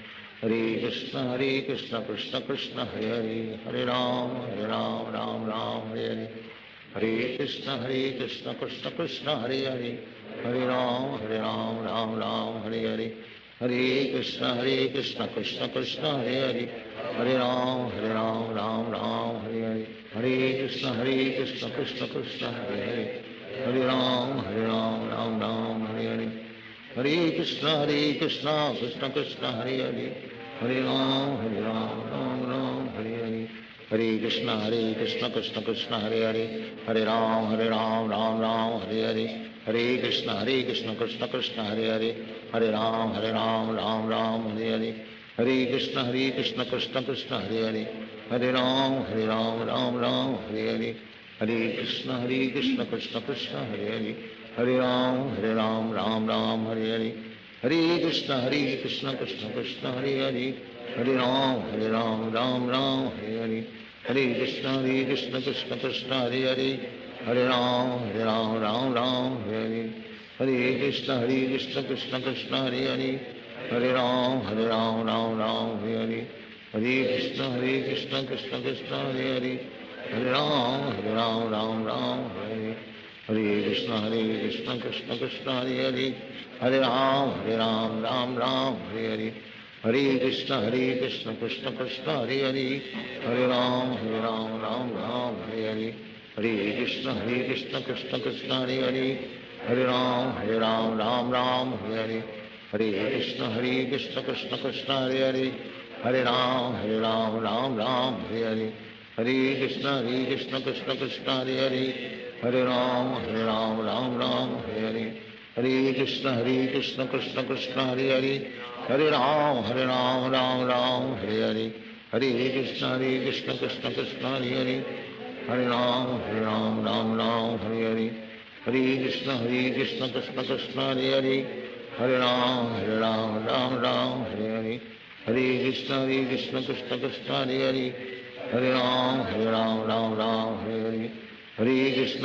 Hare Krishna, Krishna Krishna, Hare Hare. Hare Ram, Ram Hare Hare. Hare Krishna, Krishna Krishna, Hare Hare. Hare Ram, Ram Hare Hare. Hare Krishna, Krishna Krishna, Hare Hare. Hare Ram, Ram Hare Hare. Hare Krishna, Krishna Krishna, Hare Hare. Hare Ram, Hare Hare. Hare Krishna, Krishna Krishna, Hare Hare. Hare Ram, Ram Hare Hare. Hare Krishna, Krishna Krishna, Hare Hare. Hare Ram, Ram Hare Hare. Hare Krishna, Krishna Krishna, Hare Hare. Hare Ram, Ram Hare Hare. Hare Krishna, Krishna Krishna, Hare Hare. Hare Ram, Ram Hare Hare. Hare Krishna, Krishna Krishna, Hare Hare. Hare Ram, Ram Hare Hare. Hare Krishna, Krishna Krishna, Hare Hare. Hare Ram, Ram Hare Hare. Hare Krishna, Krishna Krishna, Hare Hare. Hare Ram, Ram Hare Hare. Hare Krishna, Krishna Krishna, Hare Hare. Hare Ram, Ram Hare Hare. Hare Krishna, Krishna Krishna, Hare Hare. Hare Ram, Ram Hare Hare. Hare Krishna, Krishna Krishna, Hare Hare. Hare Ram, Ram Hare Hare. Hare Krishna, Krishna Krishna, Hare Hare. Hare Ram, Ram Hare Hare. Hare Krishna, Krishna Krishna, Hare Hare. Hare Ram, Ram Hare Hare. Hare Krishna, Krishna Krishna, Hare Hare. Hare Ram, Hare Hare. Hare Krishna, Krishna Krishna, Hare Hare. Hare Ram, Ram Hare Hare. Hare Krishna, Krishna Krishna, Hare Hare. Hare Ram, Ram Hare Hare. Hare Krishna, Krishna Krishna, Hare Hare. Hare Ram, Hare Hare. Hare Krishna, Krishna Krishna, Hare Hare. Hare Ram, Hare Hare. Hare Krishna,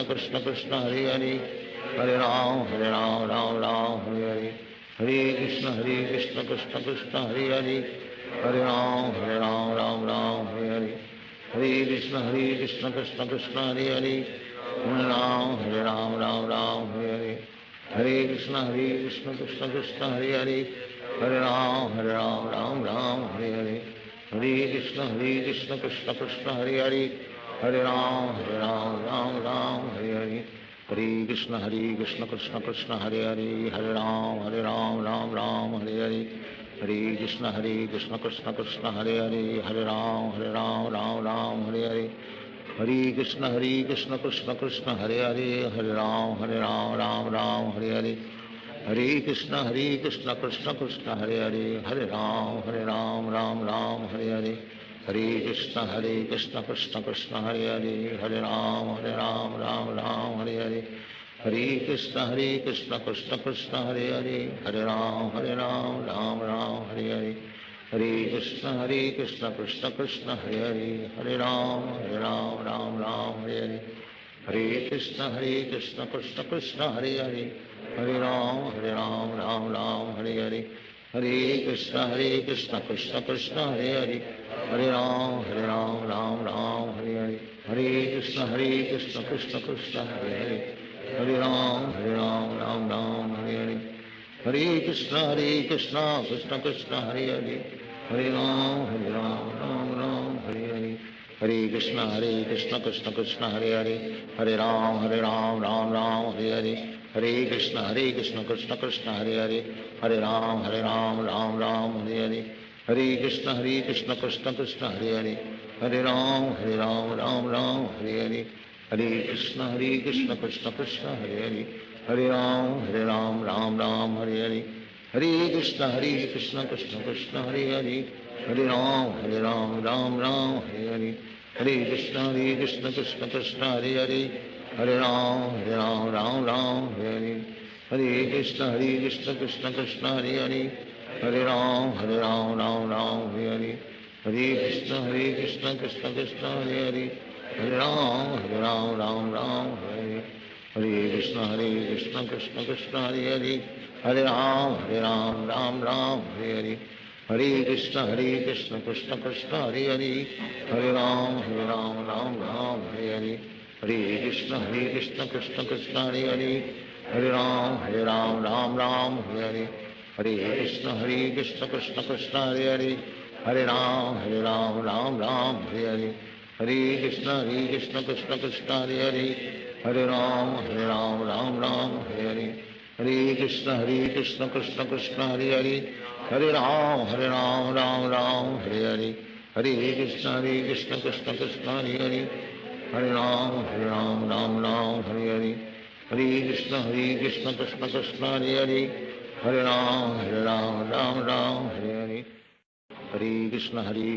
Krishna Krishna, Hare Hare. Hare Ram, Hare Hare. Hare Krishna, Krishna Krishna, Hare Hare. Hare Ram, Hare Hare. Hare Krishna, Krishna Krishna, Hare Hare. Hare Ram, Hare Hare. Hare Krishna, Krishna Krishna, Hare Hare. Hare Ram, Hare Hare. Hare Krishna, Krishna Krishna, Hare Hare. Hare Ram, Hare Hare. Hare Krishna, Krishna Krishna, Hare Hare. Hare Ram, Hare Hare. Hare Krishna, Krishna Krishna, Hare Hare. Hare Ram, Hare Hare. Hare Krishna, Krishna Krishna, Hare Hare. Hare Ram, Hare Hare. Hare Krishna, Krishna Krishna, Hare Hare. Hare Ram, Ram Hare Hare. Hare Krishna, Krishna Krishna, Hare Hare. Hare Ram, Ram Hare Hare. Hare Krishna, Krishna Krishna, Hare Hare. Hare Ram, Ram Hare Hare. Hare Krishna, Krishna Krishna, Hare Hare. Hare Ram, Ram Hare Hare. Hare Krishna, Krishna Krishna, Hare Hare. Hare Ram Ram Hare Hare, Hare Krishna Krishna Krishna Hare Hare, Hare Ram Ram Hare Hare, Hare Krishna Krishna Krishna Hare Hare, Hare Ram Ram Hare Hare, Hare Krishna Krishna Krishna Hare Hare, Hare Ram Hare Hare, Hare Krishna Krishna Krishna Hare Hare, Hare Ram Hare Hare Hare, Hare Krishna Krishna Krishna Hare Hare, Hare Ram Hare Hare, Hare Krishna Krishna Krishna Hare Hare, Hare Ram Hare Hare, Hare Krishna Krishna Krishna Hare Hare, Hare Ram Hare Hare, Hare Krishna Krishna Krishna Hare Hare, Hare Ram Hare Hare, Hare Krishna Krishna Krishna Hare Hare, Hare Ram Hare Hare, Hare Krishna Krishna Krishna Hare Hare, Hare Ram Hare Hare, Hare Krishna Krishna Krishna Hare Hare, Hare Ram Hare Hare, Hare Krishna Krishna Krishna Hare Hare, Hare Ram Hare Hare, Hare Krishna Krishna Krishna Hare Hare, Hare Ram Hare Hare, Hare Krishna Krishna Krishna Hare Hare, Hare Ram Hare Hare, Hare Krishna Krishna Krishna Hare Hare, Hare Ram Hare Hare, Hare Krishna Krishna Krishna Hare Hare, Hare Ram Hare Hare, Hare Krishna Krishna Krishna Hare Hare, Hare Ram Hare Hare, Hare Krishna Krishna Krishna Hare Hare, Hare Ram Hare Hare, Hare Krishna Krishna Krishna Hare Hare, Hare Ram Hare Hare, Hare Krishna Krishna Krishna Hare Hare, Hare Ram Hare Hare, Hare Krishna Krishna Krishna Hare Hare, Hare Ram Hare Hare, Hare Krishna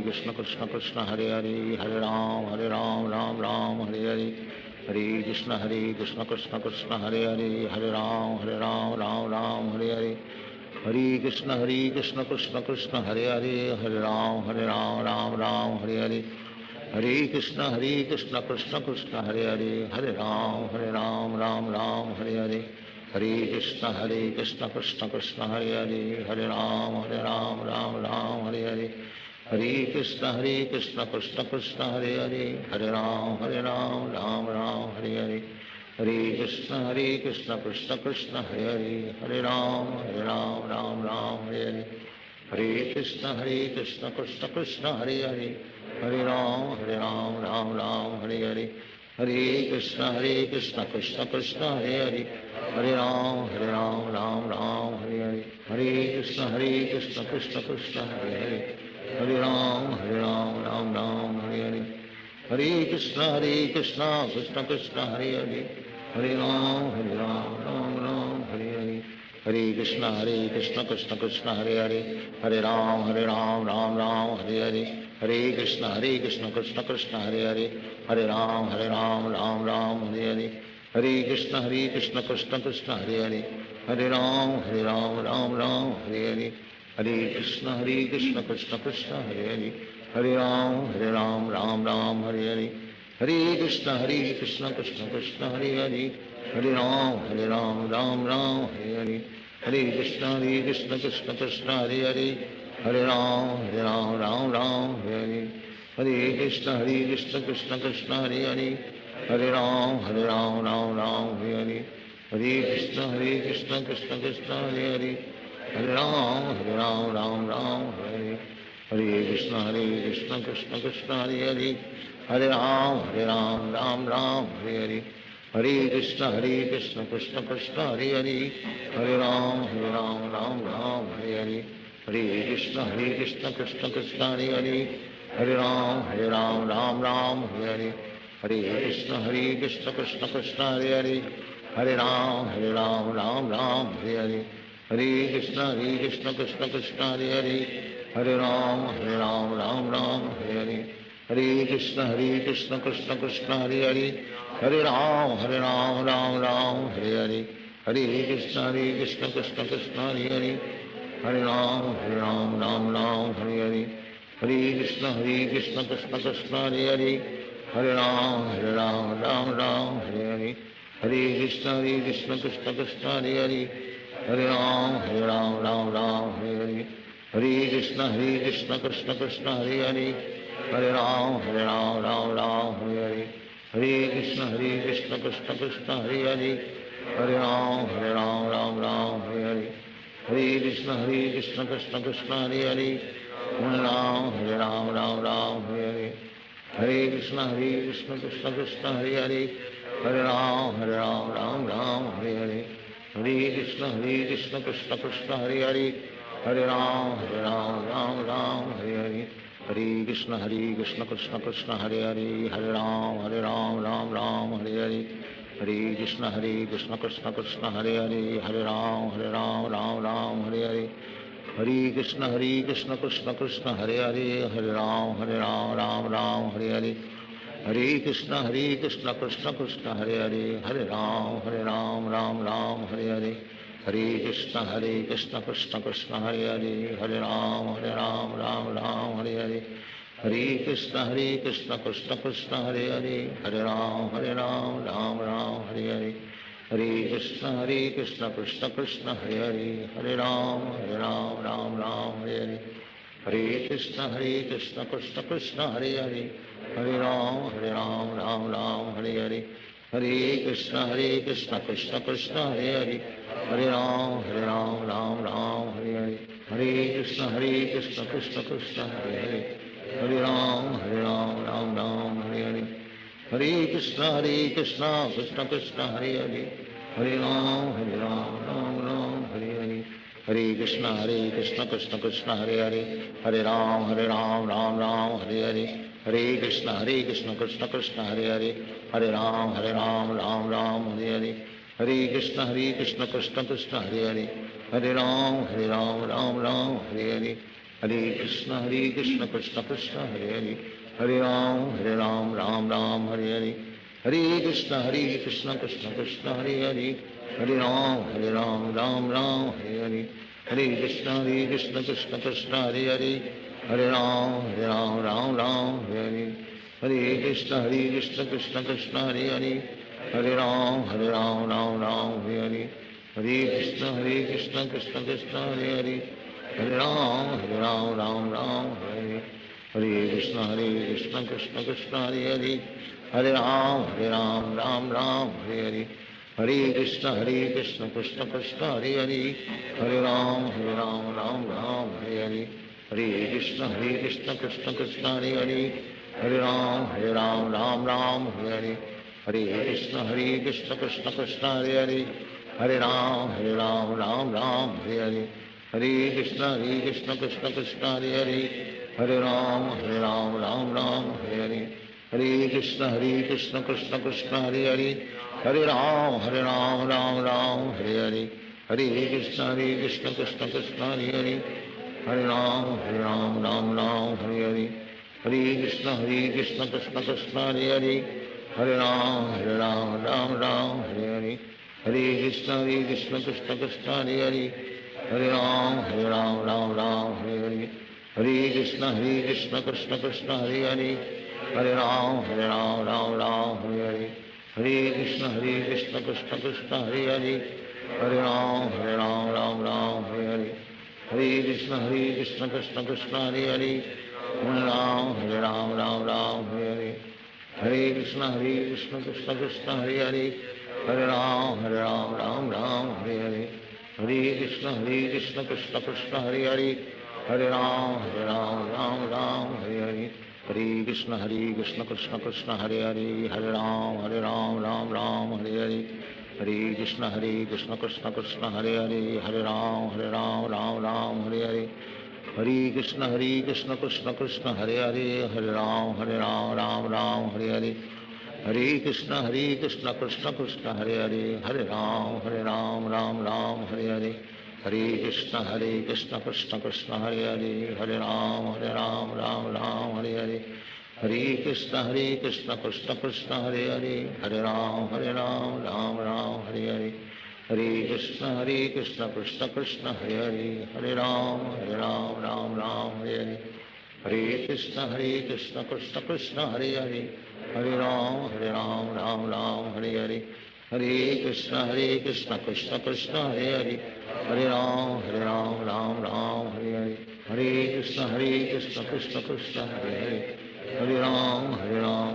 Krishna Krishna Hare Hare, Hare Ram Hare Hare, Hare Krishna Krishna Krishna Hare Hare, Hare Ram Hare Hare, Hare Krishna Krishna Krishna Hare Hare, Hare Ram Hare Hare, Hare Krishna Krishna Krishna Hare Hare, Hare Ram Hare Hare, Hare Krishna Krishna Krishna Hare Hare, Hare Ram Hare Hare, Hare Krishna Krishna Krishna Hare Hare, Hare Ram Hare Hare, Hare Krishna Krishna Krishna Hare Hare, Hare Ram Hare Hare, Hare Krishna Krishna Krishna Hare Hare, Hare Ram Hare Hare, Hare Krishna Krishna Krishna Hare Hare, Hare Ram Hare Hare, Hare Krishna Krishna Krishna Hare Hare, Hare Ram Hare Hare, Hare Krishna Krishna Krishna Hare Hare, Hare Ram Hare Hare, Hare Krishna Krishna Krishna Hare Hare, Hare Ram Hare Hare, Hare Krishna Krishna Krishna Hare Hare, Hare Ram Hare Hare, Hare Krishna Krishna Krishna Hare Hare, Hare Ram Hare Hare, Hare Krishna Krishna Krishna Hare Hare, Hare Ram Hare Hare, Hare Krishna Krishna Krishna Hare Hare, Hare Ram Hare Hare, Hare Krishna Krishna Krishna Hare Hare, Hare Ram Hare Hare, Hare Krishna Krishna Krishna Hare Hare, Hare Ram Hare Hare, Hare Krishna Krishna Krishna Hare Hare, Hare Ram Hare Hare, Hare Krishna Krishna Krishna Hare Hare, Hare Ram Hare Hare, Hare Krishna Krishna Krishna Hare Hare, Hare Ram Hare Hare, Hare Krishna Krishna Krishna Hare Hare, Hare Ram Hare Hare, Hare Krishna Krishna Krishna Hare Hare, Hare Ram Hare Hare, Hare Krishna Krishna Krishna Hare Hare, Hare Ram Hare Hare, Hare Krishna Krishna Krishna Hare Hare, Hare Ram Hare Hare, हरे कृष्ण कृष्ण कृष्ण हरे हरे हरे राम राम राम हरे हरे हरे कृष्ण कृष्ण कृष्ण हरे हरे हरे राम राम राम हरे हरे हरे कृष्ण कृष्ण कृष्ण हरे हरे हरे राम राम हरे हरे हरे कृष्ण कृष्ण कृष्ण हरे हरे हरे राम राम हरे हरे हरे कृष्ण कृष्ण कृष्ण हरे हरे हरे राम राम हरे हरे हरे कृष्ण कृष्ण कृष्ण हरे हरे हरे राम राम हरे हरे हरे कृष्ण कृष्ण कृष्ण हरे हरे हरे राम राम हरे हरे हरे कृष्ण कृष्ण कृष्ण हरे हरे हरे राम राम हरे हरे हरे कृष्ण कृष्ण कृष्ण हरे हरे हरे राम राम हरे हरे हरे कृष्ण कृष्ण कृष्ण हरे हरे हरे राम राम हरे हरे हरे कृष्ण कृष्ण कृष्ण हरे हरे हरे राम राम हरे हरे हरे कृष्ण कृष्ण कृष्ण हरे हरे हरे राम राम हरे हरे हरे कृष्ण कृष्ण कृष्ण हरे हरे हरे राम राम हरे हरे हरे कृष्ण कृष्ण कृष्ण हरे हरे हरे राम राम हरे हरे हरे कृष्ण कृष्ण कृष्ण हरे हरे हरे राम राम हरे हरे हरे कृष्ण कृष्ण कृष्ण हरे हरे हरे राम राम हरे हरे हरे कृष्ण कृष्ण कृष्ण हरे हरे हरे राम राम हरे हरे हरे कृष्ण कृष्ण कृष्ण हरे हरे हरे राम राम हरे हरे हरे कृष्ण कृष्ण कृष्ण हरे हरे हरे राम राम हरे हरे हरे कृष्ण कृष्ण कृष्ण हरे हरे हरे राम राम हरे हरे हरे कृष्ण कृष्ण कृष्ण हरे हरे हरे राम राम हरे हरे हरे कृष्ण कृष्ण कृष्ण हरे हरे हरे राम राम हरे हरे हरे कृष्ण कृष्ण कृष्ण हरे हरे हरे राम राम हरे हरे हरे कृष्ण कृष्ण कृष्ण हरे हरे हरे राम राम हरे हरे हरे कृष्ण कृष्ण कृष्ण हरे हरे हरे राम राम हरे हरे हरे कृष्ण कृष्ण कृष्ण हरे हरे हरे राम राम हरे हरे हरे कृष्ण कृष्ण कृष्ण हरे हरे हरे राम राम हरे हरे हरे कृष्ण कृष्ण कृष्ण हरे हरे हरे राम राम हरे हरे हरे कृष्ण कृष्ण कृष्ण हरे हरे हरे राम राम हरे हरे हरे कृष्ण कृष्ण कृष्ण हरे हरे हरे राम राम हरे हरे हरे कृष्ण कृष्ण कृष्ण हरे हरे हरे राम राम हरे हरे हरे कृष्ण कृष्ण कृष्ण हरे हरे हरे राम राम हरे हरे हरे कृष्ण कृष्ण कृष्ण हरे हरे हरे राम राम हरे हरे हरे कृष्ण कृष्ण कृष्ण हरे हरे हरे राम राम हरे हरे हरे कृष्ण कृष्ण कृष्ण हरे हरे हरे राम हरे हरे हरे कृष्ण कृष्ण कृष्ण हरे हरे हरे राम हरे हरे हरे कृष्ण कृष्ण कृष्ण हरे हरे हरे राम हरे हरे हरे कृष्ण कृष्ण कृष्ण हरे हरे हरे राम हरे हरे हरे कृष्ण कृष्ण कृष्ण हरे हरे हरे राम हरे हरे हरे कृष्ण कृष्ण कृष्ण हरे हरे हरे राम राम हरे हरे हरे कृष्ण कृष्ण कृष्ण हरे हरे हरे राम हरे हरे हरे कृष्ण कृष्ण कृष्ण हरे हरे हरे राम हरे हरे हरे कृष्ण कृष्ण कृष्ण हरे हरे हरे राम राम हरे हरे हरे कृष्ण कृष्ण कृष्ण हरे हरे हरे राम राम हरे हरे हरे कृष्ण कृष्ण कृष्ण हरे हरे हरे राम राम हरे हरे हरे कृष्ण कृष्ण कृष्ण हरे हरे हरे राम राम हरे हरे हरे कृष्ण कृष्ण कृष्ण हरे हरे हरे राम राम हरे हरे हरे कृष्ण कृष्ण कृष्ण हरे हरे हरे राम राम राम हरे हरे हरे कृष्ण कृष्ण कृष्ण हरे हरे हरे राम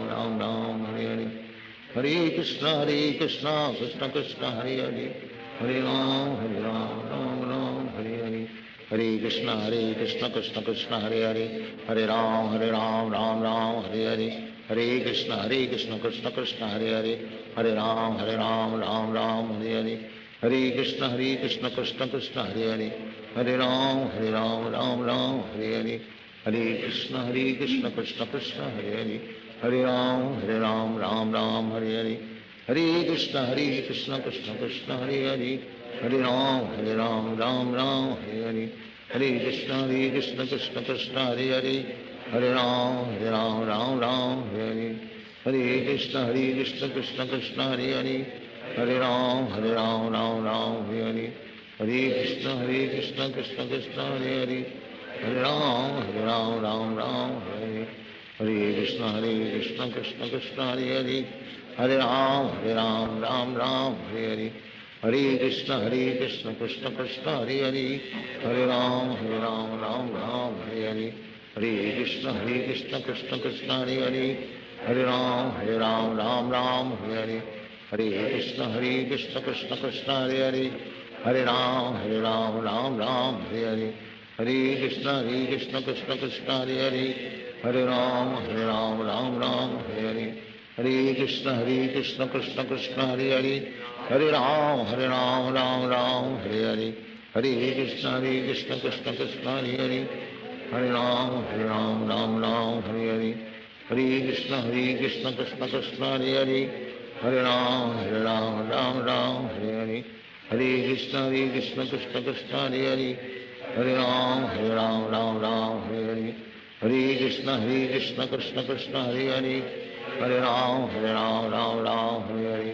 राम राम हरे हरे हरे कृष्ण कृष्ण कृष्ण हरे हरे हरे राम राम राम हरे हरे हरे कृष्ण कृष्ण कृष्ण हरे हरे हरे राम राम राम हरे हरे हरे कृष्ण कृष्ण कृष्ण हरे हरे हरे राम राम राम हरे हरे हरे कृष्ण कृष्ण कृष्ण हरे हरे हरे राम राम राम हरे हरे हरे कृष्ण कृष्ण कृष्ण हरे हरे हरे राम राम हरे हरे हरे कृष्ण कृष्ण कृष्ण हरे हरे हरे राम राम हरे हरे हरे कृष्ण कृष्ण कृष्ण हरे हरे हरे राम राम हरे हरे हरे कृष्ण कृष्ण कृष्ण हरे हरे हरे राम राम हरे हरे हरे कृष्ण कृष्ण कृष्ण हरे हरे हरे राम राम हरे हरे कृष्ण कृष्ण कृष्ण हरे हरे हरे राम राम हरे हरे हरे कृष्ण कृष्ण कृष्ण हरे हरे हरे राम राम हरे हरे हरे कृष्ण कृष्ण कृष्ण हरे हरे हरे राम राम हरे हरे हरे कृष्ण कृष्ण कृष्ण हरे हरे हरे राम राम हरे हरे हरे कृष्ण कृष्ण कृष्ण हरे हरे हरे राम राम हरे हरे हरे कृष्ण कृष्ण कृष्ण हरे हरे हरे राम राम हरे हरे हरे कृष्ण कृष्ण कृष्ण हरे हरे हरे राम राम हरे हरे हरे कृष्ण कृष्ण कृष्ण हरे हरे हरे राम राम हरे हरे हरे कृष्ण कृष्ण कृष्ण हरे हरे हरे राम राम हरे हरे हरे कृष्ण कृष्ण कृष्ण हरे हरे हरे राम राम हरे हरे हरे कृष्ण कृष्ण कृष्ण हरे हरे हरे राम राम हरे हरे हरे कृष्ण कृष्ण कृष्ण हरे हरे हरे राम हरे हरे हरे कृष्ण कृष्ण कृष्ण हरे हरे हरे राम राम हरे हरे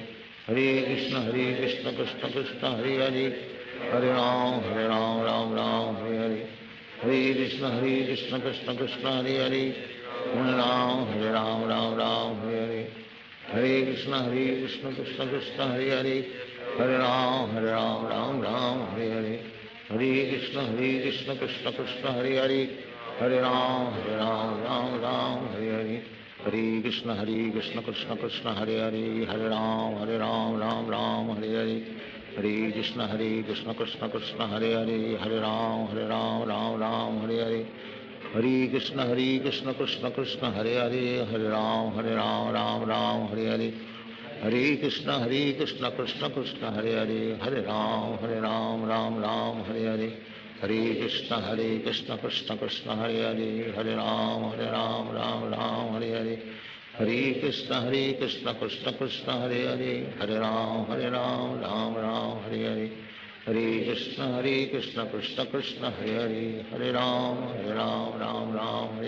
हरे कृष्ण कृष्ण कृष्ण हरे हरे हरे राम राम हरे हरे हरे कृष्ण कृष्ण कृष्ण हरे हरे हरे राम राम हरे हरे हरे कृष्ण कृष्ण कृष्ण हरे हरे हरे राम राम हरे हरे हरे कृष्ण कृष्ण कृष्ण हरे हरे हरे राम राम हरे हरे हरे कृष्ण कृष्ण कृष्ण हरे हरे हरे राम राम हरे हरे हरे कृष्ण कृष्ण कृष्ण हरे हरे हरे राम राम हरे हरे हरे कृष्ण कृष्ण कृष्ण हरे हरे हरे राम राम हरे हरे हरे कृष्ण कृष्ण कृष्ण हरे हरे हरे राम राम हरे हरे हरे कृष्ण कृष्ण कृष्ण हरे हरे हरे राम राम हरे हरे हरे कृष्ण कृष्ण कृष्ण हरे हरे हरे राम राम हरे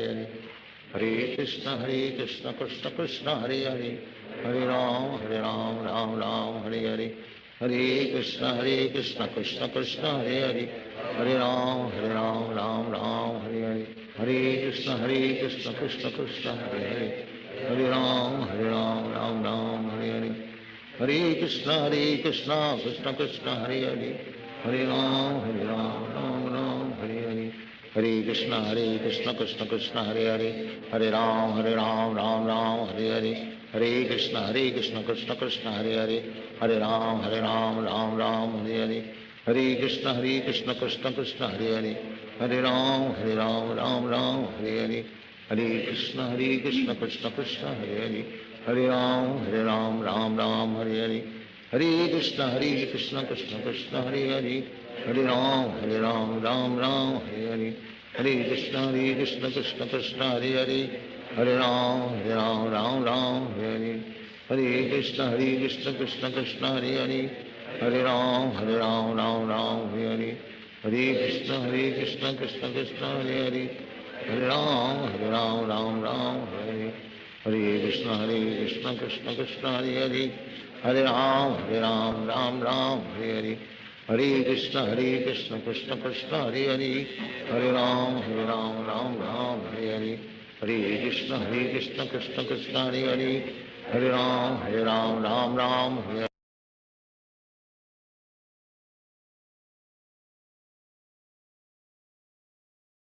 हरे हरे कृष्ण कृष्ण कृष्ण हरे हरे हरे राम राम हरे हरे हरे कृष्ण कृष्ण कृष्ण हरे हरे हरे राम राम हरे हरे हरे कृष्ण कृष्ण कृष्ण हरे हरे हरे राम राम हरे हरे हरे कृष्ण कृष्ण कृष्ण हरे हरे हरे राम राम हरे हरे हरे कृष्ण कृष्ण कृष्ण हरे हरे हरे राम राम हरे हरे हरे कृष्ण कृष्ण कृष्ण हरे हरे हरे राम राम हरे हरे हरे कृष्ण कृष्ण कृष्ण हरे हरे हरे राम राम हरे हरे हरे कृष्ण कृष्ण कृष्ण हरे हरे हरे राम राम हरे हरे हरे कृष्ण कृष्ण कृष्ण हरे हरे हरे राम राम हरे हरे हरे कृष्ण कृष्ण कृष्ण हरे हरे हरे राम राम हरे हरे हरे कृष्ण कृष्ण कृष्ण हरे हरे हरे राम हरे हरे हरे कृष्ण कृष्ण कृष्ण हरे हरे हरे राम राम हरे हरे हरे कृष्ण कृष्ण कृष्ण हरे हरे हरे राम राम राम हरे